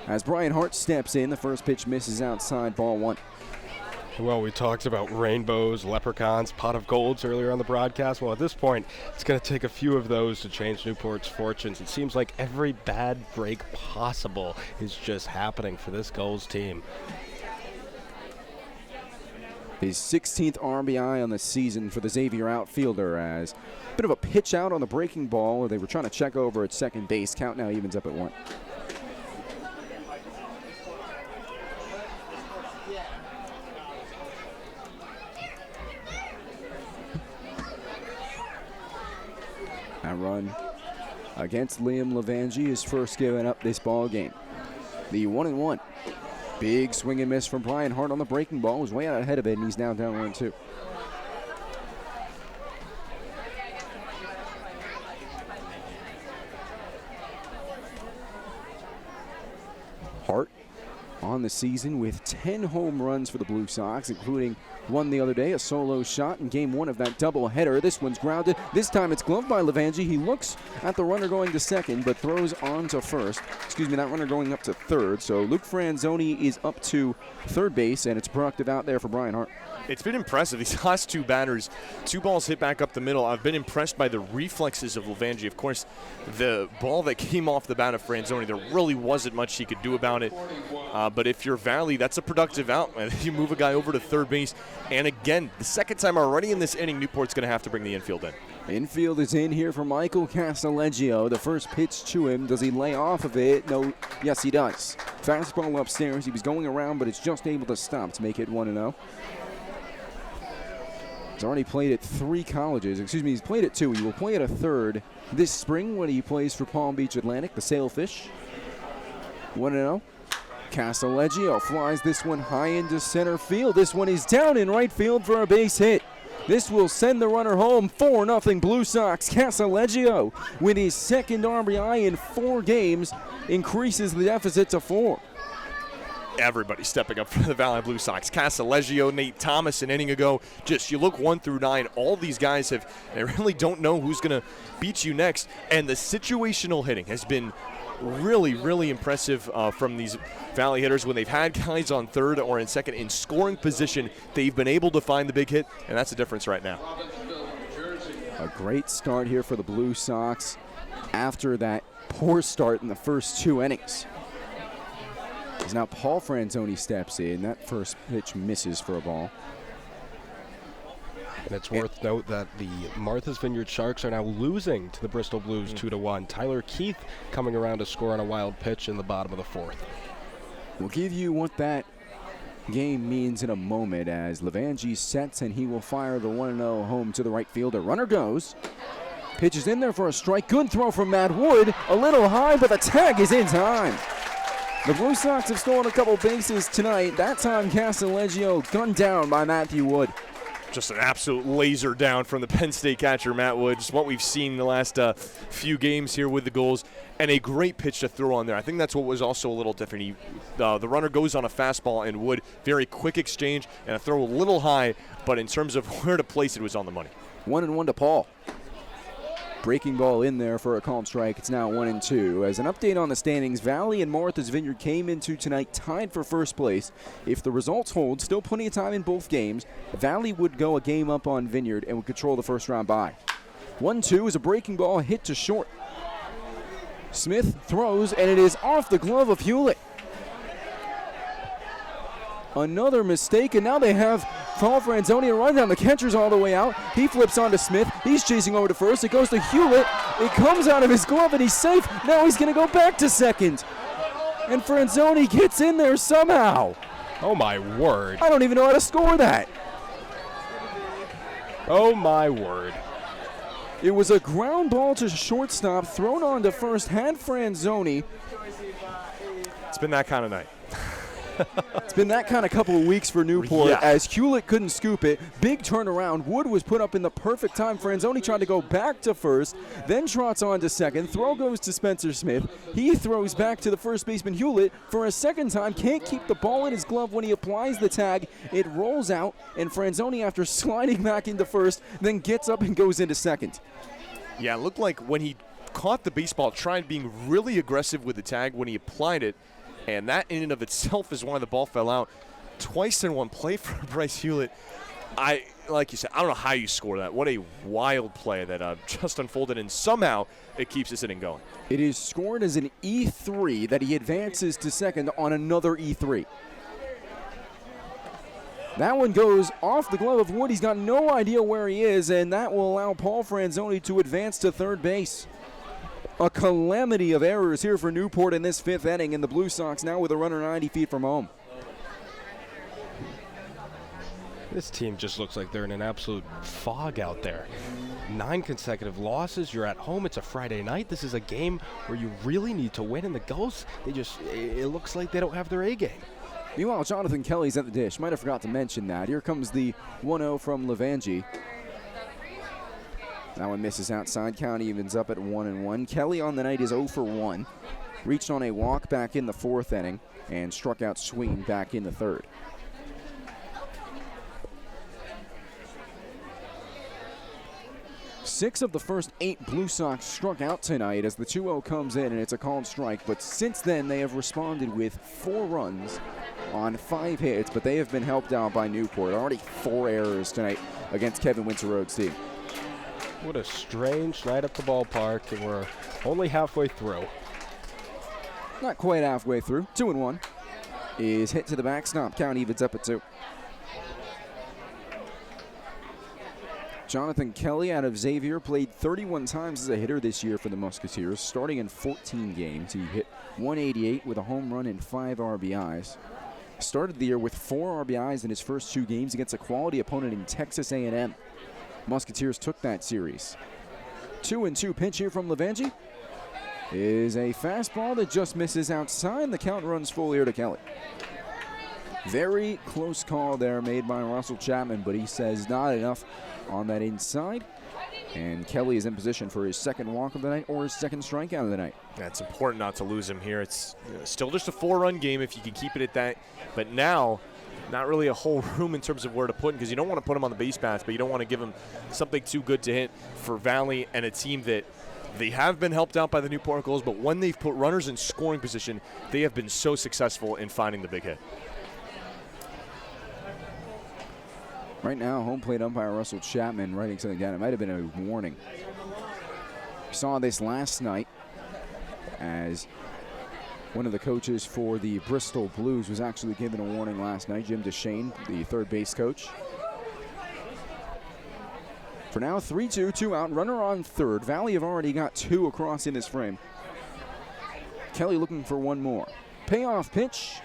As Brian Hart steps in, the first pitch misses outside, ball 1. Well, we talked about rainbows, leprechauns, pot of golds earlier on the broadcast. Well, at this point, it's going to take a few of those to change Newport's fortunes. It seems like every bad break possible is just happening for this Gulls team. His 16th RBI on the season for the Xavier outfielder, as a bit of a pitch out on the breaking ball. They were trying to check over at second base. Count now evens up at 1. That run against Liam Levangie is first giving up this ball game. The 1-1. Big swing and miss from Brian Hart on the breaking ball. Was way out ahead of it, and he's now down 1-2. Hart on the season with 10 home runs for the Blue Sox, including one the other day, a solo shot in game 1 of that doubleheader. This one's grounded. This time it's gloved by Levangie. He looks at the runner going to second, but throws on to first. Excuse me, that runner going up to third. So Luke Franzoni is up to third base, and it's productive out there for Brian Hart. It's been impressive. These last two batters, 2 balls hit back up the middle. I've been impressed by the reflexes of Levangie. Of course, the ball that came off the bat of Franzoni, there really wasn't much he could do about it. But if you're Valley, that's a productive out. You move a guy over to third base. And again, the second time already in this inning, Newport's going to have to bring the infield in. Infield is in here for Michael Castileggio. The first pitch to him. Does he lay off of it? No. Yes, he does. Fastball upstairs. He was going around, but it's just able to stop to make it 1-0. He's already played at 3 colleges. Excuse me, he's played at 2. He will play at a third this spring when he plays for Palm Beach Atlantic, the Sailfish. 1-0. Castileggio flies this one high into center field. This one is down in right field for a base hit. This will send the runner home. 4-0 Blue Sox. Castileggio, with his second RBI in 4 games, increases the deficit to 4. Everybody stepping up for the Valley Blue Sox. Castileggio, Nate Thomas an inning ago. Just you look 1 through 9, all these guys they really don't know who's going to beat you next. And the situational hitting has been really, really impressive from these Valley hitters. When they've had guys on third or in second in scoring position, they've been able to find the big hit, and that's the difference right now. A great start here for the Blue Sox after that poor start in the first 2 innings. As now Paul Franzoni steps in. That first pitch misses for a ball. And it's worth note that the Martha's Vineyard Sharks are now losing to the Bristol Blues 2-1. Tyler Keith coming around to score on a wild pitch in the bottom of the 4th. We'll give you what that game means in a moment as Levangie sets and he will fire the 1-0 home to the right fielder. Runner goes. Pitches in there for a strike. Good throw from Matt Wood. A little high, but the tag is in time. The Blue Sox have stolen a couple bases tonight. That time Castileggio gunned down by Matthew Wood. Just an absolute laser down from the Penn State catcher, Matt Wood. Just what we've seen in the last few games here with the Gulls, and a great pitch to throw on there. I think that's what was also a little different. The runner goes on a fastball, and Wood, very quick exchange, and a throw a little high, but in terms of where to place it was on the money. 1-1 to Paul. Breaking ball in there for a called strike. It's now 1-2. As an update on the standings, Valley and Martha's Vineyard came into tonight tied for first place. If the results hold, still plenty of time in both games, Valley would go a game up on Vineyard and would control the first round bye. 1-2 is a breaking ball hit to short. Smith throws, and it is off the glove of Hewlett. Another mistake, and now they have Paul Franzoni run down. The catcher's all the way out. He flips on to Smith. He's chasing over to first. It goes to Hewlett. It comes out of his glove, and he's safe. Now he's going to go back to second. And Franzoni gets in there somehow. Oh, my word. I don't even know how to score that. Oh, my word. It was a ground ball to shortstop, thrown on to first, had Franzoni. It's been that kind of night. It's been that kind of couple of weeks for Newport as Hewlett couldn't scoop it. Big turnaround. Wood was put up in the perfect time. Franzoni tried to go back to first, then trots on to second. Throw goes to Spencer Smith. He throws back to the first baseman Hewlett for a second time. Can't keep the ball in his glove when he applies the tag. It rolls out, and Franzoni, after sliding back into first, then gets up and goes into second. Yeah, it looked like when he caught the baseball, tried being really aggressive with the tag when he applied it. And that in and of itself is why the ball fell out. Twice in one play for Bryce Hewlett. Like you said, I don't know how you score that. What a wild play that just unfolded, and somehow it keeps this inning going. It is scored as an E3 that he advances to second on another E3. That one goes off the glove of Wood. He's got no idea where he is, and that will allow Paul Franzoni to advance to third base. A calamity of errors here for Newport in this 5th inning, and the Blue Sox now with a runner 90 feet from home. This team just looks like they're in an absolute fog out there. 9 consecutive losses. You're at home. It's a Friday night. This is a game where you really need to win. And the Gulls, it looks like they don't have their A game. Meanwhile, Jonathan Kelly's at the dish. Might have forgot to mention that. Here comes the 1-0 from Levangie. That one misses outside. Count evens up at 1-1. Kelly on the night is 0 for 1. Reached on a walk back in the 4th inning and struck out Swain back in the 3rd. Six of the first 8 Blue Sox struck out tonight as the 2-0 comes in and it's a called strike. But since then, they have responded with 4 runs on 5 hits, but they have been helped out by Newport. Already 4 errors tonight against Kevin Winter-Rhodes' team. What a strange night at the ballpark, and we're only halfway through. Not quite halfway through. 2-1 is hit to the backstop. Count evens up at 2. Jonathan Kelly out of Xavier played 31 times as a hitter this year for the Musketeers, starting in 14 games. He hit 188 with a home run and 5 RBIs. Started the year with 4 RBIs in his first 2 games against a quality opponent in Texas A&M. Musketeers took that series. 2-2 pitch here from Levangie is a fastball that just misses outside. The count runs full here to Kelly. Very close call there made by Russell Chapman, but he says not enough on that inside. And Kelly is in position for his 2nd walk of the night or his 2nd strikeout of the night. Yeah, it's important not to lose him here. It's still just a 4-run game if you can keep it at that. But now, not really a whole room in terms of where to put him, because you don't want to put him on the base paths, but you don't want to give him something too good to hit for Valley and a team that they have been helped out by the Newport Gulls, but when they've put runners in scoring position, they have been so successful in finding the big hit. Right now, home plate umpire Russell Chapman writing something down. It might have been a warning. We saw this last night as one of the coaches for the Bristol Blues was actually given a warning last night. Jim Deshane, the 3rd base coach. For now, 3-2, 2 out, runner on 3rd. Valley have already got 2 across in this frame. Kelly looking for 1 more. Payoff pitch.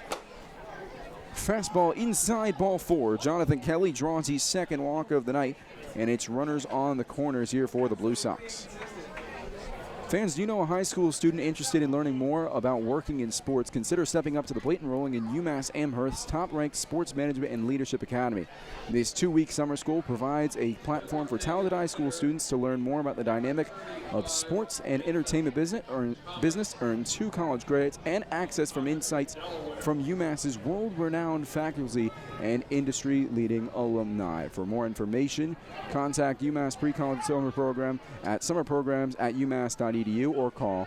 Fastball inside, ball 4. Jonathan Kelly draws his 2nd walk of the night, and it's runners on the corners here for the Blue Sox. Fans, do you know a high school student interested in learning more about working in sports? Consider stepping up to the plate and enrolling in UMass Amherst's top-ranked Sports Management and Leadership Academy. This 2-week summer school provides a platform for talented high school students to learn more about the dynamic of sports and entertainment business, earn 2 college credits, and access from insights from UMass's world-renowned faculty and industry-leading alumni. For more information, contact UMass Pre-College Summer Program at summerprograms@umass.edu or call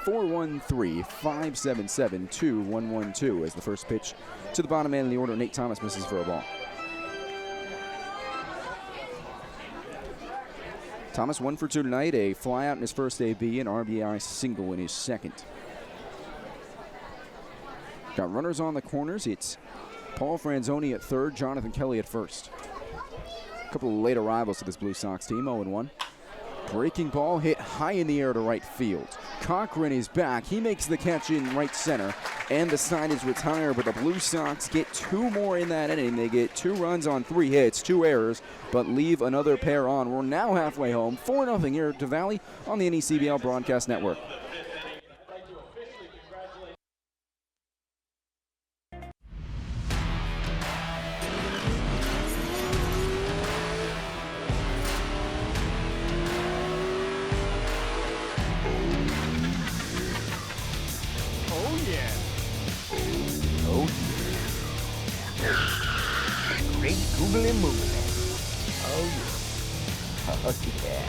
413-577-2112 as the first pitch to the bottom end of the order. Nate Thomas misses for a ball. Thomas 1 for 2 tonight, a fly out in his first AB, an RBI single in his 2nd. Got runners on the corners. It's Paul Franzoni at 3rd, Jonathan Kelly at 1st. A couple of late arrivals to this Blue Sox team, 0-1. Breaking ball hit high in the air to right field. Cochran is back. He makes the catch in right center, and the side is retired, but the Blue Sox get 2 more in that inning. They get 2 runs on 3 hits, 2 errors, but leave another pair on. We're now halfway home, 4-0 here to Valley on the NECBL Broadcast Network. Great googly moogly. Oh yeah.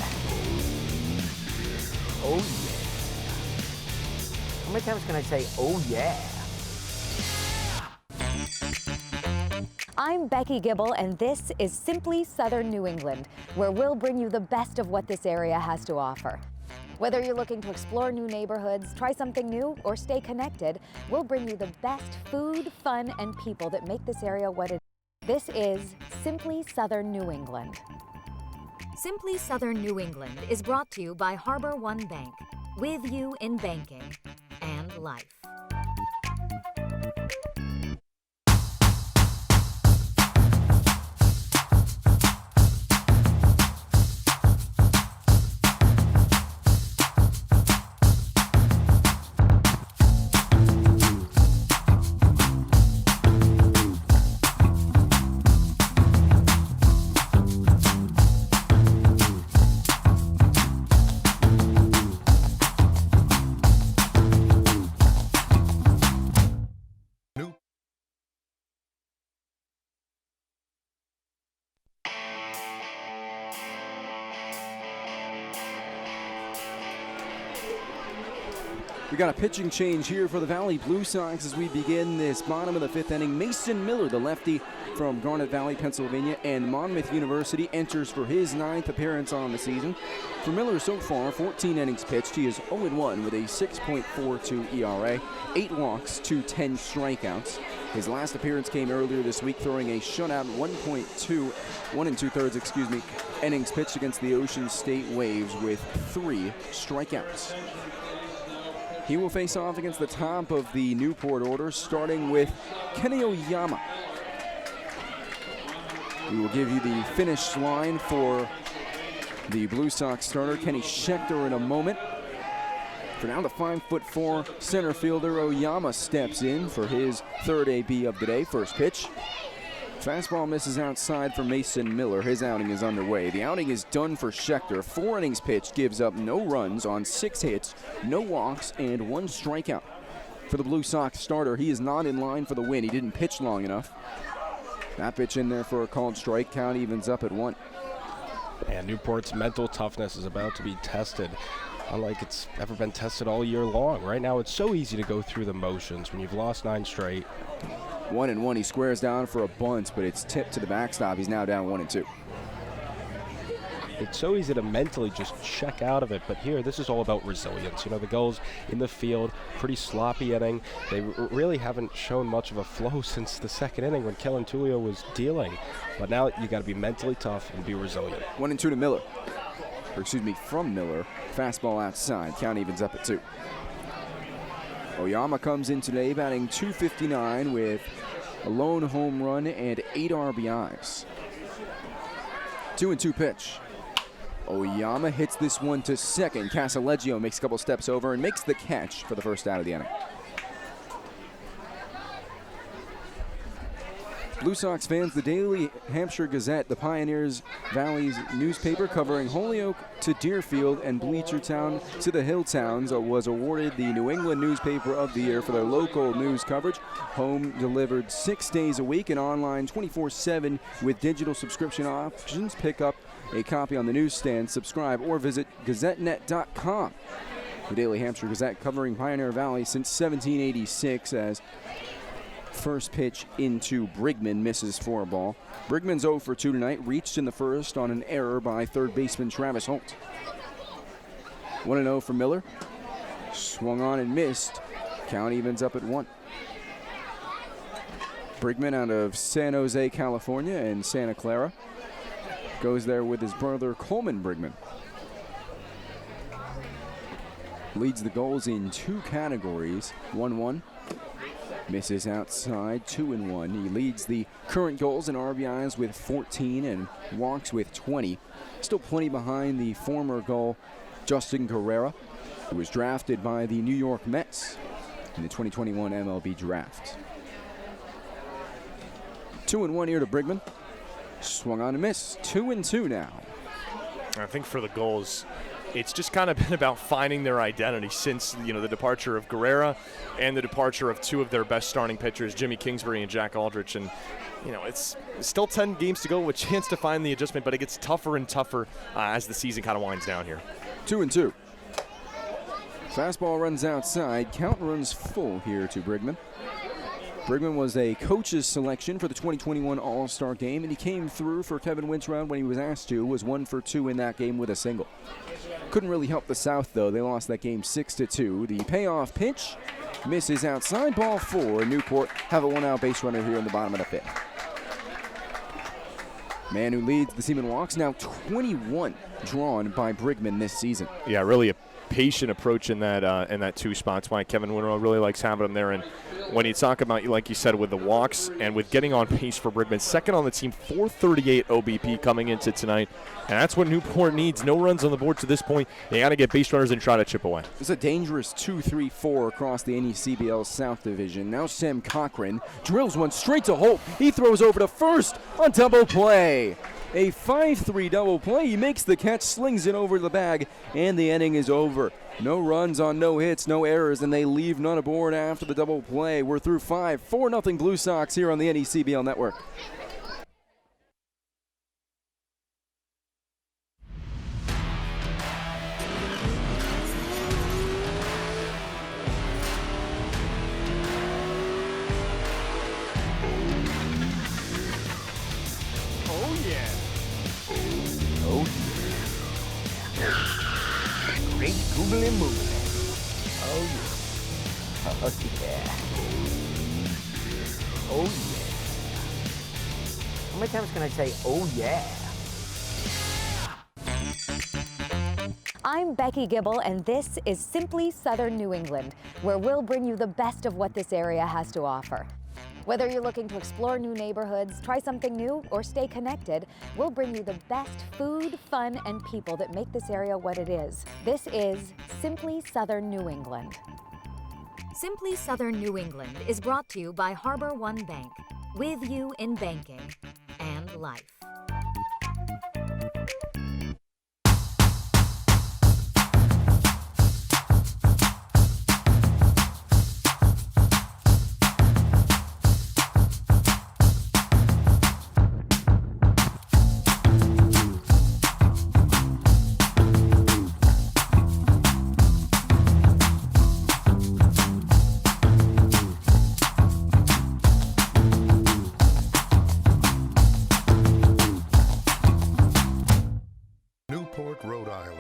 Oh yeah. How many times can I say oh yeah? I'm Becky Gibble, and this is Simply Southern New England, where we'll bring you the best of what this area has to offer. Whether you're looking to explore new neighborhoods, try something new, or stay connected, we'll bring you the best food, fun, and people that make this area what it is. This is Simply Southern New England. Simply Southern New England is brought to you by Harbor One Bank, with you in banking and life. got a pitching change here for the Valley Blue Sox as we begin this bottom of the 5th inning. Mason Miller, the lefty from Garnet Valley, Pennsylvania, and Monmouth University, enters for his 9th appearance on the season. For Miller so far, 14 innings pitched. He is 0-1 with a 6.42 ERA, 8 walks to 10 strikeouts. His last appearance came earlier this week, throwing a shutout 1 2/3 innings pitched against the Ocean State Waves with 3 strikeouts. He will face off against the top of the Newport order, starting with Kenny Oyama. We will give you the finish line for the Blue Sox starter, Kenny Schechter, in a moment. For now, the 5'4" center fielder Oyama steps in for his 3rd AB of the day. First pitch. Fastball misses outside for Mason Miller. His outing is underway. The outing is done for Schechter. 4 innings pitched, gives up no runs on 6 hits, no walks, and 1 strikeout. For the Blue Sox starter, he is not in line for the win. He didn't pitch long enough. That pitch in there for a called strike. Count evens up at 1. And Newport's mental toughness is about to be tested, unlike it's ever been tested all year long. Right now, it's so easy to go through the motions when you've lost 9 straight. 1-1. He squares down for a bunt, but it's tipped to the backstop. He's now down 1-2. It's so easy to mentally just check out of it, but here, this is all about resilience. You know, the Gulls in the field, pretty sloppy inning. They really haven't shown much of a flow since the 2nd inning when Kellen Tullio was dealing. But now you got to be mentally tough and be resilient. 1-2 to Miller. From Miller. Fastball outside. Count evens up at 2. Oyama comes in today batting .259 with a lone home run and 8 RBIs. 2-2 pitch. Oyama hits this one to second. Casaleggio makes a couple steps over and makes the catch for the first out of the inning. Blue Sox fans, the Daily Hampshire Gazette, the Pioneers Valley's newspaper covering Holyoke to Deerfield and Bleachertown to the Hilltowns, was awarded the New England Newspaper of the Year for their local news coverage. Home delivered 6 days a week and online 24/7 with digital subscription options. Pick up a copy on the newsstand, subscribe, or visit gazettenet.com. The Daily Hampshire Gazette covering Pioneer Valley since 1786 as first pitch into Brigman misses for a ball. Brigman's 0 for 2 tonight, reached in the first on an error by 3rd baseman Travis Holt. 1-0 for Miller. Swung on and missed. Count evens up at 1. Brigman out of San Jose, California, and Santa Clara. Goes there with his brother Coleman Brigman. Leads the Gulls in 2 categories. 1-1. Misses outside, 2-1. He leads the current Gulls in RBIs with 14 and walks with 20. Still plenty behind the former Gull, Justin Guerrera, who was drafted by the New York Mets in the 2021 MLB draft. 2-1 here to Brigman. Swung on and missed. 2-2 now. I think for the Gulls, it's just kind of been about finding their identity since, the departure of Guerrera and the departure of 2 of their best starting pitchers, Jimmy Kingsbury and Jack Aldrich. And, it's still 10 games to go with a chance to find the adjustment, but it gets tougher and tougher as the season kind of winds down here. 2-2. Fastball runs outside. Count runs full here to Brigman. Brigman was a coach's selection for the 2021 All-Star game, and he came through for Kevin Wintroud when he was asked to. Was 1 for 2 in that game with a single. Couldn't really help the South, though. They lost that game 6-2. The payoff pitch misses outside, ball 4. Newport have a 1-out base runner here in the bottom of the 5th. Man who leads the Seaman walks, now 21 drawn by Brigman this season. Yeah, really a patient approach in that 2 spots. Why Kevin Wintroud really likes having him there. And when you talk about, like you said, with the walks and with getting on pace for Brigman, second on the team, 438 OBP coming into tonight. And that's what Newport needs. No runs on the board to this point. They got to get base runners and try to chip away. It's a dangerous 2-3-4 across the NECBL South Division. Now Sam Cochran drills one straight to Holt. He throws over to first on double play. A 5-3 double play. He makes the catch, slings it over the bag, and the inning is over. No runs on no hits, no errors, and they leave none aboard after the double play. We're through 5. 4-0 Blue Sox here on the NECBL Network. yeah. Oh yeah. Great googly moogly. Oh yeah. Oh yeah. Oh yeah. How many times can I say oh yeah? I'm Becky Gibble, and this is Simply Southern New England, where we'll bring you the best of what this area has to offer. Whether you're looking to explore new neighborhoods, try something new, or stay connected, we'll bring you the best food, fun, and people that make this area what it is. This is Simply Southern New England. Simply Southern New England is brought to you by Harbor One Bank, with you in banking and life. Newport, Rhode Island.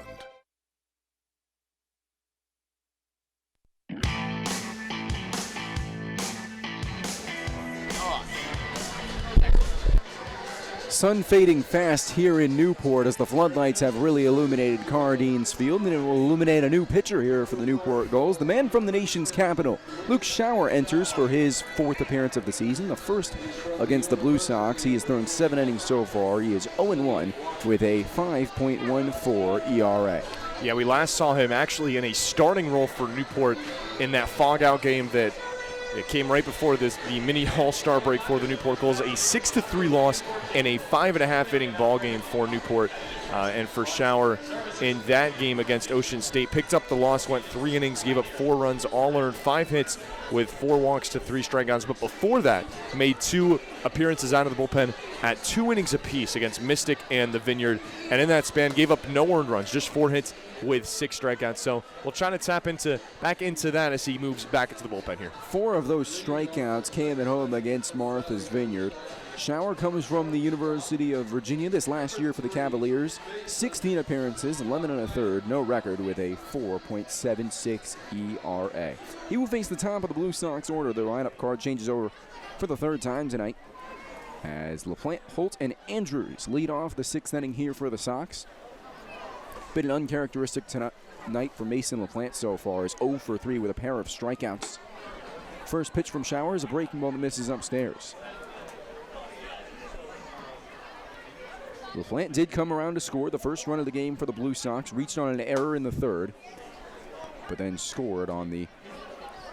Sun fading fast here in Newport as the floodlights have really illuminated Cardine's Field, and it will illuminate a new pitcher here for the Newport Gulls. The man from the nation's capital, Luke Schauer, enters for his 4th appearance of the season, the first against the Blue Sox. He has thrown 7 innings so far. He is 0-1 with a 5.14 ERA. Yeah, we last saw him actually in a starting role for Newport in that fog-out game that it came right before the mini All-Star break for the Newport Gulls. A 6-3 loss in a 5.5-inning ball game for Newport. And for Schauer in that game against Ocean State, picked up the loss, went 3 innings, gave up 4 runs, all earned 5 hits with 4 walks to 3 strikeouts. But before that, made 2 appearances out of the bullpen at 2 innings apiece against Mystic and the Vineyard. And in that span, gave up no earned runs, just 4 hits with 6 strikeouts. So we'll try to tap back into that as he moves back into the bullpen here. 4 of those strikeouts came at home against Martha's Vineyard. Schauer comes from the University of Virginia this last year for the Cavaliers. 16 appearances, 11 1/3, no record with a 4.76 ERA. He will face the top of the Blue Sox order. The lineup card changes over for the 3rd time tonight as LaPlante, Holt, and Andrews lead off the 6th inning here for the Sox. Been an uncharacteristic night for Mason LaPlante so far, is 0 for 3 with a pair of strikeouts. First pitch from Schauer is a breaking ball that misses upstairs. LaPlante did come around to score the first run of the game for the Blue Sox, reached on an error in the 3rd, but then scored on the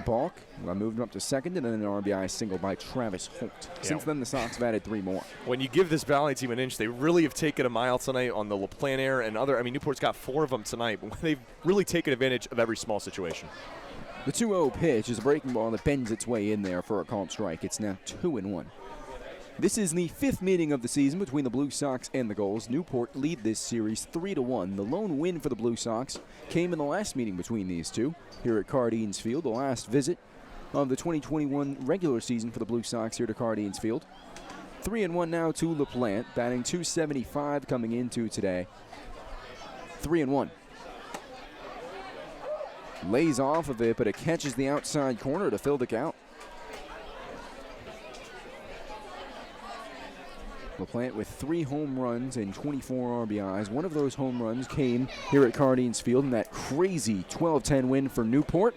balk. Moved him up to 2nd, and then an RBI single by Travis Holt. Since then, the Sox have added 3 more. When you give this Valley team an inch, they really have taken a mile tonight on the LaPlante error and other. I mean, Newport's got 4 of them tonight, but they've really taken advantage of every small situation. The 2-0 pitch is a breaking ball that bends its way in there for a called strike. It's now 2-1. This is the 5th meeting of the season between the Blue Sox and the Gulls. Newport lead this series 3-1. The lone win for the Blue Sox came in the last meeting between these two here at Cardine's Field, the last visit of the 2021 regular season for the Blue Sox here to Cardine's Field. 3-1 now to LaPlante, batting .275 coming into today. 3-1. Lays off of it, but it catches the outside corner to fill the count. LaPlante with 3 home runs and 24 RBIs. One of those home runs came here at Cardine's Field in that crazy 12-10 win for Newport.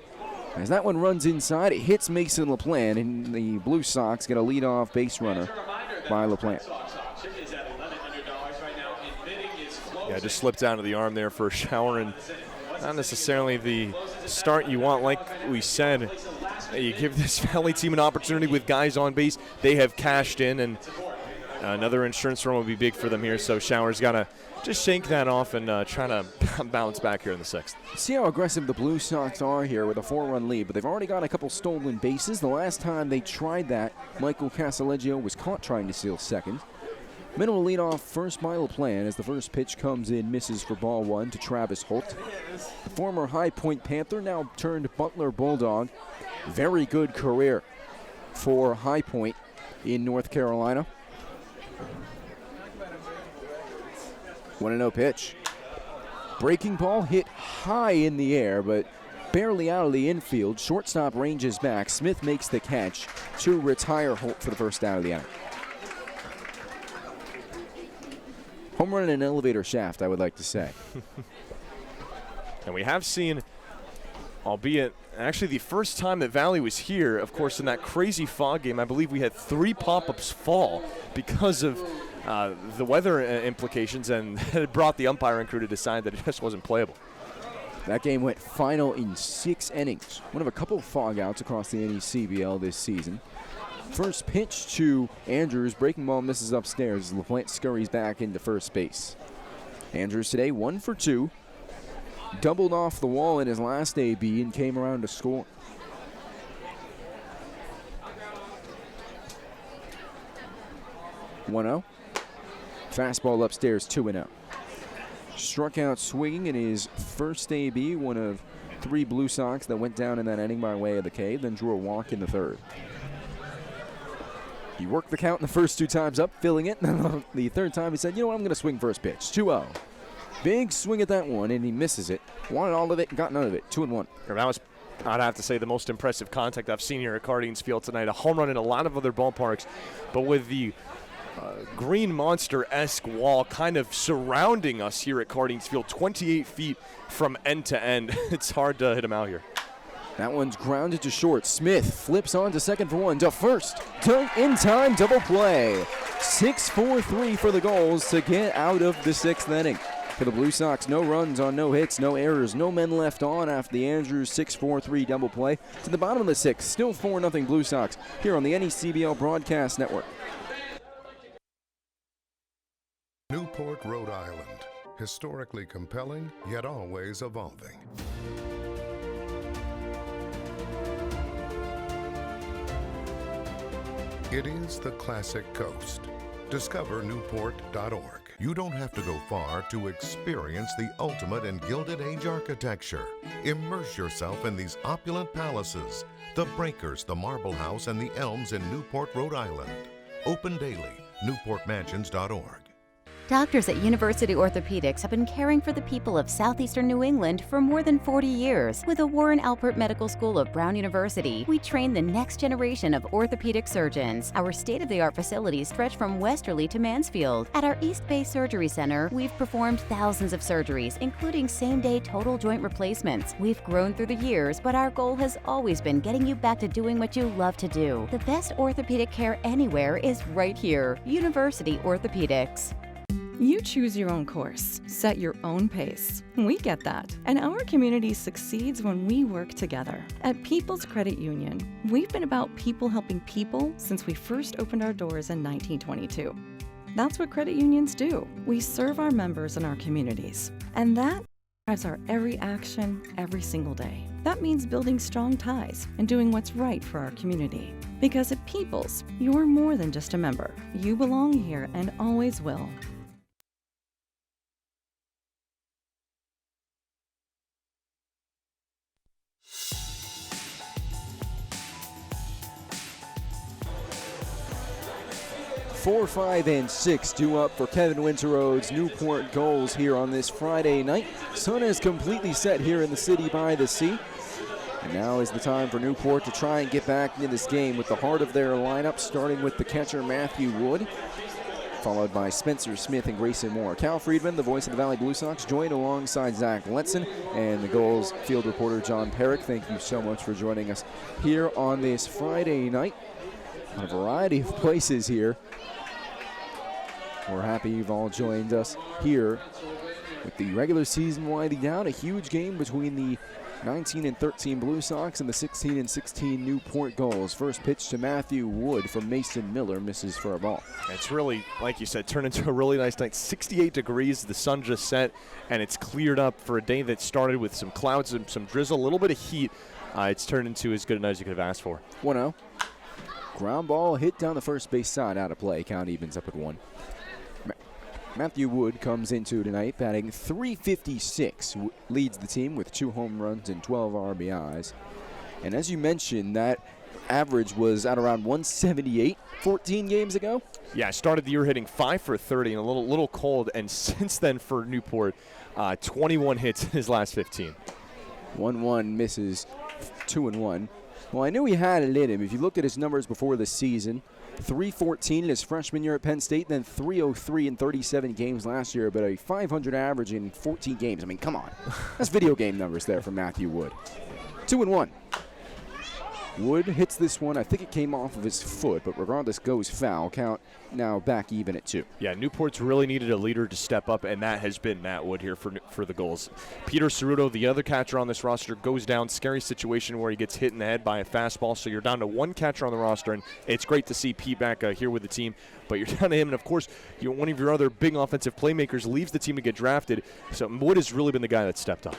As that one runs inside, it hits Mason LaPlante, and the Blue Sox get a leadoff base runner by LaPlante. Yeah, just slipped down to the arm there for Schauer, and not necessarily the start you want. Like we said, you give this Valley team an opportunity with guys on base. They have cashed in, and another insurance run will be big for them here. So Schauer's got to just shake that off and try to bounce back here in the 6th. See how aggressive the Blue Sox are here with a 4-run lead, but they've already got a couple stolen bases. The last time they tried that, Michael Casaleggio was caught trying to steal second. Minimal leadoff first by LaPlante as the first pitch comes in, misses for ball 1 to Travis Holt. The former High Point Panther, now turned Butler Bulldog. Very good career for High Point in North Carolina. 1-0 pitch. Breaking ball hit high in the air, but barely out of the infield. Shortstop ranges back. Smith makes the catch to retire Holt for the first out of the inning. Home run in an elevator shaft, I would like to say. And we have seen, albeit actually the first time that Valley was here, of course, in that crazy fog game, I believe we had 3 pop-ups fall because of the weather implications, and it brought the umpiring crew to decide that it just wasn't playable. That game went final in 6 innings. One of a couple of fog outs across the NECBL this season. First pitch to Andrews. Breaking ball misses upstairs as LaPlante scurries back into first base. Andrews today 1 for 2. Doubled off the wall in his last AB and came around to score. (1-0). Fastball upstairs, 2-0. Struck out swinging in his first AB, one of 3 Blue Sox that went down in that inning by way of the cave, then drew a walk in the third. He worked the count in the first 2 times up, filling it. The third time he said, you know what, I'm going to swing first pitch. 2-0. Big swing at that one, and he misses it. Wanted all of it, got none of it. 2-1. That was, I'd have to say, the most impressive contact I've seen here at Cardines Field tonight. A home run in a lot of other ballparks, but with the green monster-esque wall kind of surrounding us here at Cardines Field, 28 feet from end to end. It's hard to hit him out here. That one's grounded to short. Smith flips on to second for 1. To first. In time, double play. 6-4-3 for the Gulls to get out of the 6th inning. For the Blue Sox, no runs on no hits, no errors, no men left on after the Andrews 6-4-3 double play. To the bottom of the 6th, still 4-0 Blue Sox here on the NECBL Broadcast Network. Newport, Rhode Island. Historically compelling, yet always evolving. It is the classic coast. Discover Newport.org. You don't have to go far to experience the ultimate in Gilded Age architecture. Immerse yourself in these opulent palaces, the Breakers, the Marble House, and the Elms in Newport, Rhode Island. Open daily, newportmansions.org. Doctors at University Orthopedics have been caring for the people of southeastern New England for more than 40 years. With the Warren Alpert Medical School of Brown University, we train the next generation of orthopedic surgeons. Our state-of-the-art facilities stretch from Westerly to Mansfield. At our East Bay Surgery Center, we've performed thousands of surgeries, including same-day total joint replacements. We've grown through the years, but our goal has always been getting you back to doing what you love to do. The best orthopedic care anywhere is right here. University Orthopedics. You choose your own course, set your own pace. We get that. And our community succeeds when we work together. At People's Credit Union, we've been about people helping people since we first opened our doors in 1922. That's what credit unions do. We serve our members and our communities. And that drives our every action, every single day. That means building strong ties and doing what's right for our community. Because at People's, you're more than just a member. You belong here and always will. Four, 5, and 6 due up for Kevin Winterode's Newport Gulls here on this Friday night. Sun is completely set here in the city by the sea. And now is the time for Newport to try and get back into this game with the heart of their lineup, starting with the catcher Matthew Wood, followed by Spencer Smith and Grayson Moore. Cal Friedman, the voice of the Valley Blue Sox, joined alongside Zach Letson and the Gulls field reporter John Perrick. Thank you so much for joining us here on this Friday night. On a variety of places here. We're happy you've all joined us here with the regular season winding down. A huge game between the 19-13 Blue Sox and the 16-16 Newport Gulls. First pitch to Matthew Wood from Mason Miller, misses for a ball. It's really, like you said, turned into a really nice night. 68 degrees, the sun just set, and it's cleared up for a day that started with some clouds and some drizzle, a little bit of heat. It's turned into as good a night as you could have asked for. 1-0. Ground ball hit down the first base side, out of play. Count evens up at 1. Matthew Wood comes into tonight batting .356, leads the team with 2 home runs and 12 RBIs. And as you mentioned, that average was at around 178 14 games ago. Yeah, started the year hitting 5 for 30 and a little cold, and since then for Newport, 21 hits in his last 15. 1-1 misses, 2-1. Well, I knew he had it in him. If you looked at his numbers before the season, 314 in his freshman year at Penn State, then 303 in 37 games last year, but a 500 average in 14 games. I mean, come on. That's video game numbers there from Matthew Wood. 2-1. Wood hits this one. I think it came off of his foot, but regardless, goes foul. Count now back even at 2. Yeah, Newport's really needed a leader to step up, and that has been Matt Wood here for the Gulls. Peter Ceruto, the other catcher on this roster, goes down. Scary situation where he gets hit in the head by a fastball, so you're down to one catcher on the roster, and it's great to see Pete back here with the team, but you're down to him, and of course, one of your other big offensive playmakers leaves the team to get drafted, so Wood has really been the guy that stepped up.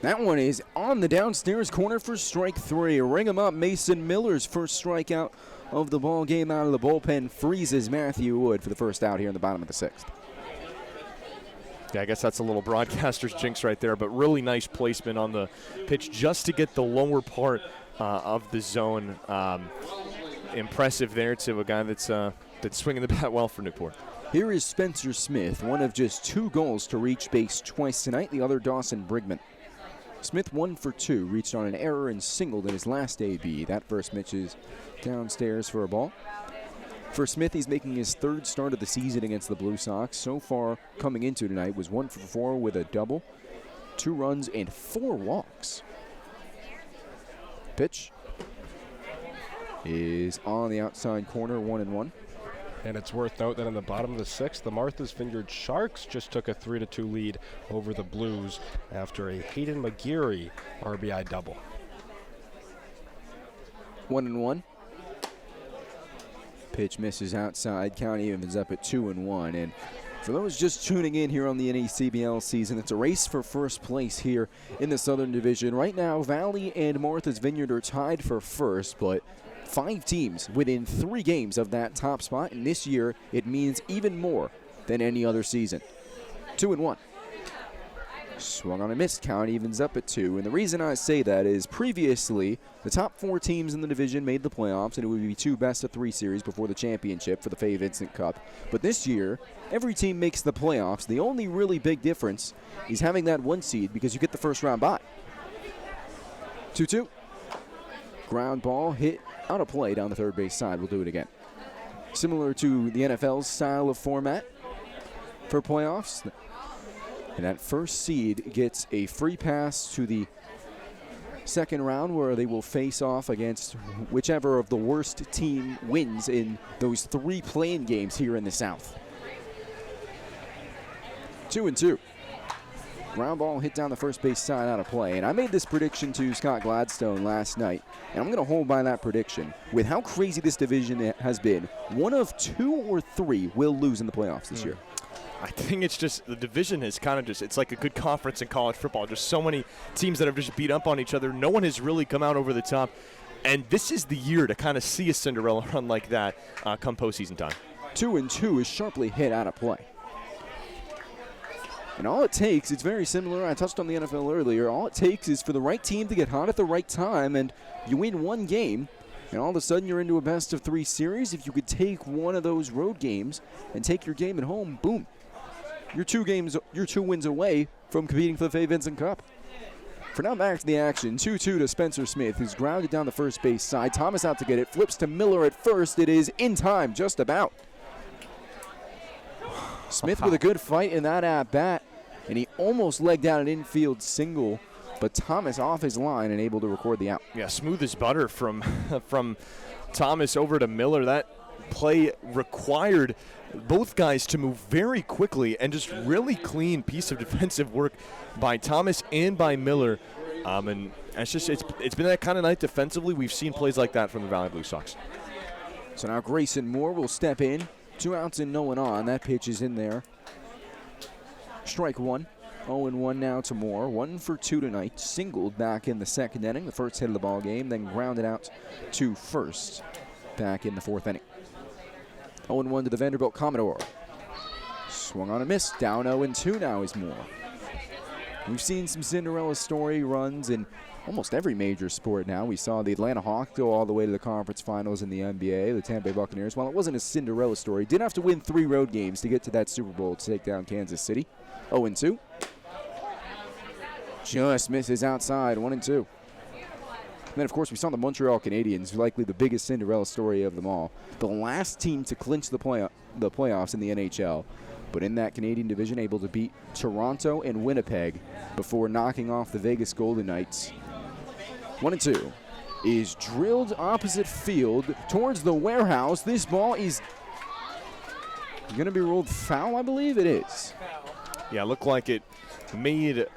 That one is on the downstairs corner for strike 3. Ring him up. Mason Miller's first strikeout of the ball game out of the bullpen freezes Matthew Wood for the first out here in the bottom of the 6th. Yeah, I guess that's a little broadcaster's jinx right there, but really nice placement on the pitch just to get the lower part of the zone. Impressive there to a guy that's swinging the bat well for Newport. Here is Spencer Smith, one of just 2 goals to reach base twice tonight, the other Dawson Brigman. Smith 1 for 2, reached on an error and singled in his last AB. That first pitch is downstairs for a ball. For Smith, he's making his 3rd start of the season against the Blue Sox. So far, coming into tonight, was 1 for 4 with a double, 2 runs, and 4 walks. Pitch is on the outside corner, 1-1. And it's worth note that in the bottom of the 6th, the Martha's Vineyard Sharks just took a 3-2 lead over the Blues after a Hayden McGeary RBI double. 1-1. Pitch misses outside. Count evens up at 2-1. And for those just tuning in here on the NACBL season, it's a race for first place here in the Southern Division. Right now, Valley and Martha's Vineyard are tied for first, but 5 teams within 3 games of that top spot, and this year it means even more than any other season. 2-1. Swung on a miss. Count evens up at 2. And the reason I say that is previously the top 4 teams in the division made the playoffs, and it would be 2 best-of-3 series before the championship for the Fay Vincent Cup. But this year, every team makes the playoffs. The only really big difference is having that 1 seed because you get the first round bye. 2-2. Ground ball hit out of play down the third base side. We'll do it again. Similar to the NFL's style of format for playoffs. And that first seed gets a free pass to the second round where they will face off against whichever of the worst team wins in those 3 play-in games here in the South. 2-2. Ground ball hit down the first base side out of play. And I made this prediction to Scott Gladstone last night, and I'm going to hold by that prediction. With how crazy this division has been, 1 of 2 or 3 will lose in the playoffs this year. I think it's just the division is kind of it's like a good conference in college football. Just so many teams that have just beat up on each other. No one has really come out over the top. And this is the year to kind of see a Cinderella run like that come postseason time. 2-2 is sharply hit out of play. And all it takes, it's very similar, I touched on the NFL earlier, all it takes is for the right team to get hot at the right time, and you win 1 game, and all of a sudden you're into a best-of-3 series. If you could take one of those road games and take your game at home, boom. You're 2 wins away from competing for the Fay Vincent Cup. For now, back to the action. 2-2 to Spencer Smith, who's grounded down the first base side. Thomas out to get it, flips to Miller at first. It is in time, just about. Smith with a good fight in that at-bat, and he almost legged out an infield single, but Thomas off his line and able to record the out. Yeah, smooth as butter from Thomas over to Miller. That play required both guys to move very quickly, and just really clean piece of defensive work by Thomas and by Miller. And it's been that kind of night defensively. We've seen plays like that from the Valley Blue Sox. So now Grayson Moore will step in. 2 outs and no one on. That pitch is in there. Strike 1. 0-1 now to Moore. 1 for 2 tonight. Singled back in the 2nd inning, the first hit of the ball game, then grounded out to first back in the 4th inning. 0-1 to the Vanderbilt Commodore. Swung on a miss. Down 0-2 now is Moore. We've seen some Cinderella story runs, and almost every major sport now. We saw the Atlanta Hawks go all the way to the conference finals in the NBA. The Tampa Bay Buccaneers, while it wasn't a Cinderella story, did have to win 3 road games to get to that Super Bowl to take down Kansas City. 0-2. Just misses outside, 1-2. And then, of course, we saw the Montreal Canadiens, likely the biggest Cinderella story of them all. The last team to clinch the playoffs in the NHL. But in that Canadian division, able to beat Toronto and Winnipeg before knocking off the Vegas Golden Knights. 1-2 is drilled opposite field towards the warehouse. This ball is going to be ruled foul, I believe it is. Yeah, it looked like it made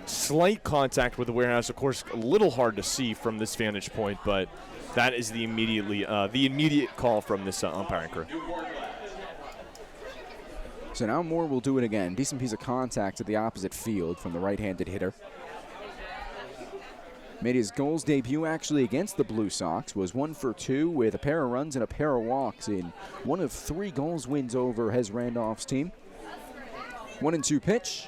slight contact with the warehouse. Of course, a little hard to see from this vantage point, but that is the immediate call from this umpiring crew. So now Moore will do it again. Decent piece of contact at the opposite field from the right-handed hitter. Made his Gulls debut actually against the Blue Sox, was 1 for 2 with a pair of runs and a pair of walks in one of 3 Gulls wins over Hez Randolph's team. 1-2 pitch.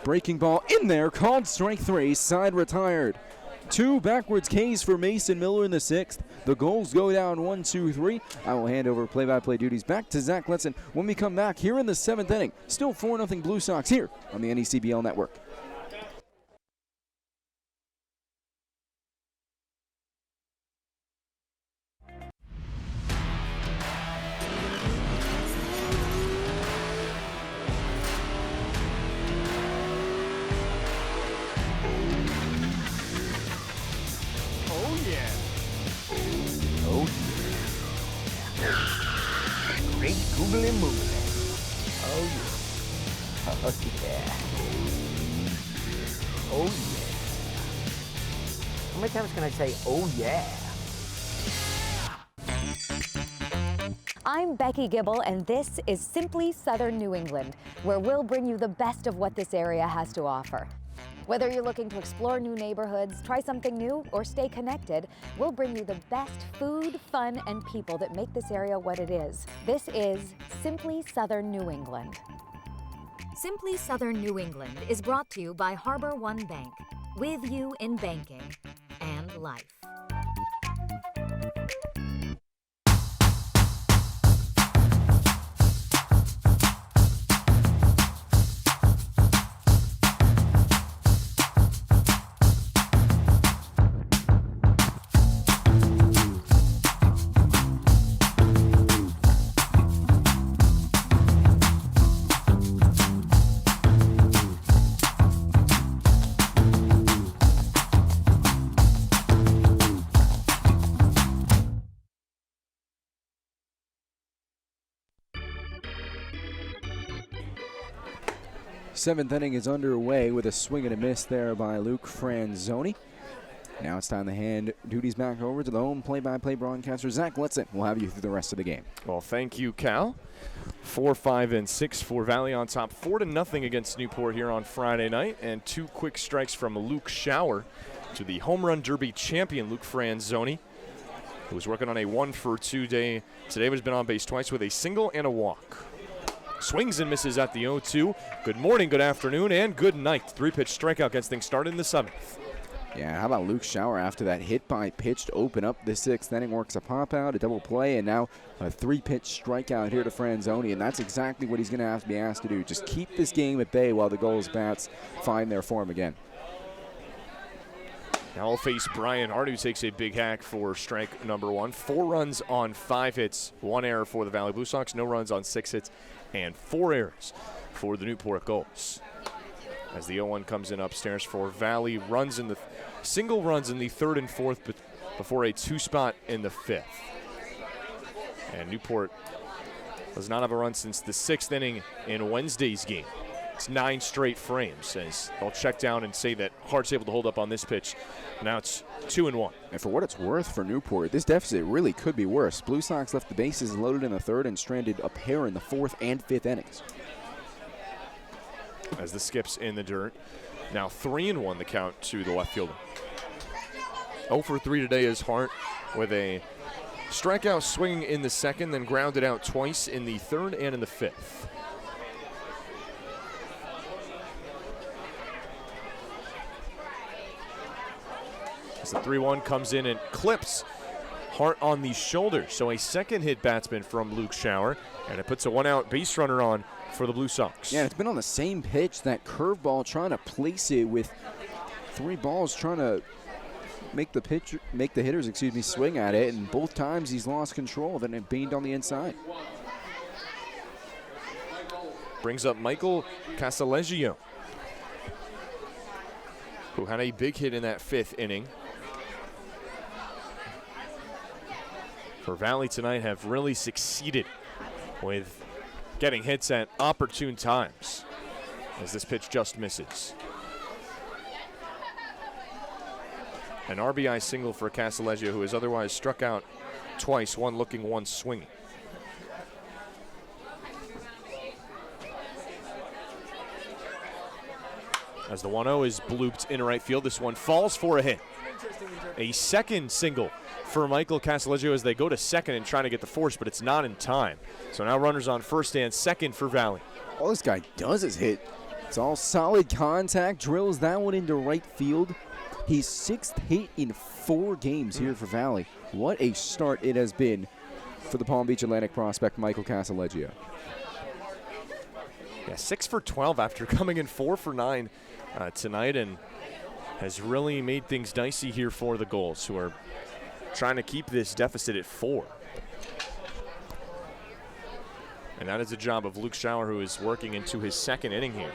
Breaking ball in there, called strike 3, side retired. 2 backwards Ks for Mason Miller in the 6th. The Gulls go down 1-2-3. I will hand over play-by-play duties back to Zach Letson when we come back here in the 7th inning. Still 4-0 Blue Sox here on the NECBL Network. Great googly moogly. Oh yeah. Oh yeah. Oh yeah. How many times can I say oh yeah? I'm Becky Gibble, and this is Simply Southern New England, where we'll bring you the best of what this area has to offer. Whether you're looking to explore new neighborhoods, try something new, or stay connected, we'll bring you the best food, fun, and people that make this area what it is. This is Simply Southern New England. Simply Southern New England is brought to you by Harbor One Bank, with you in banking and life. Seventh inning is underway with a swing and a miss there by Luke Franzoni. Now it's time to hand duties back over to the home play-by-play broadcaster, Zach Letson. We'll have you through the rest of the game. Well, thank you, Cal. 4, 5, and 6 for Valley on top. 4-0 against Newport here on Friday night. And 2 quick strikes from Luke Schauer to the home run derby champion, Luke Franzoni, who was working on a 1 for 2 day. Today has been on base twice with a single and a walk. Swings and misses at the 0-2. Good morning, good afternoon, and good night. 3-pitch strikeout gets things started in the 7th. Yeah, how about Luke Schauer after that hit by pitch to open up the 6th inning, works a pop out, a double play, and now a 3-pitch strikeout here to Franzoni, and that's exactly what he's going to have to be asked to do. Just keep this game at bay while the Gulls bats find their form again. Now we'll face Brian Hart, who takes a big hack for strike number 1. 4 runs on 5 hits, 1 error for the Valley Blue Sox, no runs on 6 hits, and 4 errors for the Newport Gulls. As the 0-1 comes in upstairs for Valley, single runs in the 3rd and 4th before a 2-spot in the 5th. And Newport does not have a run since the 6th inning in Wednesday's game. It's 9 straight frames, as they'll check down and say that Hart's able to hold up on this pitch. Now it's 2-1. And for what it's worth for Newport, this deficit really could be worse. Blue Sox left the bases loaded in the 3rd and stranded a pair in the 4th and 5th innings. As the skip's in the dirt. Now 3-1 the count to the left fielder. 0 for 3 today is Hart with a strikeout swinging in the 2nd, then grounded out twice in the 3rd and in the 5th. As the 3-1 comes in and clips Hart on the shoulder. So a second hit batsman from Luke Schauer, and it puts a 1-out base runner on for the Blue Sox. Yeah, it's been on the same pitch, that curveball, trying to place it with 3 balls, trying to make the hitters, swing at it, and both times he's lost control of it and it beamed on the inside. Brings up Michael Casaleggio, who had a big hit in that 5th inning. For Valley tonight, have really succeeded with getting hits at opportune times, as this pitch just misses. An RBI single for Casaleggio, who has otherwise struck out twice, one looking, one swinging. As the 1-0 is blooped in right field, this one falls for a hit. A second single for Michael Casaleggio as they go to second and trying to get the force, but it's not in time. So now runners on first and second for Valley. All this guy does is hit. It's all solid contact, drills that one into right field. His 6th hit in 4 games here for Valley. What a start it has been for the Palm Beach Atlantic prospect Michael Casaleggio. Yeah, 6 for 12 after coming in 4 for 9 tonight, and has really made things dicey here for the Gulls, who are trying to keep this deficit at 4. And that is the job of Luke Schauer, who is working into his 2nd inning here.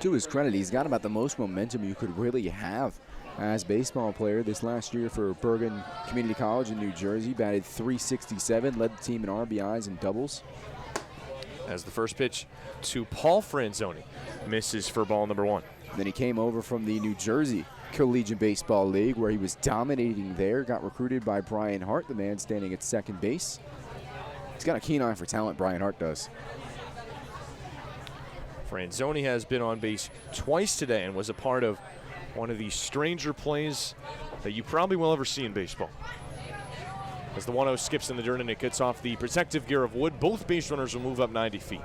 To his credit, he's got about the most momentum you could really have as baseball player. This last year for Bergen Community College in New Jersey, batted .367, led the team in RBIs and doubles. As the first pitch to Paul Franzoni misses for ball number 1. Then he came over from the New Jersey Collegiate Baseball League, where he was dominating there, got recruited by Brian Hart, the man standing at second base. He's got a keen eye for talent, Brian Hart does. Franzoni has been on base twice today and was a part of one of the stranger plays that you probably will ever see in baseball. As the 1-0 skips in the dirt and it gets off the protective gear of wood, both base runners will move up 90 feet.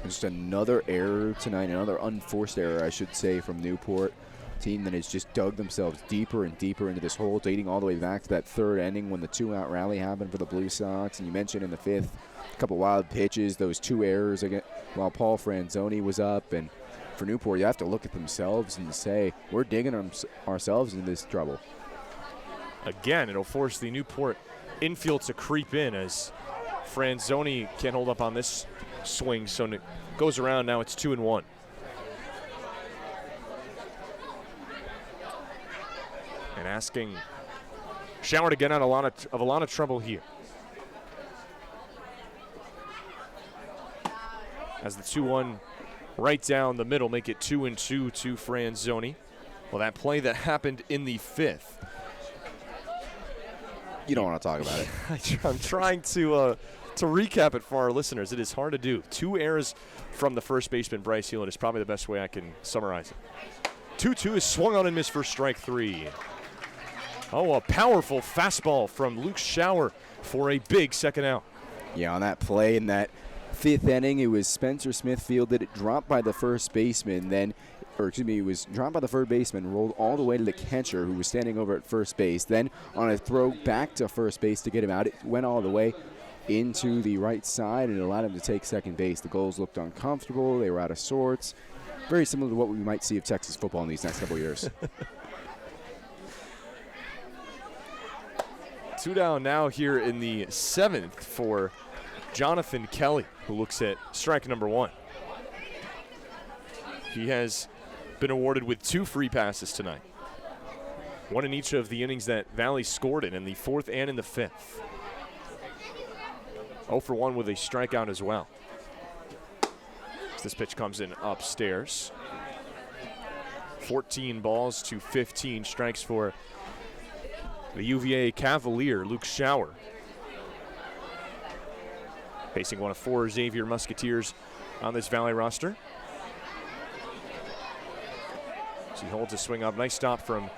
Just another error tonight, another unforced error, I should say, from Newport. Team that has just dug themselves deeper and deeper into this hole, dating all the way back to that 3rd inning when the 2-out rally happened for the Blue Sox. And you mentioned in the 5th, a couple wild pitches, those 2 errors again, while Paul Franzoni was up. And for Newport, you have to look at themselves and say, we're digging ourselves into this trouble. Again, it'll force the Newport infield to creep in as Franzoni can't hold up on this swing, so it goes around. Now it's 2-1. And asking Schauer to get out of a lot of trouble here. As the 2-1 right down the middle make it 2-2 to Franzoni. Well, that play that happened in the 5th. You don't want to talk about it. I'm trying to recap it for our listeners. It is hard to do. 2 errors from the first baseman, Bryce Hewlett, is probably the best way I can summarize it. 2-2 is swung on and missed for strike 3. Oh, a powerful fastball from Luke Schauer for a big 2nd out. Yeah, on that play in that 5th inning, it was Spencer Smith fielded it, dropped by the first baseman, it was dropped by the third baseman, rolled all the way to the catcher who was standing over at first base. Then on a throw back to first base to get him out, it went all the way into the right side and it allowed him to take second base. The Gulls looked uncomfortable. They were out of sorts. Very similar to what we might see of Texas football in these next couple of years. 2 down now here in the 7th for Jonathan Kelly, who looks at strike number 1. He has been awarded with 2 free passes tonight. 1 in each of the innings that Valley scored in the 4th and in the 5th. 0 for 1 with a strikeout as well. As this pitch comes in upstairs. 14 balls to 15 strikes for the UVA Cavalier, Luke Schauer. Facing one of 4 Xavier Musketeers on this Valley roster. He holds a swing up. Nice stop from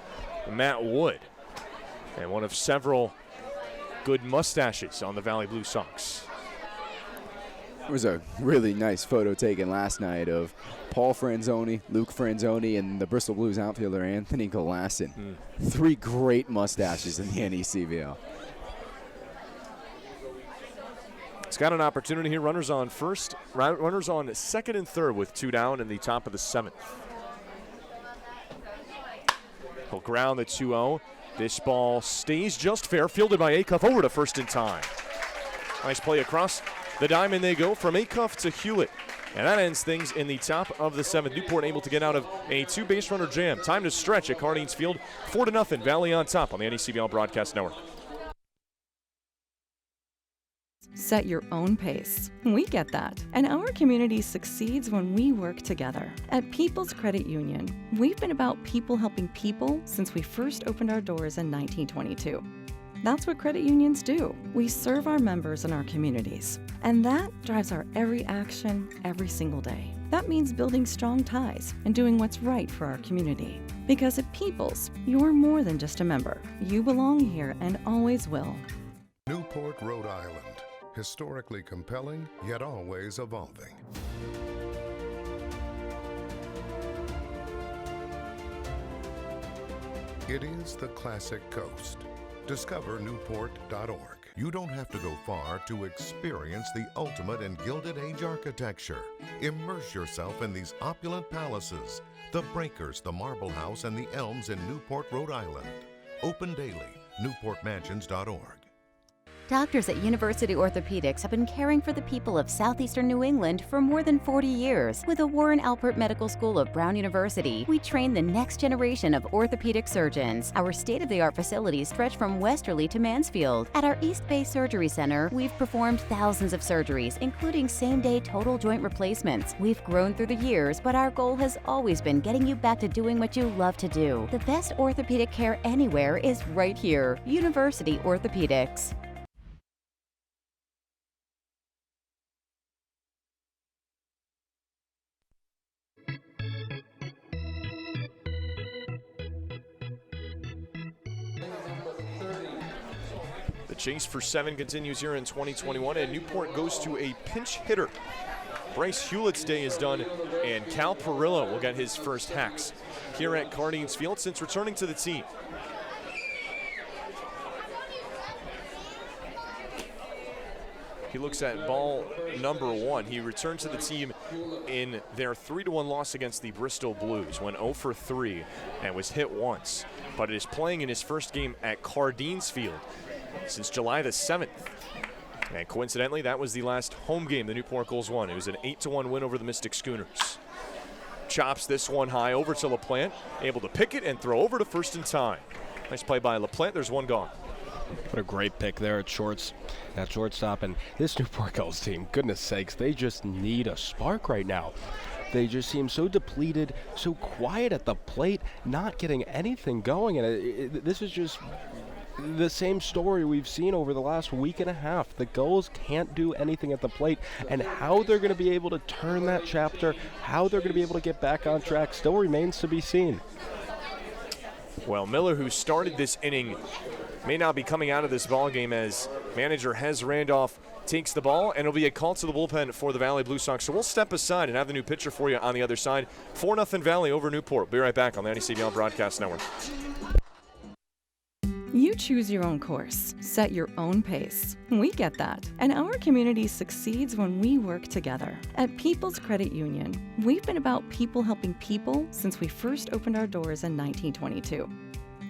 Matt Wood. And one of several good mustaches on the Valley Blue Sox. There was a really nice photo taken last night of Paul Franzoni, Luke Franzoni, and the Bristol Blues outfielder Anthony Glasson. 3 great mustaches in the NECBL. It's got an opportunity here. Runners on first, runners on second and third with 2 down in the top of the 7th. He'll ground the 2-0. This ball stays just fair, fielded by Acuff over to first in time. Nice play across the diamond they go from Acuff to Hewlett. And that ends things in the top of the 7th. Newport able to get out of a 2-base runner jam. Time to stretch at Cardines Field. 4-0, Valley on top on the NECBL Broadcast Network. Set your own pace. We get that. And our community succeeds when we work together. At People's Credit Union, we've been about people helping people since we first opened our doors in 1922. That's what credit unions do. We serve our members and our communities. And that drives our every action, every single day. That means building strong ties and doing what's right for our community. Because at People's, you're more than just a member. You belong here and always will. Newport, Rhode Island. Historically compelling, yet always evolving. It is the classic coast. Discover Newport.org. You don't have to go far to experience the ultimate in Gilded Age architecture. Immerse yourself in these opulent palaces, the Breakers, the Marble House, and the Elms in Newport, Rhode Island. Open daily, newportmansions.org. Doctors at University Orthopedics have been caring for the people of southeastern New England for more than 40 years. With the Warren Alpert Medical School of Brown University, we train the next generation of orthopedic surgeons. Our state-of-the-art facilities stretch from Westerly to Mansfield. At our East Bay Surgery Center, we've performed thousands of surgeries, including same-day total joint replacements. We've grown through the years, but our goal has always been getting you back to doing what you love to do. The best orthopedic care anywhere is right here. University Orthopedics. The chase for 7 continues here in 2021, and Newport goes to a pinch hitter. Bryce Hewlett's day is done, and Cal Perillo will get his first hacks here at Cardines Field since returning to the team. He looks at ball number 1. He returned to the team in their 3-1 loss against the Bristol Blues, went 0 for 3 and was hit once, but is playing in his first game at Cardines Field since July the 7th. And coincidentally, that was the last home game the Newport Gulls won. It was an 8-1 win over the Mystic Schooners. Chops this one high over to LaPlante, able to pick it and throw over to first in time. Nice play by LaPlante. There's one gone. What a great pick there at shortstop. And this Newport Gulls team, goodness sakes, they just need a spark right now. They just seem so depleted, so quiet at the plate, not getting anything going. And this is just the same story we've seen over the last week and a half. The Gulls can't do anything at the plate, and how they're going to be able to turn that chapter, how they're going to be able to get back on track, still remains to be seen. Well, Miller, who started this inning, may not be coming out of this ball game as manager Hez Randolph takes the ball, and it'll be a call to the bullpen for the Valley Blue Sox. So we'll step aside and have the new pitcher for you on the other side. 4-0 Valley over Newport. Be right back on the NECBL Broadcast Network. You choose your own course, set your own pace. We get that. And our community succeeds when we work together. At People's Credit Union, we've been about people helping people since we first opened our doors in 1922.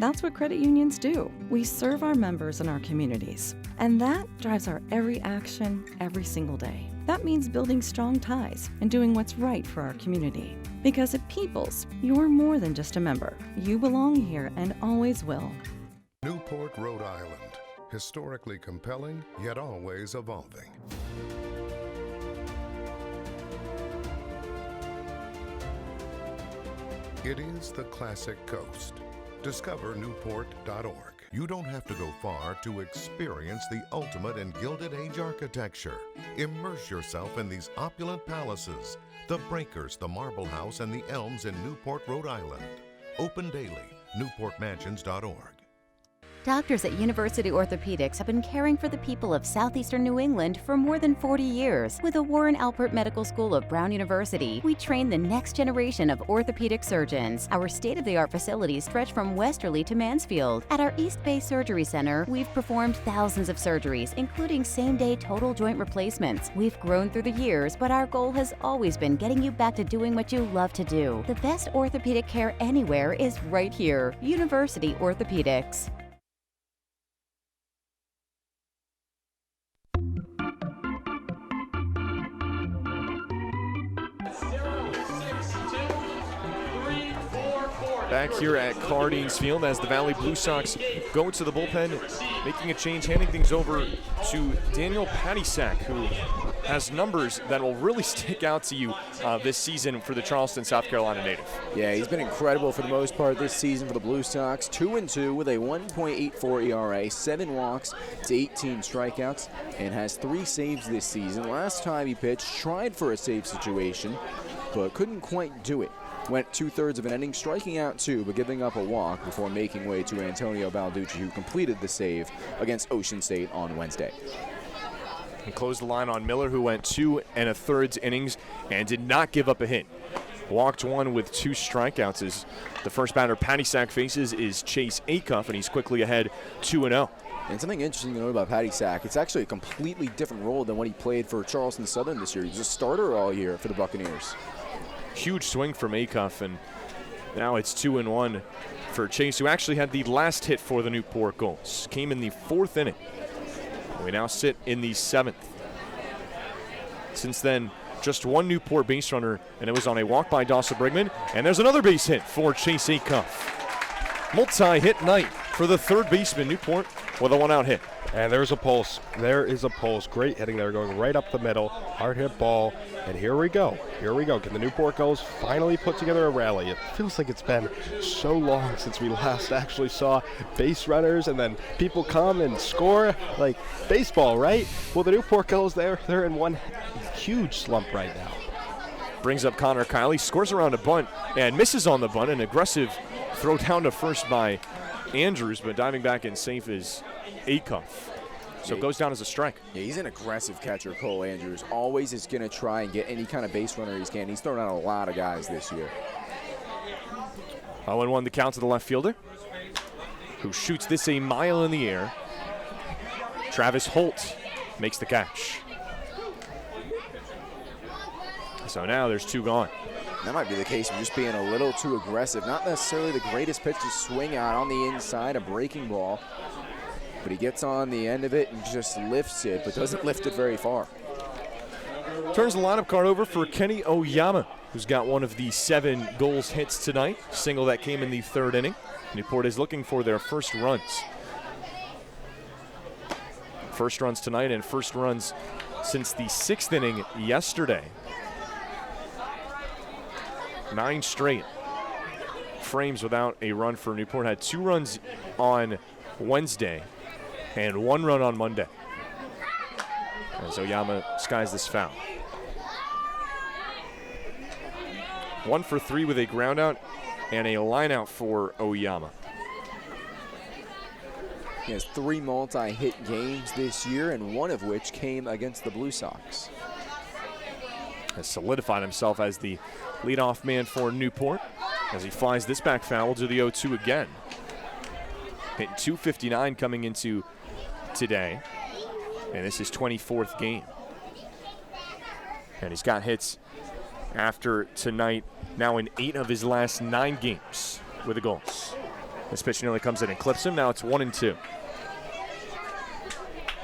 That's what credit unions do. We serve our members and our communities. And that drives our every action, every single day. That means building strong ties and doing what's right for our community. Because at People's, you're more than just a member. You belong here and always will. Newport, Rhode Island. Historically compelling, yet always evolving. It is the classic coast. Discover Newport.org. You don't have to go far to experience the ultimate in Gilded Age architecture. Immerse yourself in these opulent palaces, the Breakers, the Marble House, and the Elms in Newport, Rhode Island. Open daily, newportmansions.org. Doctors at University Orthopedics have been caring for the people of southeastern New England for more than 40 years. With the Warren Alpert Medical School of Brown University, we train the next generation of orthopedic surgeons. Our state-of-the-art facilities stretch from Westerly to Mansfield. At our East Bay Surgery Center, we've performed thousands of surgeries, including same-day total joint replacements. We've grown through the years, but our goal has always been getting you back to doing what you love to do. The best orthopedic care anywhere is right here. University Orthopedics. Back here at Cardines Field as the Valley Blue Sox go to the bullpen, making a change, handing things over to Daniel Patisak, who has numbers that will really stick out to you this season for the Charleston, South Carolina native. Yeah, he's been incredible for the most part this season for the Blue Sox. 2-2 with a 1.84 ERA, 7 walks to 18 strikeouts, and has 3 saves this season. Last time he pitched, tried for a save situation, but couldn't quite do it. Went 2/3 of an inning, striking out 2, but giving up a walk before making way to Antonio Balducci, who completed the save against Ocean State on Wednesday. And closed the line on Miller, who went 2 1/3 innings and did not give up a hit. Walked 1 with 2 strikeouts. As the first batter Patisak faces is Chase Acuff, and he's quickly ahead 2-0. And something interesting to note about Patisak, it's actually a completely different role than what he played for Charleston Southern this year. He was a starter all year for the Buccaneers. Huge swing from Acuff, and now it's 2-1 for Chase, who actually had the last hit for the Newport Gulls. Came in the 4th inning. We now sit in the 7th. Since then, just 1 Newport base runner, and it was on a walk by Dawson Brigman. And there's another base hit for Chase Acuff. Multi-hit night for the third baseman, Newport, with a 1-out hit. And there's a pulse. There is a pulse. Great hitting there, going right up the middle. Hard hit ball. And here we go. Here we go. Can the Newport Gulls finally put together a rally? It feels like it's been so long since we last actually saw base runners and then people come and score like baseball, right? Well, the Newport Gulls, they're in one huge slump right now. Brings up Connor Kiley, scores around a bunt and misses on the bunt. An aggressive throw down to first by Andrews, but diving back in safe is Acuff. So it goes down as a strike. Yeah, he's an aggressive catcher, Cole Andrews. Always is going to try and get any kind of base runner he can. He's thrown out a lot of guys this year. 0-1 the count to the left fielder, who shoots this a mile in the air. Travis Holt makes the catch. So now there's 2 gone. That might be the case of just being a little too aggressive. Not necessarily the greatest pitch to swing out on the inside, a breaking ball. But he gets on the end of it and just lifts it, but doesn't lift it very far. Turns the lineup card over for Kenny Oyama, who's got one of the 7 goals hits tonight. Single that came in the 3rd inning. Newport is looking for their first runs. First runs tonight and first runs since the 6th inning yesterday. 9 straight frames without a run for Newport. Had 2 runs on Wednesday and 1 run on Monday. As Oyama skies this foul. 1 for 3 with a ground out and a line out for Oyama. He has 3 multi-hit games this year, and 1 of which came against the Blue Sox. Has solidified himself as the leadoff man for Newport as he flies this back foul to the 0-2 again. Hitting .259 coming into today, and this is 24th game. And he's got hits after tonight, now in 8 of his last 9 games with the Gulls. This pitch nearly comes in and clips him. Now it's 1-2.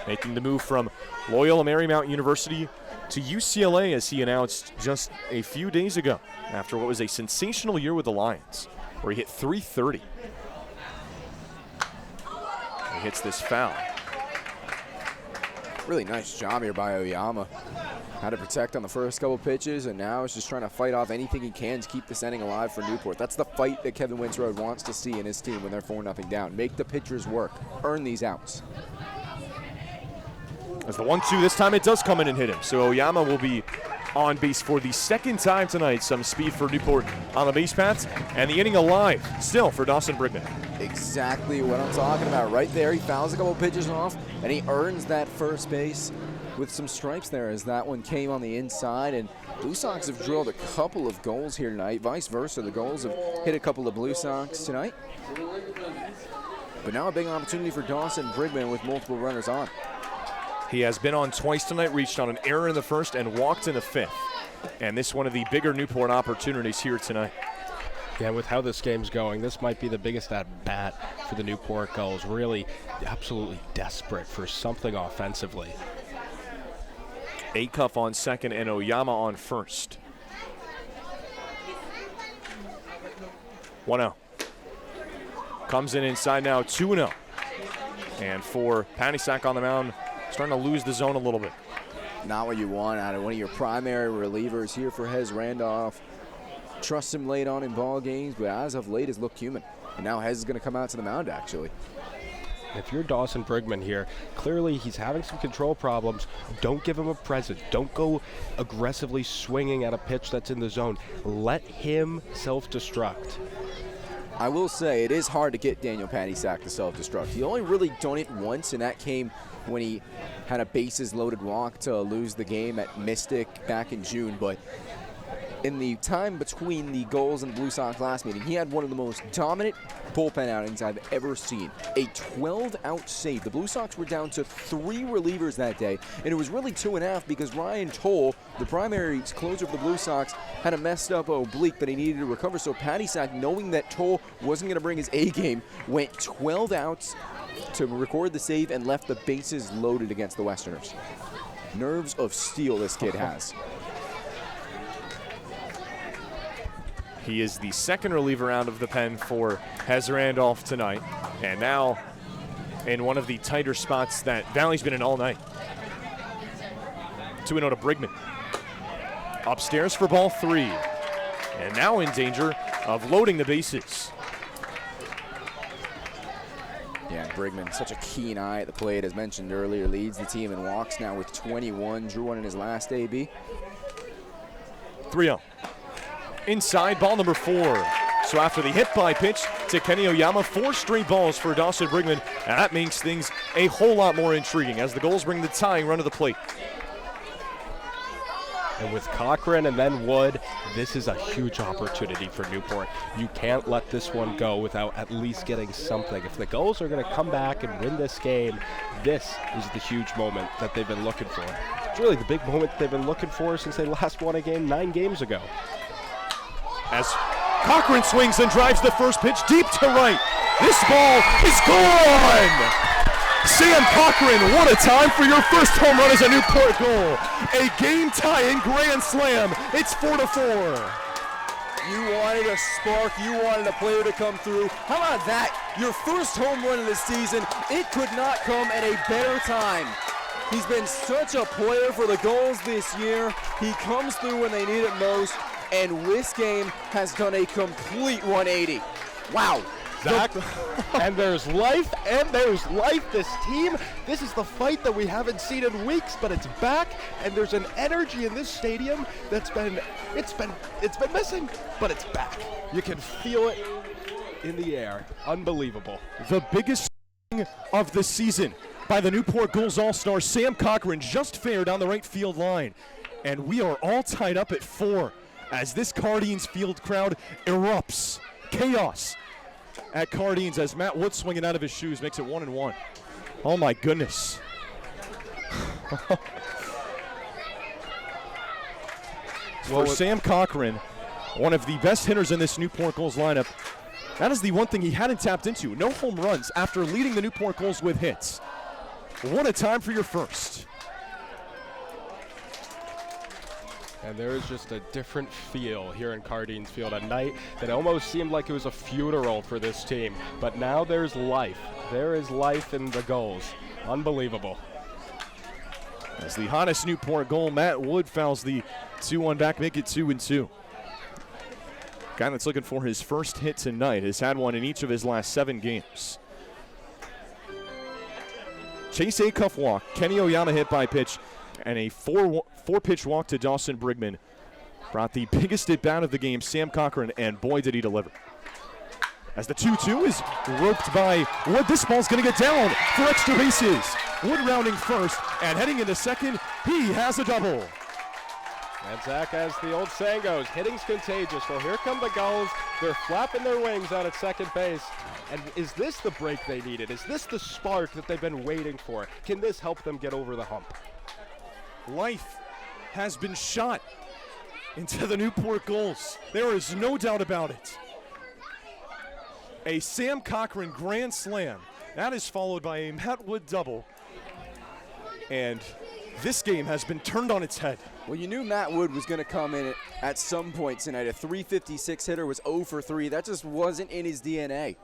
Making the move from Loyola Marymount University to UCLA, as he announced just a few days ago after what was a sensational year with the Lions, where he hit .330. He hits this foul. Really nice job here by Oyama. Had to protect on the first couple pitches, and now is just trying to fight off anything he can to keep this inning alive for Newport. That's the fight that Kevin Winsrode wants to see in his team when they're 4-0 down. Make the pitchers work. Earn these outs. As the 1-2, this time it does come in and hit him. So Oyama will be on base for the second time tonight. Some speed for Newport on the base paths, and the inning alive still for Dawson Brigman. Exactly what I'm talking about right there. He fouls a couple pitches off, and he earns that first base with some stripes there as that one came on the inside. And Blue Sox have drilled a couple of goals here tonight. Vice versa, the Gulls have hit a couple of Blue Sox tonight. But now a big opportunity for Dawson Brigman with multiple runners on. He has been on twice tonight, reached on an error in the first and walked in the fifth. And this one of the bigger Newport opportunities here tonight. Yeah, with how this game's going, this might be the biggest at-bat for the Newport Gulls. Really absolutely desperate for something offensively. Acuff on second and Oyama on first. 1-0. Comes in inside now, 2-0. And for Panisak on the mound, starting to lose the zone a little bit. Not what you want out of one of your primary relievers here for Hez Randolph. Trust him late on in ball games, but as of late has looked human. And now Hez is going to come out to the mound, actually. If you're Dawson Brigman here, clearly he's having some control problems. Don't give him a present. Don't go aggressively swinging at a pitch that's in the zone. Let him self-destruct. I will say it is hard to get Daniel Panisak to self-destruct. He only really done it once, and that came when he had a bases-loaded walk to lose the game at Mystic back in June. But in the time between the Gulls and the Blue Sox last meeting, he had one of the most dominant bullpen outings I've ever seen. A 12-out save. The Blue Sox were down to 3 relievers that day, and it was really 2.5 because Ryan Toll, the primary closer for the Blue Sox, had a messed up oblique that he needed to recover. So Panisak, knowing that Toll wasn't going to bring his A game, went 12 outs to record the save and left the bases loaded against the Westerners. Nerves of steel this kid has. He is the second reliever out of the pen for Hez Randolph tonight. And now in one of the tighter spots that Valley's been in all night. 2-0 to Brigman. Upstairs for ball 3. And now in danger of loading the bases. Yeah, Brigman, such a keen eye at the plate, as mentioned earlier, leads the team in walks now with 21. Drew one in his last AB. 3-0. Inside, ball number 4. So after the hit by pitch to Kenny Oyama, 4 straight balls for Dawson Brigman, and that makes things a whole lot more intriguing as the Gulls bring the tying run to the plate. And with Cochran and then Wood, this is a huge opportunity for Newport. You can't let this one go without at least getting something. If the Gulls are going to come back and win this game, this is the huge moment that they've been looking for. It's really the big moment they've been looking for since they last won a game 9 games ago. As Cochran swings and drives the first pitch deep to right. This ball is gone! Sam Cochran, what a time for your first home run as a Newport goal. A game-tying grand slam. It's 4-4. You wanted a spark. You wanted a player to come through. How about that? Your first home run of the season. It could not come at a better time. He's been such a player for the Gulls this year. He comes through when they need it most. And this game has done a complete 180. Wow. Zach, and there's life, this team. This is the fight that we haven't seen in weeks, but it's back, and there's an energy in this stadium that's been missing, but it's back. You can feel it in the air. Unbelievable. The biggest of the season by the Newport Gulls All-Star Sam Cochran just fair down the right field line. And we are all tied up at 4 as this Cardines field crowd erupts. Chaos at Cardines as Matt Wood swinging out of his shoes makes it 1-1. Oh my goodness. For Sam Cochran, one of the best hitters in this Newport Gulls lineup, that is the one thing he hadn't tapped into. No home runs after leading the Newport Gulls with hits. What a time for your first. And there is just a different feel here in Cardines Field, a night that almost seemed like it was a funeral for this team. But now there's life. There is life in the Gulls. Unbelievable. As the hottest Newport goal, Matt Wood fouls the 2-1 back, make it 2-2. Guy that's looking for his first hit tonight has had one in each of his last 7 games. Chase Acuff walk, Kenny Oyama hit by pitch, and a four-pitch walk to Dawson Brigman brought the biggest at-bat of the game, Sam Cochran, and boy did he deliver. As the 2-2 is roped by Wood, this ball's going to get down for extra bases. Wood rounding first, and heading into second, he has a double. And Zach, as the old saying goes, hitting's contagious. Well, here come the Gulls. They're flapping their wings out at second base. And is this the break they needed? Is this the spark that they've been waiting for? Can this help them get over the hump? Life has been shot into the Newport Gulls. There is no doubt about it. A Sam Cochran grand slam. That is followed by a Matt Wood double. And this game has been turned on its head. Well, you knew Matt Wood was going to come in at some point tonight. A 356 hitter was 0 for 3. That just wasn't in his DNA.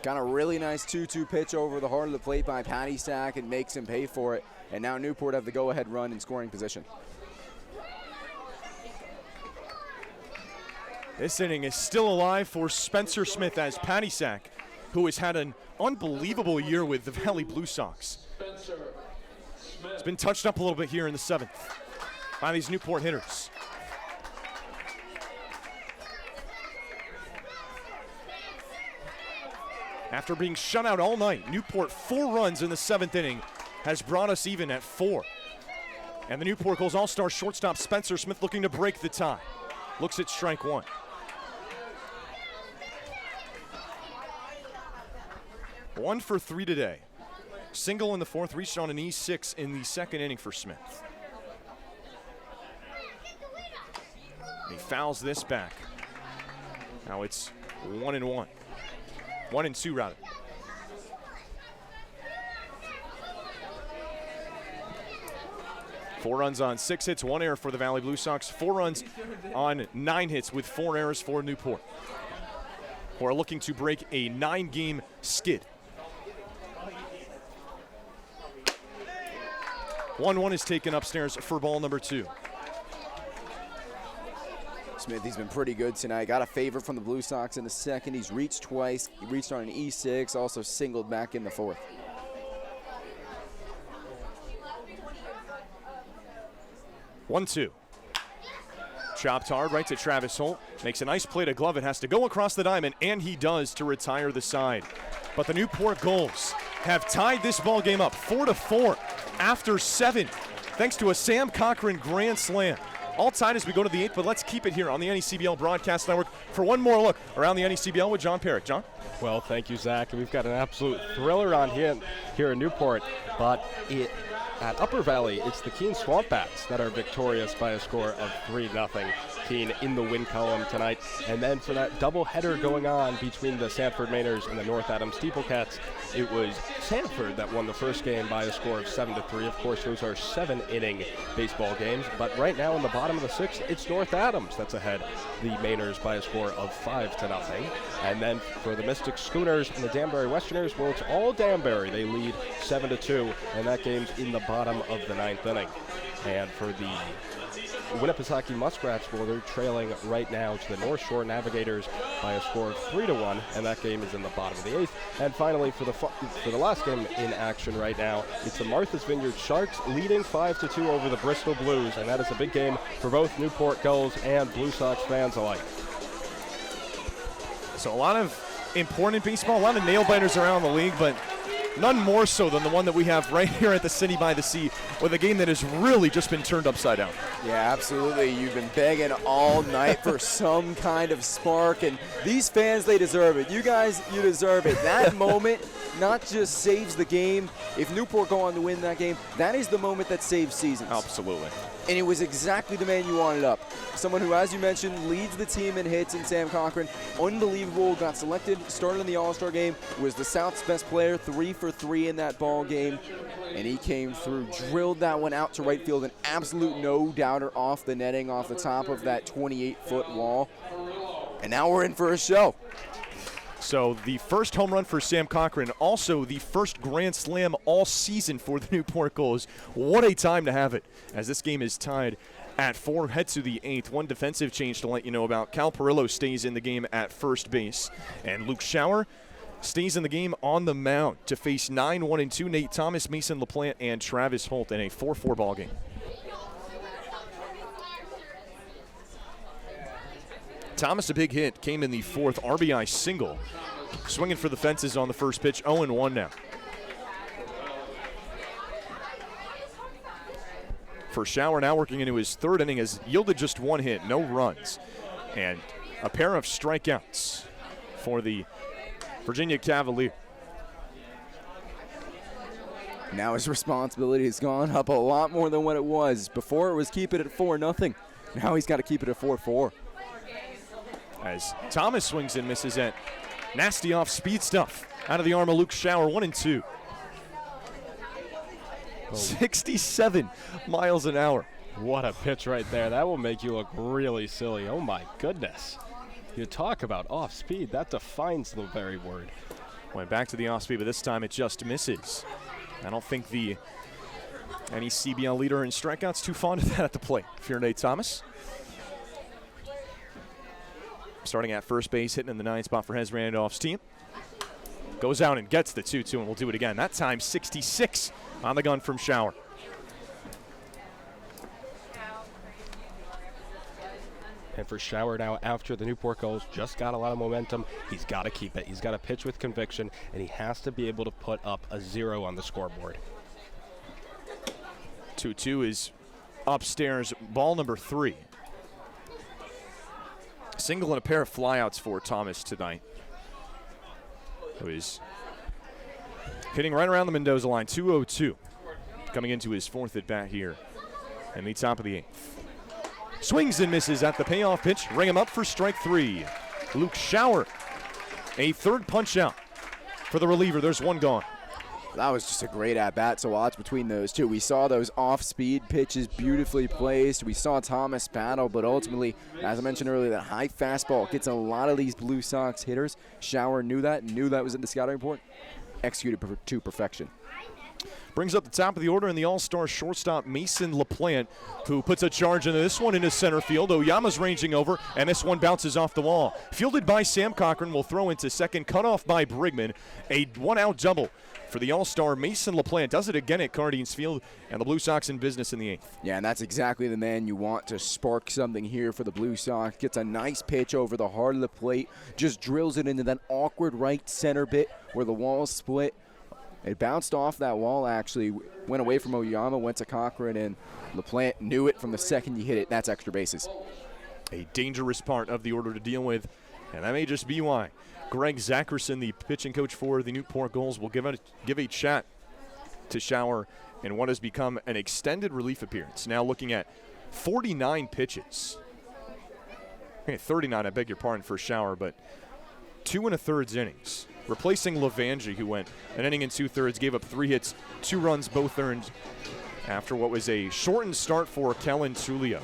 Got a really nice 2-2 pitch over the heart of the plate by Patty Stack and makes him pay for it. And now Newport have the go-ahead run in scoring position. This inning is still alive for Spencer Smith as Patty Stack, who has had an unbelievable year with the Valley Blue Sox. It's been touched up a little bit here in the 7th by these Newport hitters. After being shut out all night, Newport 4 runs in the 7th inning has brought us even at 4. And the Newport Gulls All-Star shortstop Spencer Smith looking to break the tie. Looks at strike 1. One for 3 today. Single in the 4th, reached on an E6 in the 2nd inning for Smith. He fouls this back. Now it's 1-1. 1-2 rather. Four runs on 6 hits, 1 error for the Valley Blue Sox. 4 runs on 9 hits with 4 errors for Newport, who are looking to break a 9-game skid. 1-1 is taken upstairs for ball number 2. Smith, he's been pretty good tonight. Got a favor from the Blue Sox in the 2nd. He's reached twice. He reached on an E6, also singled back in the 4th. 1-2. Chopped hard right to Travis Holt. Makes a nice play to glove. It has to go across the diamond, and he does to retire the side. But the Newport Gulls have tied this ball game up 4-4 after 7, thanks to a Sam Cochran grand slam. All tied as we go to the 8th, but let's keep it here on the NECBL Broadcast Network for one more look around the NECBL with John Perrick. John? Well, thank you, Zach. We've got an absolute thriller on here in Newport, but at Upper Valley, it's the Keene Swamp Bats that are victorious by a score of 3-0. Keene in the win column tonight. And then for that doubleheader going on between the Sanford Mainers and the North Adams Steeplecats, it was Sanford that won the first game by a score of 7-3. Of course, those are 7-inning baseball games. But right now in the bottom of the 6th, it's North Adams that's ahead the Mainers by a score of 5-0. And then for the Mystic Schooners and the Danbury Westerners, well, it's all Danbury. They lead 7-2, and that game's in the bottom of the 9th inning. And for the Winnipesaukee Muskrats, well, they're trailing right now to the North Shore Navigators by a score of 3-1, and that game is in the bottom of the 8th. And finally, for the last game in action right now, it's the Martha's Vineyard Sharks leading 5-2 over the Bristol Blues, and that is a big game for both Newport Gulls and Blue Sox fans alike. So a lot of important baseball, a lot of nail-biters around the league, but none more so than the one that we have right here at the City by the Sea, with a game that has really just been turned upside down. Yeah, absolutely. You've been begging all night for some kind of spark, and these fans, they deserve it. You guys, you deserve it. That moment not just saves the game. If Newport go on to win that game, that is the moment that saves seasons. Absolutely. And it was exactly the man you wanted up. Someone who, as you mentioned, leads the team in hits in Sam Cochran. Unbelievable. Got selected, started in the All-Star game, was the South's best player, 3 for 3 in that ball game. And he came through, drilled that one out to right field, an absolute no-doubter off the netting, off the top of that 28-foot wall. And now we're in for a show. So the first home run for Sam Cochran, also the first grand slam all season for the Newport Gulls. What a time to have it, as this game is tied at 4. Head to the 8th. One defensive change to let you know about. Cal Perillo stays in the game at first base, and Luke Schauer stays in the game on the mound to face 9-1-2 Nate Thomas, Mason LaPlante, and Travis Holt in a 4-4 ball game. Thomas, a big hit, came in the 4th RBI single. Swinging for the fences on the first pitch, 0-1 now. For Schauer, now working into his 3rd inning, has yielded just 1 hit, no runs, and a pair of strikeouts for the Virginia Cavalier. Now his responsibility has gone up a lot more than what it was. Before it was keep it at 4-0. Now he's got to keep it at 4-4. As Thomas swings and misses at nasty off-speed stuff out of the arm of Luke Schauer, 1-2. 67 miles an hour. What a pitch right there. That will make you look really silly. Oh my goodness. You talk about off-speed. That defines the very word. Went back to the off-speed, but this time it just misses. I don't think any CBL leader in strikeouts too fond of that at the plate. If you're Nate Thomas. Starting at first base, hitting in the 9th spot for Hez Randolph's team. Goes out and gets the 2-2, and we'll do it again. That time 66 on the gun from Schauer. And for Schauer now, after the Newport Gulls just got a lot of momentum, he's got to keep it. He's got to pitch with conviction, and he has to be able to put up a 0 on the scoreboard. 2-2 is upstairs, ball number 3. Single and a pair of flyouts for Thomas tonight, who is hitting right around the Mendoza line. 2-0-2 coming into his 4th at bat here in the top of the 8th. Swings and misses at the payoff pitch. Ring him up for strike 3. Luke Schauer, a 3rd punch out for the reliever. There's 1 gone. That was just a great at-bat to watch between those two. We saw those off-speed pitches beautifully placed. We saw Thomas battle, but ultimately, as I mentioned earlier, that high fastball gets a lot of these Blue Sox hitters. Schauer knew that was in the scouting report, executed to perfection. Brings up the top of the order in the all-star shortstop Mason LaPlante, who puts a charge into this one into center field. Oyama's ranging over, and this one bounces off the wall. Fielded by Sam Cochran, will throw into second, cut off by Brigman. A 1-out double for the all-star Mason LaPlante. Does it again at Cardines Field, and the Blue Sox in business in the 8th. Yeah, and that's exactly the man you want to spark something here for the Blue Sox. Gets a nice pitch over the heart of the plate, just drills it into that awkward right center bit where the wall's split. It bounced off that wall, actually, went away from Oyama, went to Cochran, and LaPlante knew it from the second you hit it. That's extra bases. A dangerous part of the order to deal with, and that may just be why Greg Zackerson, the pitching coach for the Newport Gulls, will give a chat to Schauer in what has become an extended relief appearance. Now looking at 49 pitches. 39, I beg your pardon, for Schauer, but 2 1/3 innings. Replacing Levangie, who went an inning and 2/3, gave up 3 hits, 2 runs, both earned after what was a shortened start for Kellen Tulio.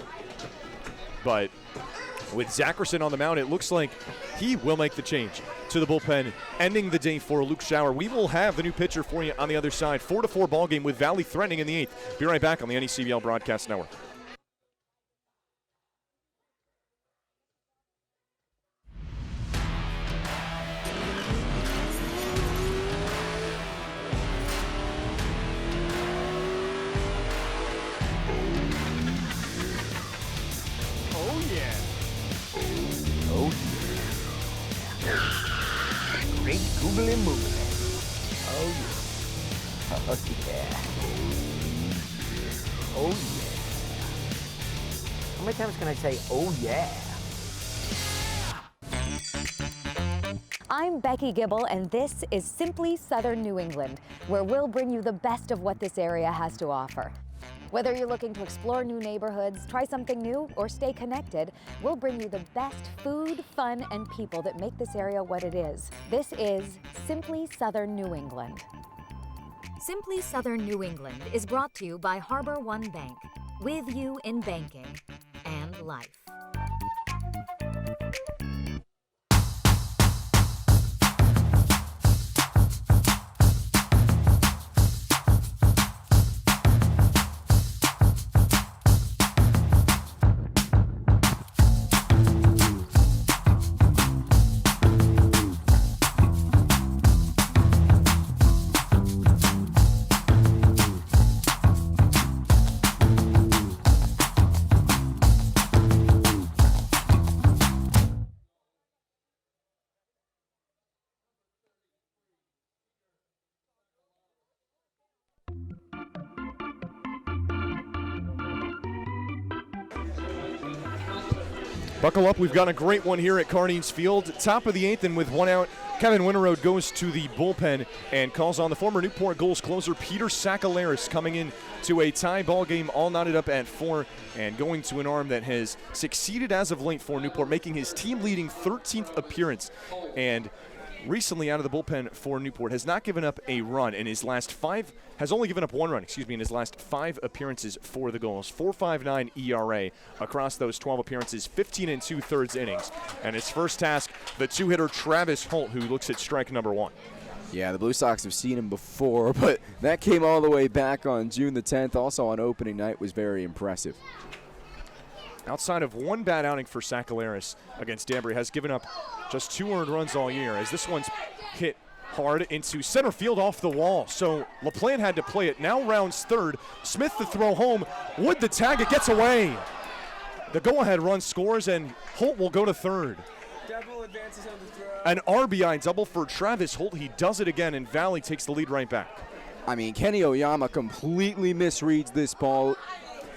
But with Zackerson on the mound, it looks like he will make the change to the bullpen, ending the day for Luke Schauer. We will have the new pitcher for you on the other side. 4-4 ball game with Valley threatening in the 8th. Be right back on the NECBL Broadcast Network. Great googly moogly. Oh yeah. Oh yeah. Oh yeah. How many times can I say oh yeah? I'm Becky Gibble, and this is Simply Southern New England, where we'll bring you the best of what this area has to offer. Whether you're looking to explore new neighborhoods, try something new, or stay connected, we'll bring you the best food, fun, and people that make this area what it is. This is Simply Southern New England. Simply Southern New England is brought to you by Harbor One Bank, with you in banking and life. Buckle up, we've got a great one here at Cardines Field. Top of the 8th, and with 1 out, Kevin Winterode goes to the bullpen and calls on the former Newport Gulls closer Peter Sakalaris, coming in to a tie ball game, all knotted up at 4 and going to an arm that has succeeded as of late for Newport, making his team-leading 13th appearance. And recently out of the bullpen for Newport, has not given up a run in his last 5, has only given up 1 run, in his last 5 appearances for the Gulls. 4.59 ERA across those 12 appearances, 15 2/3 innings. And his first task, the 2-hitter Travis Holt, who looks at strike number 1. Yeah, the Blue Sox have seen him before, but that came all the way back on June the 10th. Also on opening night was very impressive. Outside of 1 bad outing for Sakalaris against Danbury, has given up just 2 earned runs all year, as this one's hit hard into center field off the wall. So LaPlante had to play it. Now rounds third. Smith the throw home. Wood the tag. It gets away. The go-ahead run scores, and Holt will go to third. Double advances on the throw. An RBI double for Travis Holt. He does it again, and Valley takes the lead right back. I mean, Kenny Oyama completely misreads this ball.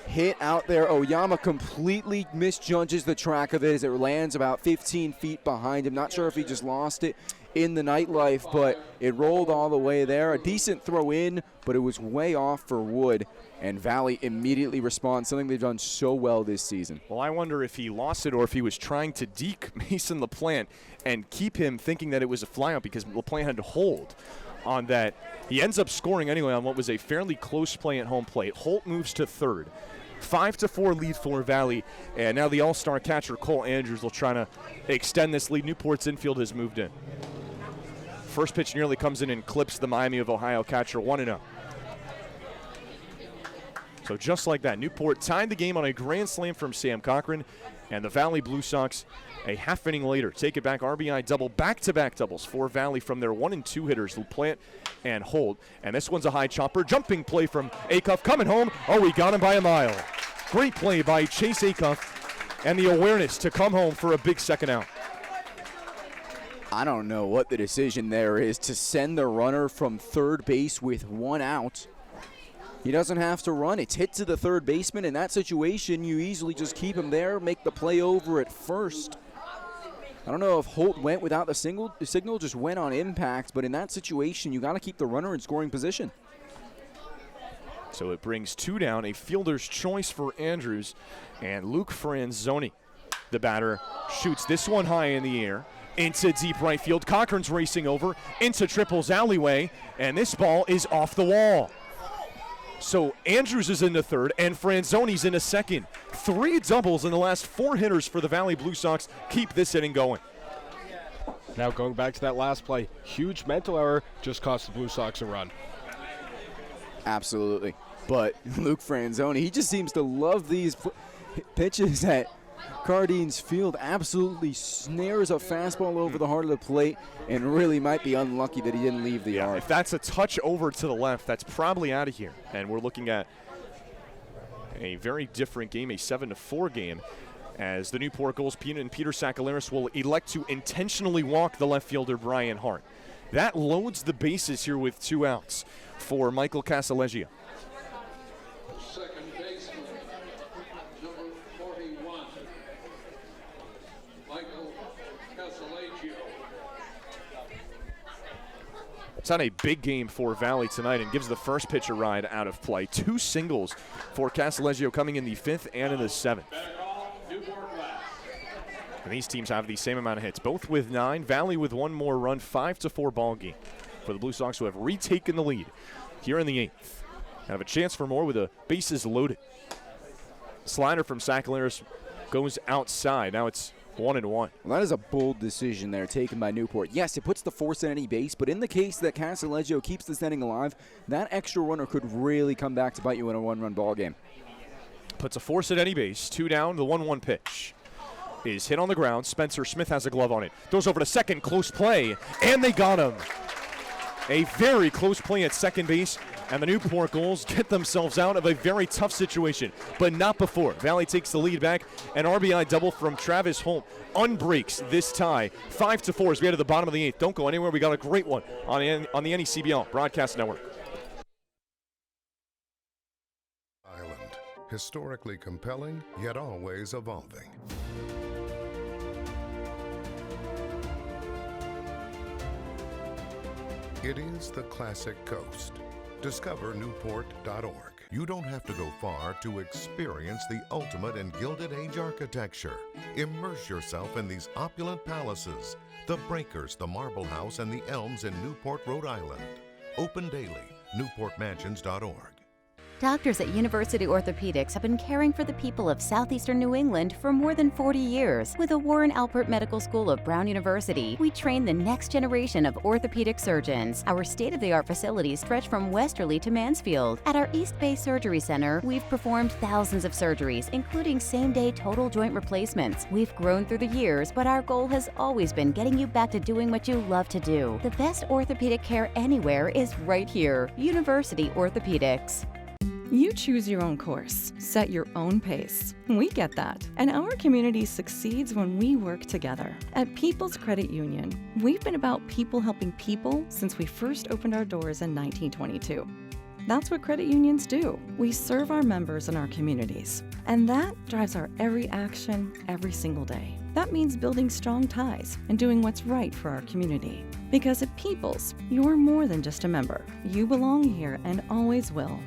Hit out there. Oyama completely misjudges the track of it as it lands about 15 feet behind him. Not sure if he just lost it in the nightlife, but it rolled all the way there. A decent throw in, but it was way off for Wood. And Valley immediately responds, something they've done so well this season. Well, I wonder if he lost it or if he was trying to deke Mason LaPlante and keep him thinking that it was a flyout, because LaPlante had to hold on that. He ends up scoring anyway on what was a fairly close play at home plate. Holt moves to third. 5-4 lead for Valley, and now the all-star catcher Cole Andrews will try to extend this lead. Newport's infield has moved in. First pitch nearly comes in and clips the Miami of Ohio catcher 1-0. So just like that, Newport tied the game on a grand slam from Sam Cochran, and the Valley Blue Sox, a half inning later, take it back. RBI double, back-to-back doubles for Valley from their 1 and 2 hitters, LaPlante and Holt. And this one's a high chopper. Jumping play from Acuff coming home. Oh, we got him by a mile. Great play by Chase Acuff, and the awareness to come home for a big second out. I don't know what the decision there is to send the runner from third base with 1 out. He doesn't have to run. It's hit to the third baseman. In that situation, you easily just keep him there, make the play over at first. I don't know if Holt went without the signal, just went on impact, but in that situation, you got to keep the runner in scoring position. So it brings 2 down, a fielder's choice for Andrews, and Luke Franzoni, the batter, shoots this one high in the air into deep right field. Cochran's racing over into Triple's alleyway, and this ball is off the wall. So Andrews is into third, and Franzoni's into second. 3 doubles in the last 4 hitters for the Valley Blue Sox keep this inning going. Now going back to that last play, huge mental error just cost the Blue Sox a run. Absolutely. But Luke Franzoni, he just seems to love these pitches at Cardines Field. Absolutely snares a fastball over the heart of the plate, and really might be unlucky that he didn't leave the yard. If that's a touch over to the left, that's probably out of here. And we're looking at a very different game, a 7-4 game, as the Newport Gulls and Peter Sakalaris will elect to intentionally walk the left fielder Brian Hart. That loads the bases here with 2 outs for Michael Casaleggio. Second baseman, number 41, Michael Casaleggio. It's not a big game for Valley tonight, and gives the first pitch a ride out of play. 2 singles for Casaleggio coming in the 5th and in the 7th. And these teams have the same amount of hits, both with 9. Valley with 1 more run, 5-4 ball game for the Blue Sox, who have retaken the lead here in the 8th. Have a chance for more with the bases loaded. Slider from Sakalaris goes outside. Now it's 1-1. Well, that is a bold decision there taken by Newport. Yes, it puts the force at any base, but in the case that Casaleggio keeps this inning alive, that extra runner could really come back to bite you in a 1-run ball game. Puts a force at any base. 2 down. The 1-1 pitch is hit on the ground. Spencer Smith has a glove on it. Throws over to second. Close play, and they got him. A very close play at second base, and the Newport Gulls get themselves out of a very tough situation, but not before. Valley takes the lead back. An RBI double from Travis Holt unbreaks this tie. 5-4 as we head to the bottom of the 8th. Don't go anywhere. We got a great one on the NECBL Broadcast Network. Island, historically compelling, yet always evolving. It is the classic coast. Discover Newport.org. You don't have to go far to experience the ultimate in Gilded Age architecture. Immerse yourself in these opulent palaces, the Breakers, the Marble House, and the Elms in Newport, Rhode Island. Open daily. NewportMansions.org. Doctors at University Orthopedics have been caring for the people of southeastern New England for more than 40 years. With the Warren Alpert Medical School of Brown University, we train the next generation of orthopedic surgeons. Our state-of-the-art facilities stretch from Westerly to Mansfield. At our East Bay Surgery Center, we've performed thousands of surgeries, including same-day total joint replacements. We've grown through the years, but our goal has always been getting you back to doing what you love to do. The best orthopedic care anywhere is right here. University Orthopedics. You choose your own course, set your own pace. We get that. And our community succeeds when we work together. At People's Credit Union, we've been about people helping people since we first opened our doors in 1922. That's what credit unions do. We serve our members and our communities. And that drives our every action, every single day. That means building strong ties and doing what's right for our community. Because at People's, you're more than just a member. You belong here and always will.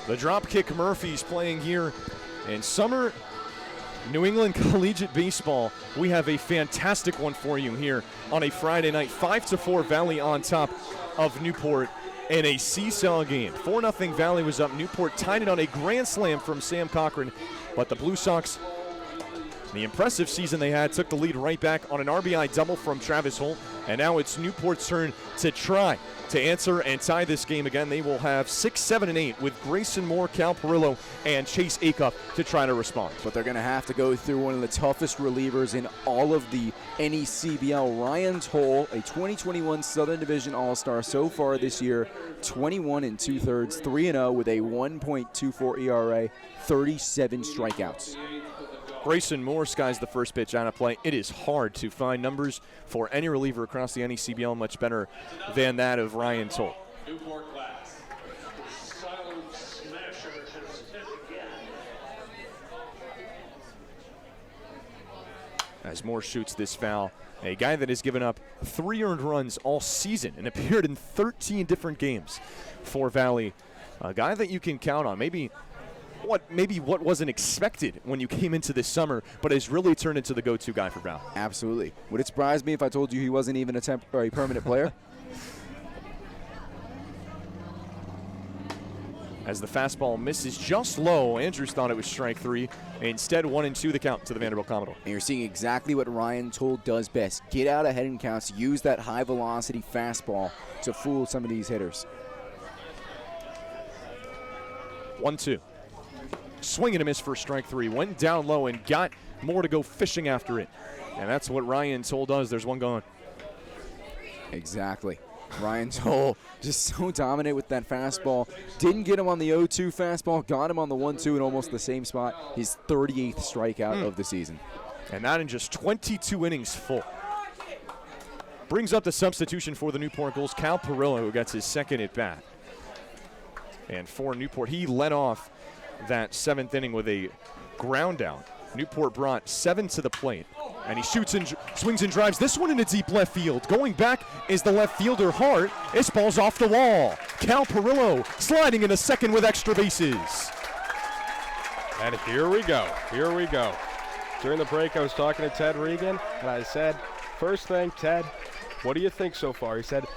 The Dropkick Murphys playing here in summer New England Collegiate Baseball. We have a fantastic one for you here on a Friday night. 5-4 Valley on top of Newport in a seesaw game. 4-0 Valley was up. Newport tied it on a grand slam from Sam Cochran, but the Blue Sox, the impressive season they had, took the lead right back on an RBI double from Travis Holt, and now it's Newport's turn to try to answer and tie this game again. They will have 6, 7, and 8 with Grayson Moore, Cal Perillo, and Chase Acuff to try to respond. But they're going to have to go through one of the toughest relievers in all of the NECBL. Ryan Toll, a 2021 Southern Division All-Star so far this year, 21 2/3, 3-0 with a 1.24 ERA, 37 strikeouts. Grayson Moore skies the first pitch out of play. It is hard to find numbers for any reliever across the NECBL much better than that of Ryan Toll. Newport class. Silent smasher should hit again. As Moore shoots this foul, a guy that has given up 3 earned runs all season and appeared in 13 different games for Valley. A guy that you can count on. Maybe what wasn't expected when you came into this summer, but has really turned into the go-to guy for Valley. Absolutely. Would it surprise me if I told you he wasn't even a temporary permanent player? As the fastball misses just low, Andrews thought it was strike 3. Instead, 1-2 the count to the Vanderbilt Commodore. And you're seeing exactly what Ryan Toll does best. Get out ahead in counts, use that high-velocity fastball to fool some of these hitters. 1-2. Swing and a miss for strike 3. Went down low and got Moore to go fishing after it. And that's what Ryan Toll does. There's one going. Exactly. Ryan Toll just so dominant with that fastball. Didn't get him on the 0-2 fastball. Got him on the 1-2 in almost the same spot. His 38th strikeout of the season. And that in just 22 innings full. Brings up the substitution for the Newport Gulls, Cal Perillo, who gets his second at bat. And for Newport, he led off that 7th inning with a ground out. Newport brought 7 to the plate, and he shoots and swings and drives this one into deep left field. Going back is the left fielder Hart. This ball's off the wall. Cal Perillo sliding into second with extra bases. And here we go. Here we go. During the break, I was talking to Ted Regan, and I said, first thing, Ted, what do you think so far? He said,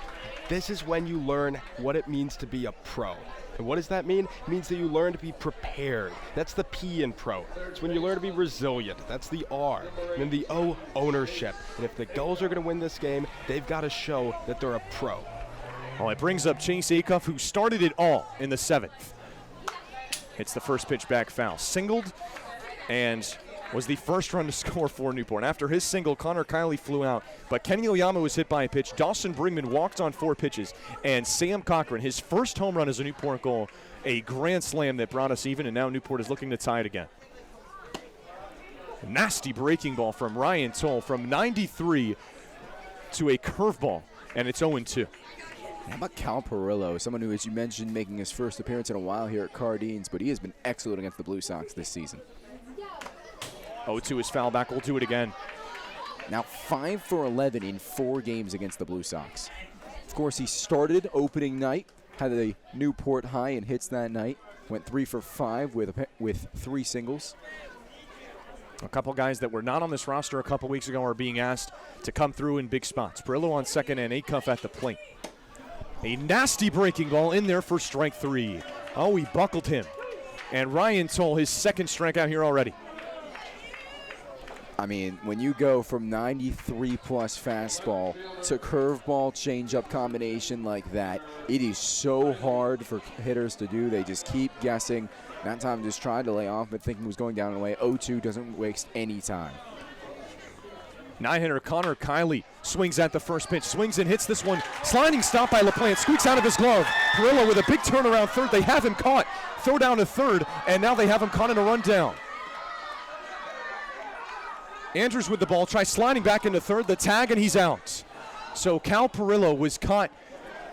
this is when you learn what it means to be a pro. And what does that mean? It means that you learn to be prepared. That's the P in pro. It's when you learn to be resilient. That's the R. And then the O, ownership. And if the Gulls are going to win this game, they've got to show that they're a pro. Well, it brings up Chase Acuff, who started it all in the 7th. Hits the first pitch back foul. Singled and was the first run to score for Newport. After his single, Connor Kiley flew out, but Kenny Oyama was hit by a pitch. Dawson Brigman walked on 4 pitches, and Sam Cochran, his first home run as a Newport Gull, a grand slam that brought us even, and now Newport is looking to tie it again. Nasty breaking ball from Ryan Toll from 93 to a curveball, and it's 0-2. How about Cal Perillo, someone who, as you mentioned, making his first appearance in a while here at Cardines, but he has been excellent against the Blue Sox this season. 0-2 is foul back. We'll do it again. Now 5 for 11 in 4 games against the Blue Sox. Of course, he started opening night, had a Newport high in hits that night, went 3 for 5 with 3 singles. A couple guys that were not on this roster a couple weeks ago are being asked to come through in big spots. Perillo on second and Acuff at the plate. A nasty breaking ball in there for strike 3. Oh, he buckled him. And Ryan Toll, his second strikeout here already. I mean, when you go from 93-plus fastball to curveball changeup combination like that, it is so hard for hitters to do. They just keep guessing. That time just tried to lay off, but thinking was going down and away. 0-2 doesn't waste any time. 9-hitter Connor Kiley swings at the first pitch, swings and hits this one. Sliding stop by LaPlante, squeaks out of his glove. Perillo with a big turnaround third. They have him caught. Throw down to third, and now they have him caught in a rundown. Andrews with the ball, tries sliding back into third, the tag, and he's out. So Cal Perillo was caught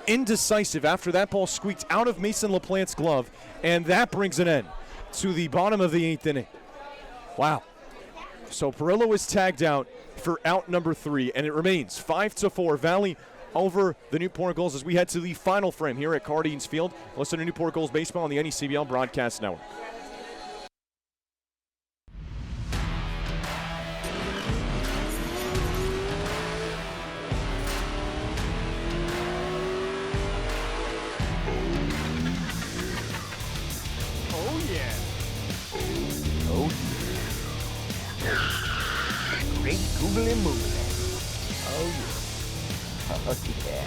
indecisive after that ball squeaked out of Mason LaPlante's glove, and that brings an end to the bottom of the 8th inning. Wow. So Perillo was tagged out for out number 3, and it remains 5-4 Valley over the Newport Gulls as we head to the final frame here at Cardines Field. Listen to Newport Gulls baseball on the NECBL Broadcast Network. Great googly moogly. Oh yeah. Oh yeah.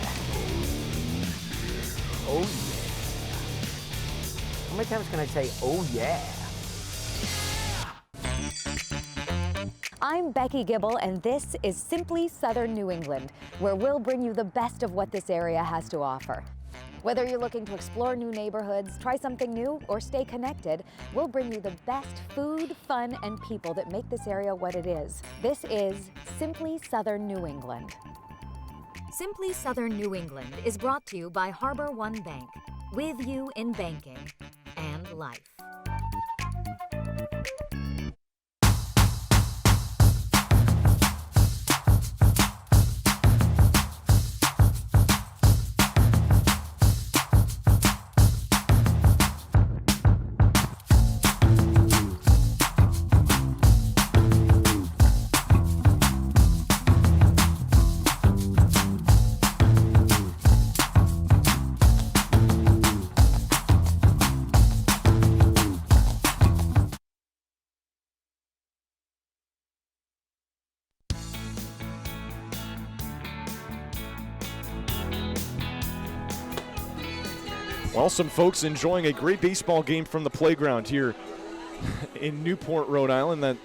Oh yeah. How many times can I say oh yeah? I'm Becky Gibble, and this is Simply Southern New England, where we'll bring you the best of what this area has to offer. Whether you're looking to explore new neighborhoods, try something new, or stay connected, we'll bring you the best food, fun, and people that make this area what it is. This is Simply Southern New England. Simply Southern New England is brought to you by Harbor One Bank, with you in banking and life. Well, some folks enjoying a great baseball game from the playground here in Newport, Rhode Island, that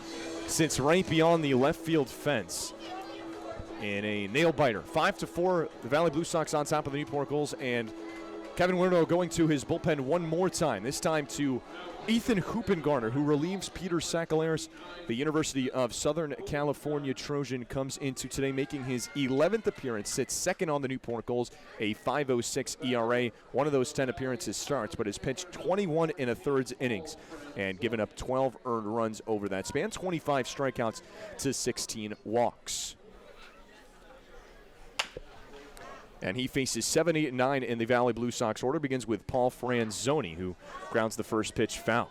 sits right beyond the left field fence. In a nail-biter, 5-4, the Valley Blue Sox on top of the Newport Gulls, and Kevin Werno going to his bullpen one more time, this time to Ethan Hoopengarner, who relieves Peter Sakalaris. The University of Southern California Trojan comes into today making his 11th appearance, sits second on the Newport Gulls, a 5.06 ERA. One of those 10 appearances starts, but has pitched 21 1/3 innings and given up 12 earned runs over that span, 25 strikeouts to 16 walks. And he faces 7, 8, and 9 in the Valley Blue Sox order. Begins with Paul Franzoni, who grounds the first pitch foul.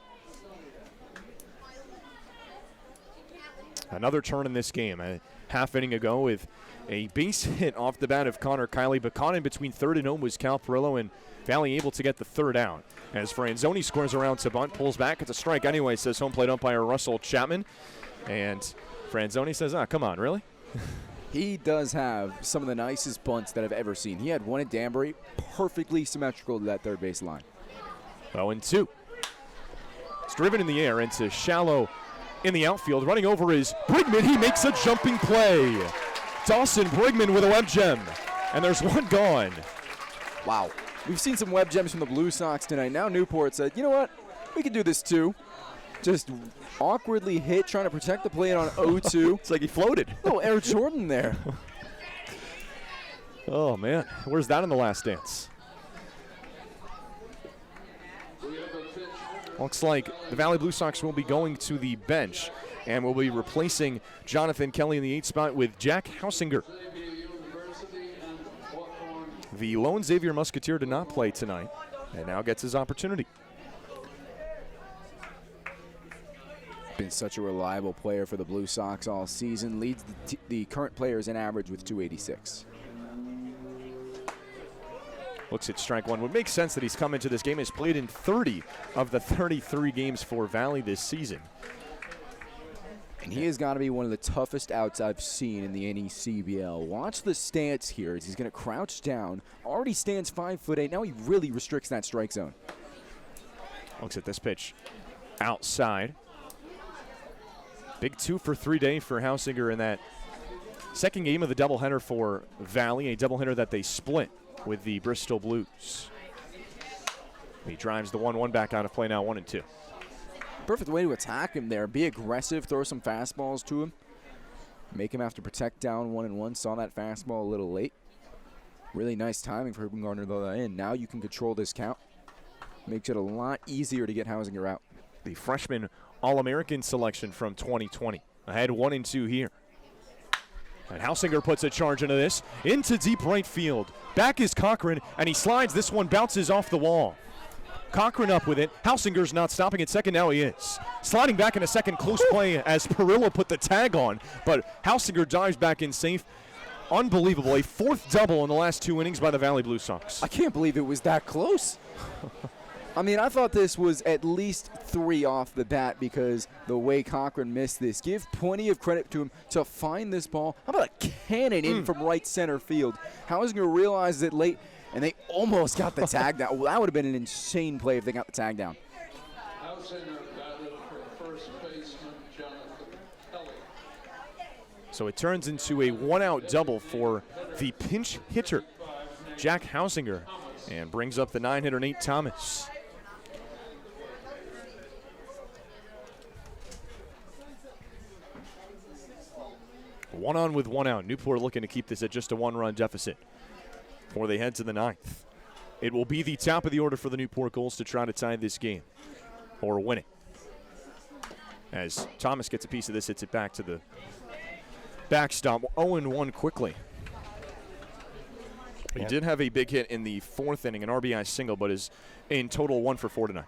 Another turn in this game. A half inning ago with a base hit off the bat of Connor Kiley, but caught in between third and home was Cal Perillo, and Valley able to get the third out. As Franzoni scores around to bunt, pulls back. It's a strike anyway, says home plate umpire Russell Chapman. And Franzoni says, come on, really? He does have some of the nicest bunts that I've ever seen. He had one at Danbury, perfectly symmetrical to that third base line. 0-2. It's driven in the air into shallow in the outfield. Running over is Brigman. He makes a jumping play. Dawson Brigman with a web gem. And there's one gone. Wow. We've seen some web gems from the Blue Sox tonight. Now Newport said, you know what? We can do this too. Just awkwardly hit, trying to protect the plate on 0-2. It's like he floated. Little Air Jordan there. Oh, man. Where's that in The Last Dance? Looks like the Valley Blue Sox will be going to the bench and will be replacing Jonathan Kelly in the 8th spot with Jack Hausinger. The lone Xavier Musketeer did not play tonight and now gets his opportunity. Been such a reliable player for the Blue Sox all season. Leads the current players in average with 286. Looks at strike one. Would make sense that he's come into this game. Has played in 30 of the 33 games for Valley this season. And he has got to be one of the toughest outs I've seen in the NECBL. Watch the stance here as he's going to crouch down. Already stands 5'8". Now he really restricts that strike zone. Looks at this pitch. Outside. Big 2-for-3 day for Hausinger in that second game of the doubleheader for Valley, a doubleheader that they split with the Bristol Blues. He drives the 1-1 back out of play now, 1-2. Perfect way to attack him there. Be aggressive, throw some fastballs to him. Make him have to protect down 1-1. Saw that fastball a little late. Really nice timing for Huppengarner though that in. Now you can control this count. Makes it a lot easier to get Hausinger out. The freshman All-American selection from 2020. Ahead 1-2 here. And Hausinger puts a charge into this, into deep right field. Back is Cochran, and he slides. This one bounces off the wall. Cochran up with it. Hausinger's not stopping at second. Now he is. Sliding back in a second, close play as Perillo put the tag on, but Hausinger dives back in safe. Unbelievable. A 4th double in the last 2 innings by the Valley Blue Sox. I can't believe it was that close. I mean, I thought this was at least 3 off the bat because the way Cochran missed this. Give plenty of credit to him to find this ball. How about a cannon in from right center field? Hausinger realizes it late, and they almost got the tag down. Well, that would have been an insane play if they got the tag down. Hausinger batted for first baseman Jonathan Kelly. So it turns into a 1-out double for the pinch hitter, Jack Hausinger, and brings up the 9-hitter Nate Thomas. One on with 1 out. Newport looking to keep this at just a 1-run deficit before they head to the 9th. It will be the top of the order for the Newport Gulls to try to tie this game or win it. As Thomas gets a piece of this, hits it back to the backstop. 0-1 quickly. He did have a big hit in the 4th inning, an RBI single, but is in total 1 for 4 tonight.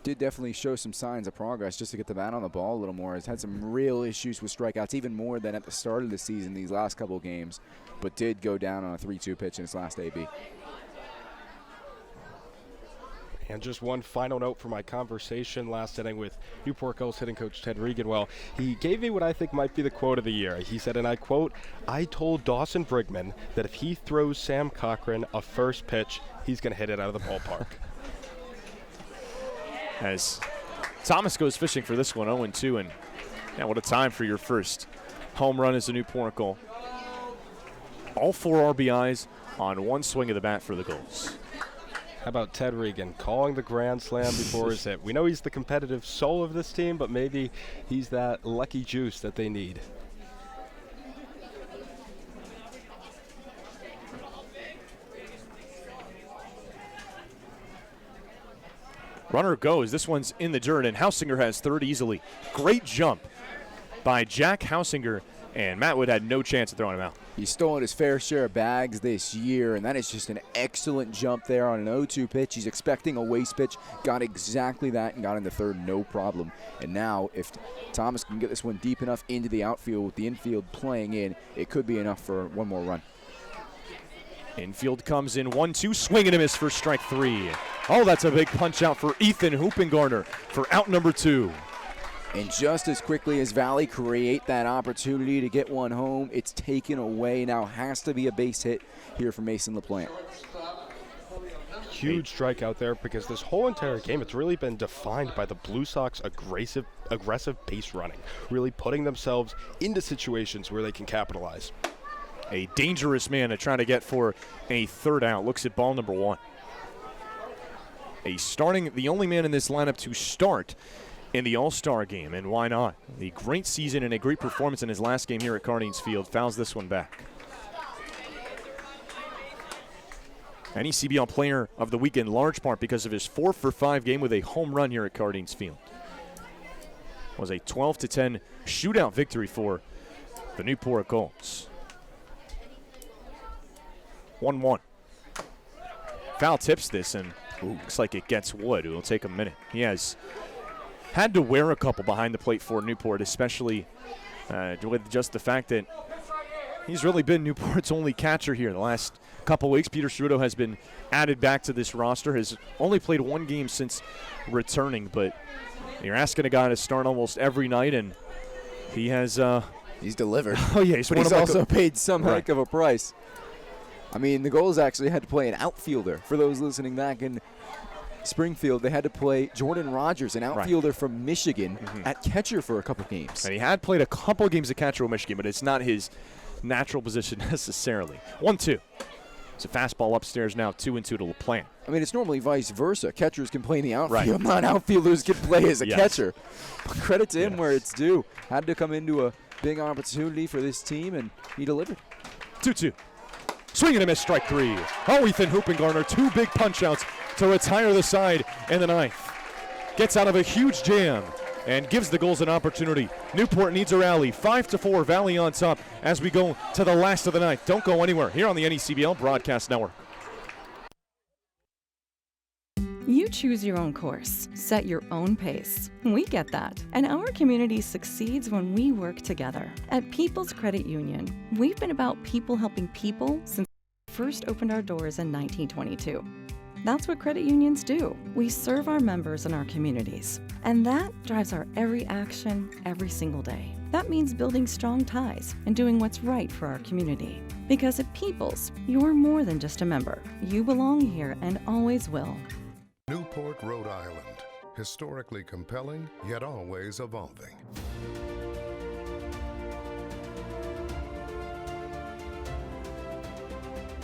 Did definitely show some signs of progress just to get the bat on the ball a little more. Has had some real issues with strikeouts, even more than at the start of the season these last couple of games, but did go down on a 3-2 pitch in his last AB. And just one final note for my conversation last inning with Newport Gulls hitting coach Ted Regan. Well, he gave me what I think might be the quote of the year. He said, and I quote, "I told Dawson Brigman that if he throws Sam Cochran a first pitch, he's going to hit it out of the ballpark." As Thomas goes fishing for this one, 0-2, and yeah, what a time for your first home run as a Newport Gull. All 4 RBIs on 1 swing of the bat for the Gulls. How about Ted Regan calling the grand slam before his hit? We know he's the competitive soul of this team, but maybe he's that lucky juice that they need. Runner goes. This one's in the dirt, and Hausinger has third easily. Great jump by Jack Hausinger, and Matt Wood had no chance of throwing him out. He's stolen his fair share of bags this year, and that is just an excellent jump there on an 0-2 pitch. He's expecting a waste pitch, got exactly that, and got into third, no problem. And now, if Thomas can get this one deep enough into the outfield with the infield playing in, it could be enough for 1 more run. Infield comes in 1-2, swing and a miss for strike 3. Oh, that's a big punch out for Ethan Huppengarner for out number 2. And just as quickly as Valley create that opportunity to get one home, it's taken away. Now has to be a base hit here for Mason LaPlante. Huge strikeout there because this whole entire game, it's really been defined by the Blue Sox aggressive base running, really putting themselves into situations where they can capitalize. A dangerous man to try to get for a 3rd out. Looks at ball number 1. The only man in this lineup to start in the All-Star game, and why not? The great season and a great performance in his last game here at Cardines Field fouls this one back. NECBL Player of the Week in large part because of his 4-for-5 game with a home run here at Cardines Field. It was a 12-10 shootout victory for the Newport Gulls. 1-1. Foul tips this, and looks like it gets Wood. It will take a minute. He has had to wear a couple behind the plate for Newport, especially with just the fact that he's really been Newport's only catcher here the last couple weeks. Peter Ceruto has been added back to this roster, has only played one game since returning, but you're asking a guy to start almost every night, and he has he's delivered. Oh yeah, but he's also paid some heck of a price. I mean, the Gulls actually had to play an outfielder. For those listening back in Springfield, they had to play Jordan Rogers, an outfielder from Michigan, at catcher for a couple games. And he had played a couple games at catcher with Michigan, but it's not his natural position necessarily. 1-2. It's a fastball upstairs now, 2-2 to LaPlante. I mean, it's normally vice versa. Catchers can play in the outfield, not outfielders can play as a catcher. But credit to him where it's due. Had to come into a big opportunity for this team, and he delivered. 2-2. Swing and a miss, strike 3. Oh, Ethan Hoopengarner, 2 big punch-outs to retire the side in the 9th. Gets out of a huge jam and gives the Gulls an opportunity. Newport needs a rally. 5-4, Valley on top as we go to the last of the 9th. Don't go anywhere here on the NECBL Broadcast Network. You choose your own course, set your own pace. We get that. And our community succeeds when we work together. At People's Credit Union, we've been about people helping people since we first opened our doors in 1922. That's what credit unions do. We serve our members and our communities. And that drives our every action, every single day. That means building strong ties and doing what's right for our community. Because at People's, you're more than just a member. You belong here and always will. Newport, Rhode Island. Historically compelling, yet always evolving.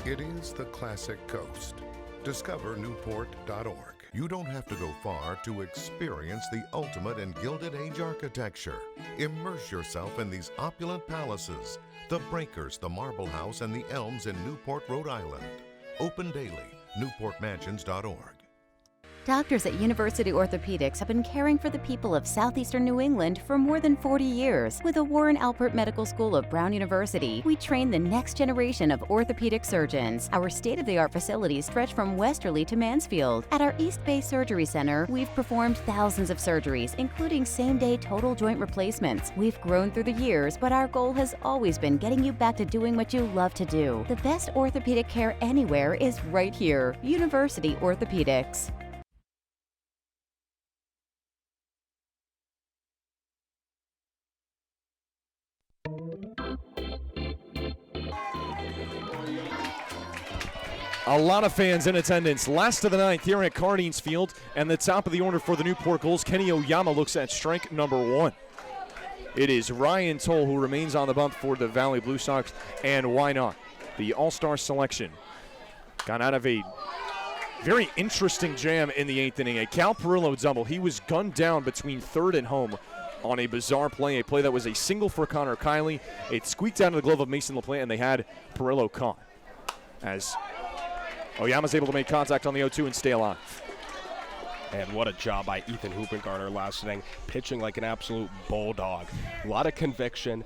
It is the classic coast. Discover Newport.org. You don't have to go far to experience the ultimate in Gilded Age architecture. Immerse yourself in these opulent palaces, the Breakers, the Marble House, and the Elms in Newport, Rhode Island. Open daily, newportmansions.org. Doctors at University Orthopedics have been caring for the people of southeastern New England for more than 40 years. With the Warren Alpert Medical School of Brown University, we train the next generation of orthopedic surgeons. Our state-of-the-art facilities stretch from Westerly to Mansfield. At our East Bay Surgery Center, we've performed thousands of surgeries, including same-day total joint replacements. We've grown through the years, but our goal has always been getting you back to doing what you love to do. The best orthopedic care anywhere is right here. University Orthopedics. A lot of fans in attendance. Last of the 9th here at Cardines Field, and the top of the order for the Newport Gulls, Kenny Oyama looks at strike number 1. It is Ryan Toll who remains on the bump for the Valley Blue Sox, and why not? The All-Star selection got out of a very interesting jam in the 8th inning. A Cal Perillo double. He was gunned down between third and home on a bizarre play, a play that was a single for Connor Kiley. It squeaked out of the glove of Mason LaPlante, and they had Perillo caught. As Oyama's able to make contact on the 0-2 and stay alive. And what a job by Ethan Hoopengarner last inning, pitching like an absolute bulldog. A lot of conviction.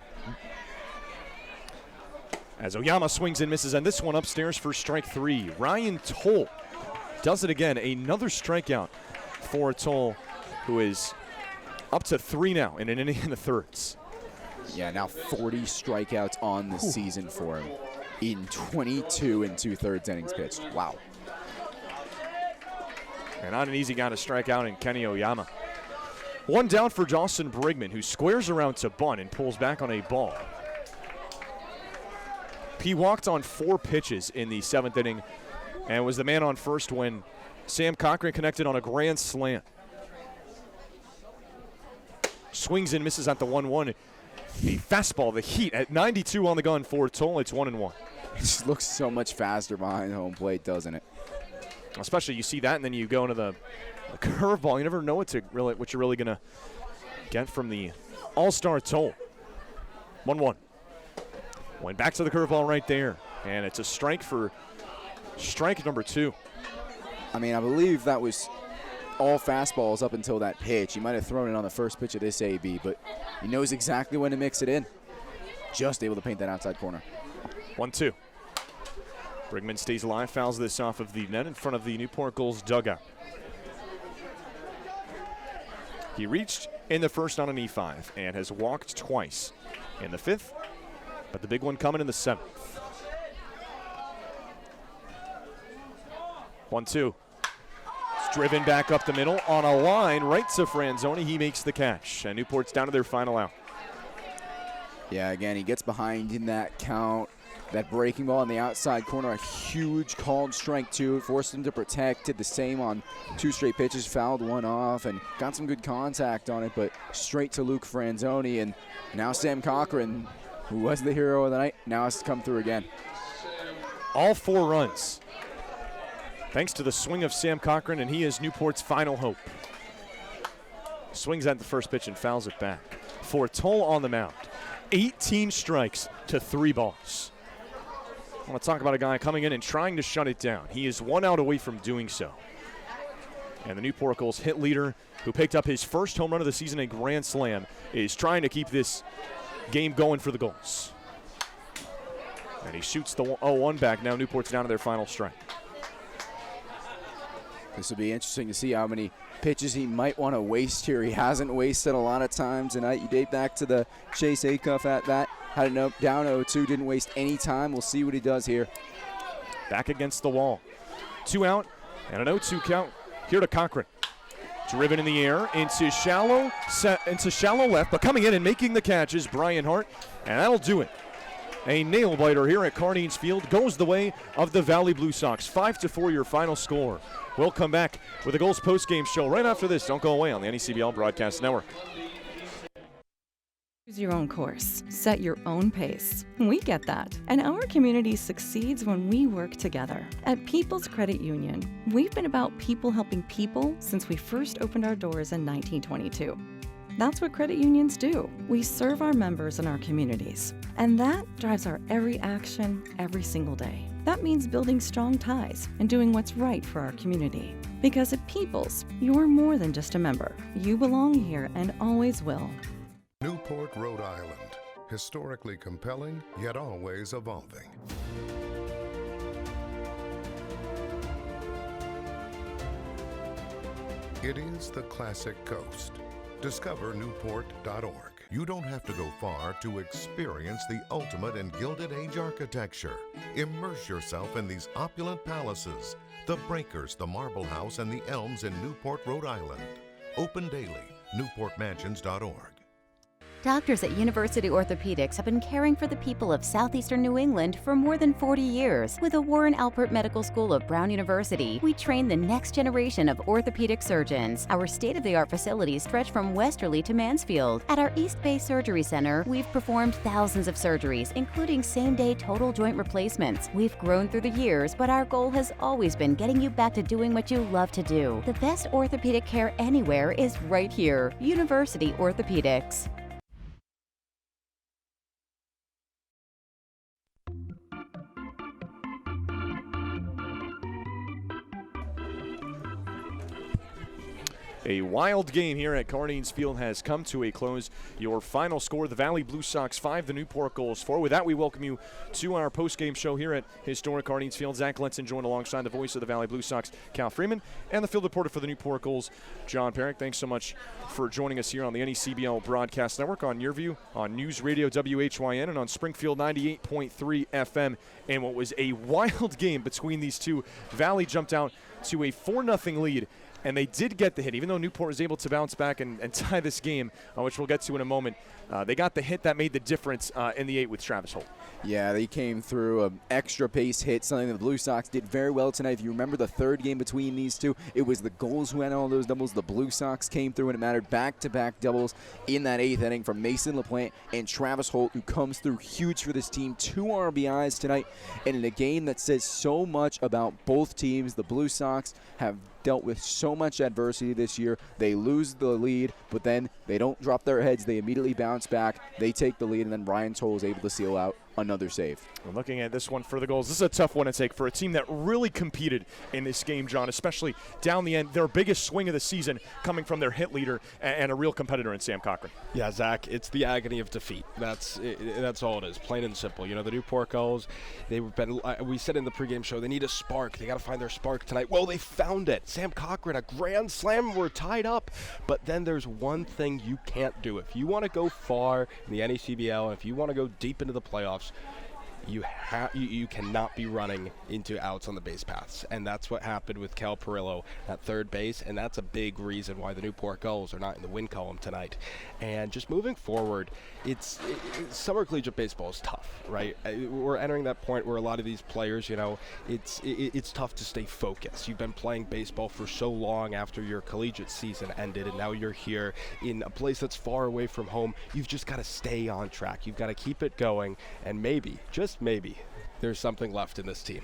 As Oyama swings and misses, and this one upstairs for strike 3. Ryan Toll does it again. Another strikeout for Toll, who is up to 3 now in an inning in the thirds. Yeah, now 40 strikeouts on the season for him in 22 and 2/3 innings pitched. Wow. And not an easy guy to strike out in Kenny Oyama. One down for Dawson Brigman, who squares around to bunt and pulls back on a ball. He walked on 4 pitches in the 7th inning and was the man on first when Sam Cochran connected on a grand slam. Swings and misses at the 1-1. A fastball, the heat at 92 on the gun for Toll. It's 1-1. It just looks so much faster behind home plate, doesn't it? Especially you see that, and then you go into the curveball. You never know what you're really going to get from the all-star Toll. 1-1. Went back to the curveball right there, and it's a strike for strike number 2. I mean, I believe that was all fastballs up until that pitch. He might have thrown it on the first pitch of this AB, but he knows exactly when to mix it in. Just able to paint that outside corner. 1-2. Brigman stays alive, fouls this off of the net in front of the Newport Gulls dugout. He reached in the first on an E5 and has walked twice in the 5th, but the big one coming in the 7th. 1-2. It's driven back up the middle on a line right to Franzoni. He makes the catch, and Newport's down to their final out. Yeah, again, he gets behind in that count. That breaking ball in the outside corner, a huge called strike two. Forced him to protect. Did the same on 2 straight pitches, fouled one off, and got some good contact on it, but straight to Luke Franzoni. And now Sam Cochran, who was the hero of the night, now has to come through again. All 4 runs, thanks to the swing of Sam Cochran, and he is Newport's final hope. Swings at the first pitch and fouls it back. For Toll on the mound, 18 strikes to 3 balls. I want to talk about a guy coming in and trying to shut it down. He is 1 out away from doing so. And the Newport Gulls hit leader, who picked up his first home run of the season, a grand slam, is trying to keep this game going for the Gulls. And he shoots the 0-1 back. Now Newport's down to their final strike. This will be interesting to see how many pitches he might want to waste here. He hasn't wasted a lot of times tonight. You date back to the Chase Acuff at bat. Had it up, down 0-2, didn't waste any time. We'll see what he does here. Back against the wall. 2 out and an 0-2 count here to Cochran. Driven in the air into shallow left, but coming in and making the catch is Brian Hart, and that'll do it. A nail-biter here at Carneades Field goes the way of the Valley Blue Sox. 5-4 your final score. We'll come back with the Gulls postgame show right after this. Don't go away on the NECBL Broadcast Network. Choose your own course, set your own pace. We get that. And our community succeeds when we work together. At People's Credit Union, we've been about people helping people since we first opened our doors in 1922. That's what credit unions do. We serve our members and our communities. And that drives our every action, every single day. That means building strong ties and doing what's right for our community. Because at People's, you're more than just a member. You belong here and always will. Newport, Rhode Island. Historically compelling, yet always evolving. It is the classic coast. Discover Newport.org. You don't have to go far to experience the ultimate in Gilded Age architecture. Immerse yourself in these opulent palaces, the Breakers, the Marble House, and the Elms in Newport, Rhode Island. Open daily, newportmansions.org. Doctors at University Orthopedics have been caring for the people of southeastern New England for more than 40 years. With the Warren Alpert Medical School of Brown University, we train the next generation of orthopedic surgeons. Our state-of-the-art facilities stretch from Westerly to Mansfield. At our East Bay Surgery Center, we've performed thousands of surgeries, including same-day total joint replacements. We've grown through the years, but our goal has always been getting you back to doing what you love to do. The best orthopedic care anywhere is right here. University Orthopedics. A wild game here at Carneades Field has come to a close. Your final score, the Valley Blue Sox 5, the Newport Gulls 4. With that, we welcome you to our post-game show here at historic Carneades Field. Zach Letson joined alongside the voice of the Valley Blue Sox, Cal Freeman, and the field reporter for the Newport Gulls, John Perrick. Thanks so much for joining us here on the NECBL Broadcast Network, on your view, on News Radio WHYN, and on Springfield 98.3 FM. And what was a wild game between these two. Valley jumped out to a 4-0 lead And they did get the hit, even though Newport was able to bounce back and tie this game, which we'll get to in a moment. They got the hit that made the difference in the 8 with Travis Holt. Yeah, they came through an extra pace hit, something the Blue Sox did very well tonight. If you remember the third game between these two, it was the Gulls who had all those doubles. The Blue Sox came through, and it mattered. Back-to-back doubles in that 8th inning from Mason LaPlante and Travis Holt, who comes through huge for this team. 2 RBIs tonight, and in a game that says so much about both teams. The Blue Sox have dealt with so much adversity this year. They lose the lead, but then they don't drop their heads. They immediately bounce back. They take the lead, and then Ryan Toll is able to seal out another save. We're looking at this one for the Gulls. This is a tough one to take for a team that really competed in this game, John, especially down the end. Their biggest swing of the season coming from their hit leader and a real competitor in Sam Cochran. Yeah, Zach, it's the agony of defeat. That's all it is, plain and simple. You know, the Newport Gulls, we said in the pregame show, they need a spark. They got to find their spark tonight. Well, they found it. Sam Cochran, a grand slam. We're tied up. But then there's one thing you can't do. If you want to go far in the NECBL, and if you want to go deep into the playoffs, you cannot be running into outs on the base paths, and that's what happened with Cal Perillo at third base, and that's a big reason why the Newport Gulls are not in the win column tonight. And just moving forward, summer collegiate baseball is tough, right? We're entering that point where a lot of these players, you know, it's tough to stay focused. You've been playing baseball for so long after your collegiate season ended, and now you're here in a place that's far away from home. You've just got to stay on track. You've got to keep it going, and maybe, just maybe, there's something left in this team.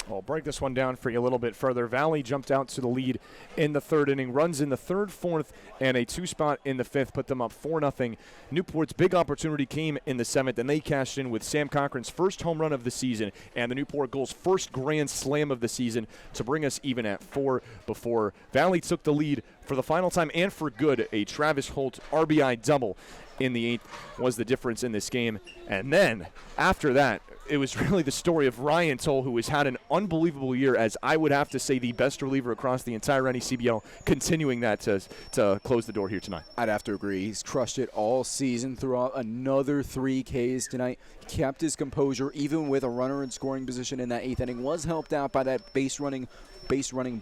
I'll break this one down for you a little bit further. Valley jumped out to the lead in the 3rd inning. Runs in the 3rd, 4th, and a 2-spot in the 5th put them up 4-0. Newport's big opportunity came in the 7th, and they cashed in with Sam Cochran's first home run of the season and the Newport Gulls' first grand slam of the season to bring us even at 4 before Valley took the lead for the final time and for good. A Travis Holt RBI double in the 8th was the difference in this game. And then after that, it was really the story of Ryan Toll, who has had an unbelievable year, as I would have to say the best reliever across the entire NECBL, continuing that to close the door here tonight. I'd have to agree. He's crushed it all season throughout. Another 3 Ks tonight. Kept his composure even with a runner in scoring position in that 8th inning. Was helped out by that base running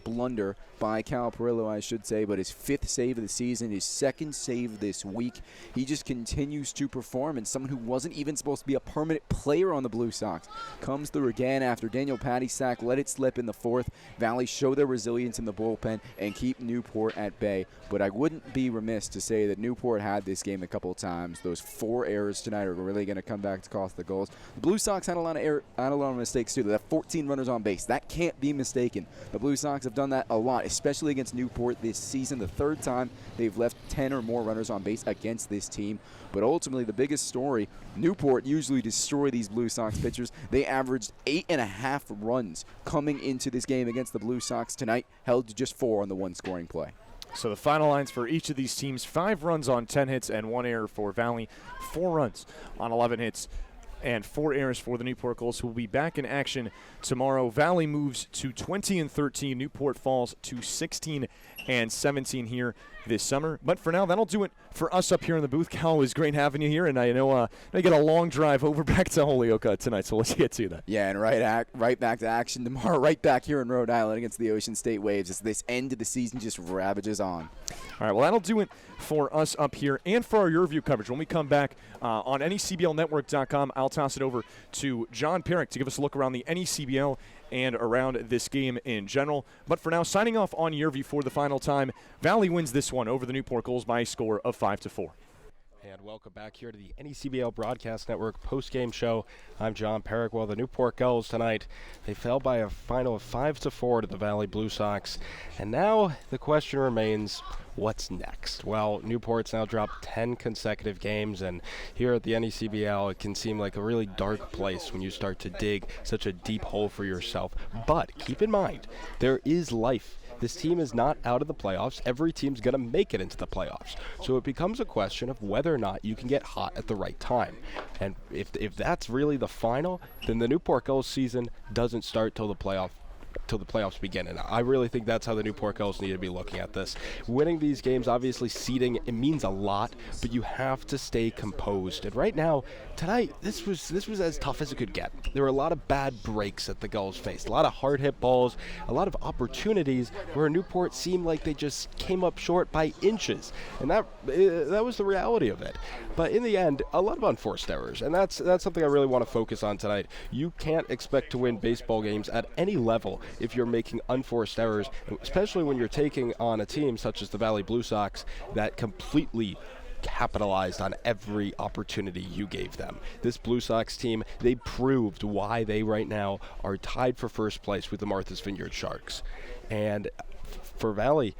blunder by Cal Perillo, I should say, but his 5th save of the season, his 2nd save this week. He just continues to perform, and someone who wasn't even supposed to be a permanent player on the Blue Sox comes through again after Daniel Patty's sack, let it slip in the 4th. Valley show their resilience in the bullpen and keep Newport at bay, but I wouldn't be remiss to say that Newport had this game a couple of times. Those 4 errors tonight are really going to come back to cost the Gulls. The Blue Sox had a lot of mistakes too. They have 14 runners on base. That can't be mistaken. The Blue Sox have done that a lot, especially against Newport this season. The 3rd time they've left 10 or more runners on base against this team. But ultimately, the biggest story, Newport usually destroy these Blue Sox pitchers. They averaged 8.5 runs coming into this game against the Blue Sox tonight, held to just 4 on the 1 scoring play. So the final lines for each of these teams: 5 runs on 10 hits and 1 error for Valley, 4 runs on 11 hits and 4 errors for the Newport Gulls, who will be back in action tomorrow. Valley moves to 20-13. Newport falls to 16-17 here this summer. But for now, that'll do it for us up here in the booth. Cal, it was great having you here, and I know you get a long drive over back to Holyoke tonight, so let's get to that. Yeah, and right back to action tomorrow, right back here in Rhode Island against the Ocean State Waves as this end of the season just ravages on. All right, well, that'll do it for us up here and for our Your View coverage. When we come back on NECBLnetwork.com, I'll toss it over to John Perrick to give us a look around the NECBL and around this game in general. But for now, signing off on Your View for the final time, Valley wins this one over the Newport Gulls by a score of 5-4. And welcome back here to the NECBL Broadcast Network post-game show. I'm John Perrick. Well, the Newport Gulls tonight, they fell by a final of 5-4 to the Valley Blue Sox. And now the question remains, what's next? Well, Newport's now dropped 10 consecutive games, and here at the NECBL, it can seem like a really dark place when you start to dig such a deep hole for yourself. But keep in mind, there is life. This team is not out of the playoffs. Every team's going to make it into the playoffs. So it becomes a question of whether or not you can get hot at the right time. And if that's really the final, then the Newport Gulls season doesn't start till the playoff till the playoffs begin. And I really think that's how the Newport Gulls need to be looking at this. Winning these games, obviously seeding, it means a lot, but you have to stay composed. And right now, tonight, this was as tough as it could get. There were a lot of bad breaks that the Gulls faced, a lot of hard hit balls, a lot of opportunities where Newport seemed like they just came up short by inches. And that was the reality of it. But in the end, a lot of unforced errors, and that's something I really want to focus on tonight. You can't expect to win baseball games at any level if you're making unforced errors, especially when you're taking on a team such as the Valley Blue Sox that completely capitalized on every opportunity you gave them. This Blue Sox team, they proved why they right now are tied for first place with the Martha's Vineyard Sharks. And for Valley,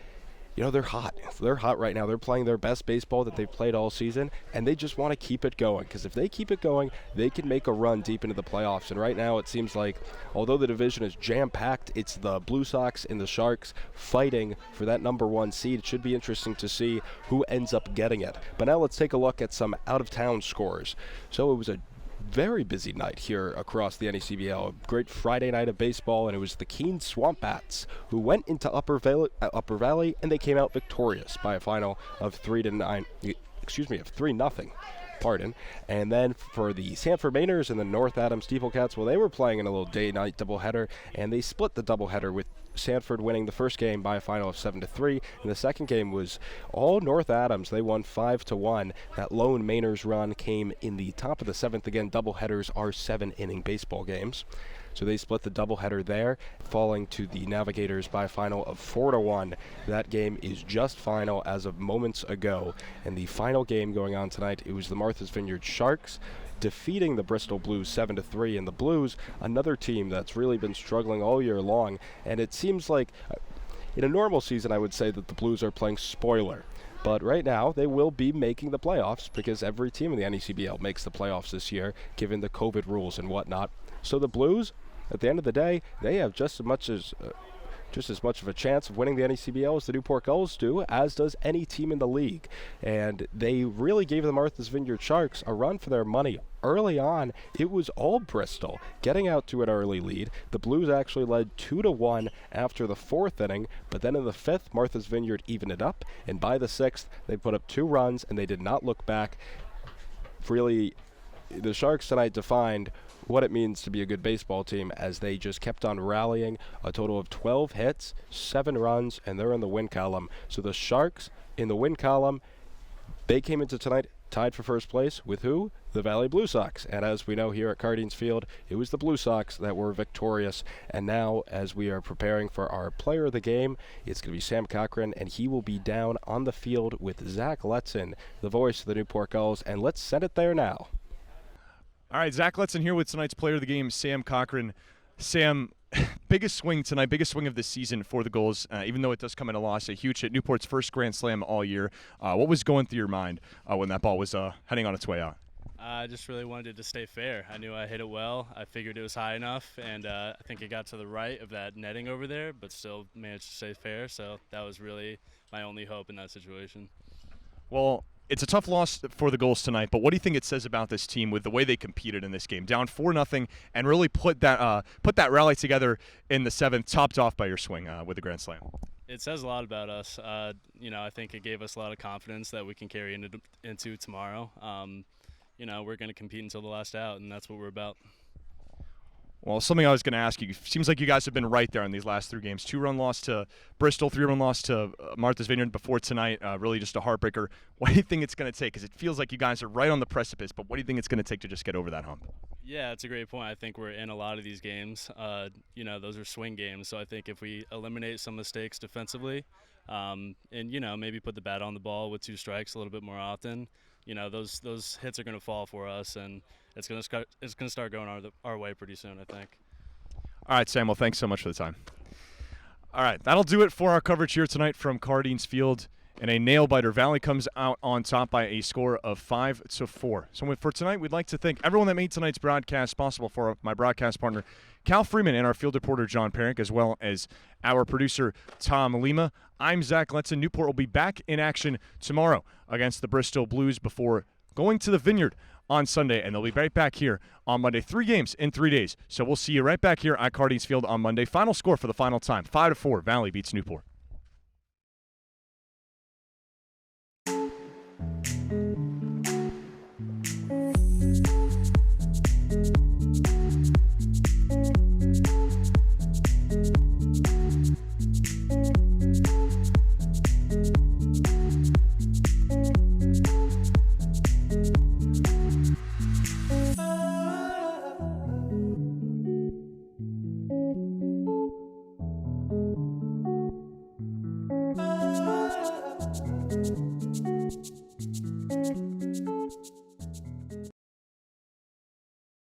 you know, they're hot. They're hot right now. They're playing their best baseball that they've played all season, and they just want to keep it going, because if they keep it going, they can make a run deep into the playoffs. And right now it seems like, although the division is jam-packed, it's the Blue Sox and the Sharks fighting for that number 1 seed. It should be interesting to see who ends up getting it. But now let's take a look at some out-of-town scores. So it was a very busy night here across the NECBL. A great Friday night of baseball, and it was the Keene Swamp Bats who went into Upper Valley, and they came out victorious by a final of 3-0. Pardon. And then for the Sanford Mainers and the North Adams Steeplecats, well, they were playing in a little day-night doubleheader, and they split the doubleheader with Sanford winning the first game by a final of 7-3, and the second game was all North Adams. They won 5-1. That lone Mainers run came in the top of the 7th. Again, doubleheaders are 7-inning baseball games. So they split the doubleheader there, falling to the Navigators by a final of 4-1. That game is just final as of moments ago. And the final game going on tonight, it was the Martha's Vineyard Sharks defeating the Bristol Blues 7-3. And the Blues, another team that's really been struggling all year long. And it seems like in a normal season, I would say that the Blues are playing spoiler. But right now, they will be making the playoffs because every team in the NECBL makes the playoffs this year, given the COVID rules and whatnot. So the Blues, at the end of the day, they have just as much of a chance of winning the NECBL as the Newport Gulls do, as does any team in the league. And they really gave the Martha's Vineyard Sharks a run for their money. Early on, it was all Bristol getting out to an early lead. The Blues actually led 2-1 after the 4th inning, but then in the 5th, Martha's Vineyard evened it up, and by the 6th, they put up 2 runs, and they did not look back. Really, the Sharks tonight defined what it means to be a good baseball team, as they just kept on rallying. A total of 12 hits, 7 runs, and they're in the win column. So the Sharks in the win column, they came into tonight tied for first place with who? The Valley Blue Sox. And as we know here at Cardines Field, it was the Blue Sox that were victorious. And now, as we are preparing for our player of the game, it's going to be Sam Cochran, and he will be down on the field with Zach Letson, the voice of the Newport Gulls. And let's send it there now. All right, Zach Letson here with tonight's player of the game, Sam Cochran. Sam, biggest swing tonight, biggest swing of the season for the Gulls, even though it does come in a loss, a huge hit, Newport's first Grand Slam all year. What was going through your mind when that ball was heading on its way out? I just really wanted it to stay fair. I knew I hit it well. I figured it was high enough, and I think it got to the right of that netting over there, but still managed to stay fair, so that was really my only hope in that situation. Well, it's a tough loss for the Gulls tonight, but what do you think it says about this team with the way they competed in this game? Down 4-0 and really put that rally together in the 7th, topped off by your swing with the Grand Slam. It says a lot about us. I think it gave us a lot of confidence that we can carry into tomorrow. We're going to compete until the last out, and that's what we're about. Well, something I was going to ask you. Seems like you guys have been right there in these last 3 games. 2-run loss to Bristol, 3-run loss to Martha's Vineyard before tonight. Really just a heartbreaker. What do you think it's going to take? Because it feels like you guys are right on the precipice, but what do you think it's going to take to just get over that hump? Yeah, it's a great point. I think we're in a lot of these games. Those are swing games, so I think if we eliminate some mistakes defensively and, maybe put the bat on the ball with 2 strikes a little bit more often, those hits are going to fall for us, and it's going to start going our way pretty soon, I think. All right, Sam. Well, thanks so much for the time. All right, that'll do it for our coverage here tonight from Cardines Field. And a nail-biter. Valley comes out on top by a score of 5-4. So for tonight, we'd like to thank everyone that made tonight's broadcast possible, for my broadcast partner, Cal Freeman, and our field reporter, John Parrick, as well as our producer, Tom Lima. I'm Zach Letson. Newport will be back in action tomorrow against the Bristol Blues before going to the Vineyard on Sunday, and they'll be right back here on Monday. 3 games in 3 days. So we'll see you right back here at Cardinals Field on Monday. Final score for the final time, 5-4, Valley beats Newport.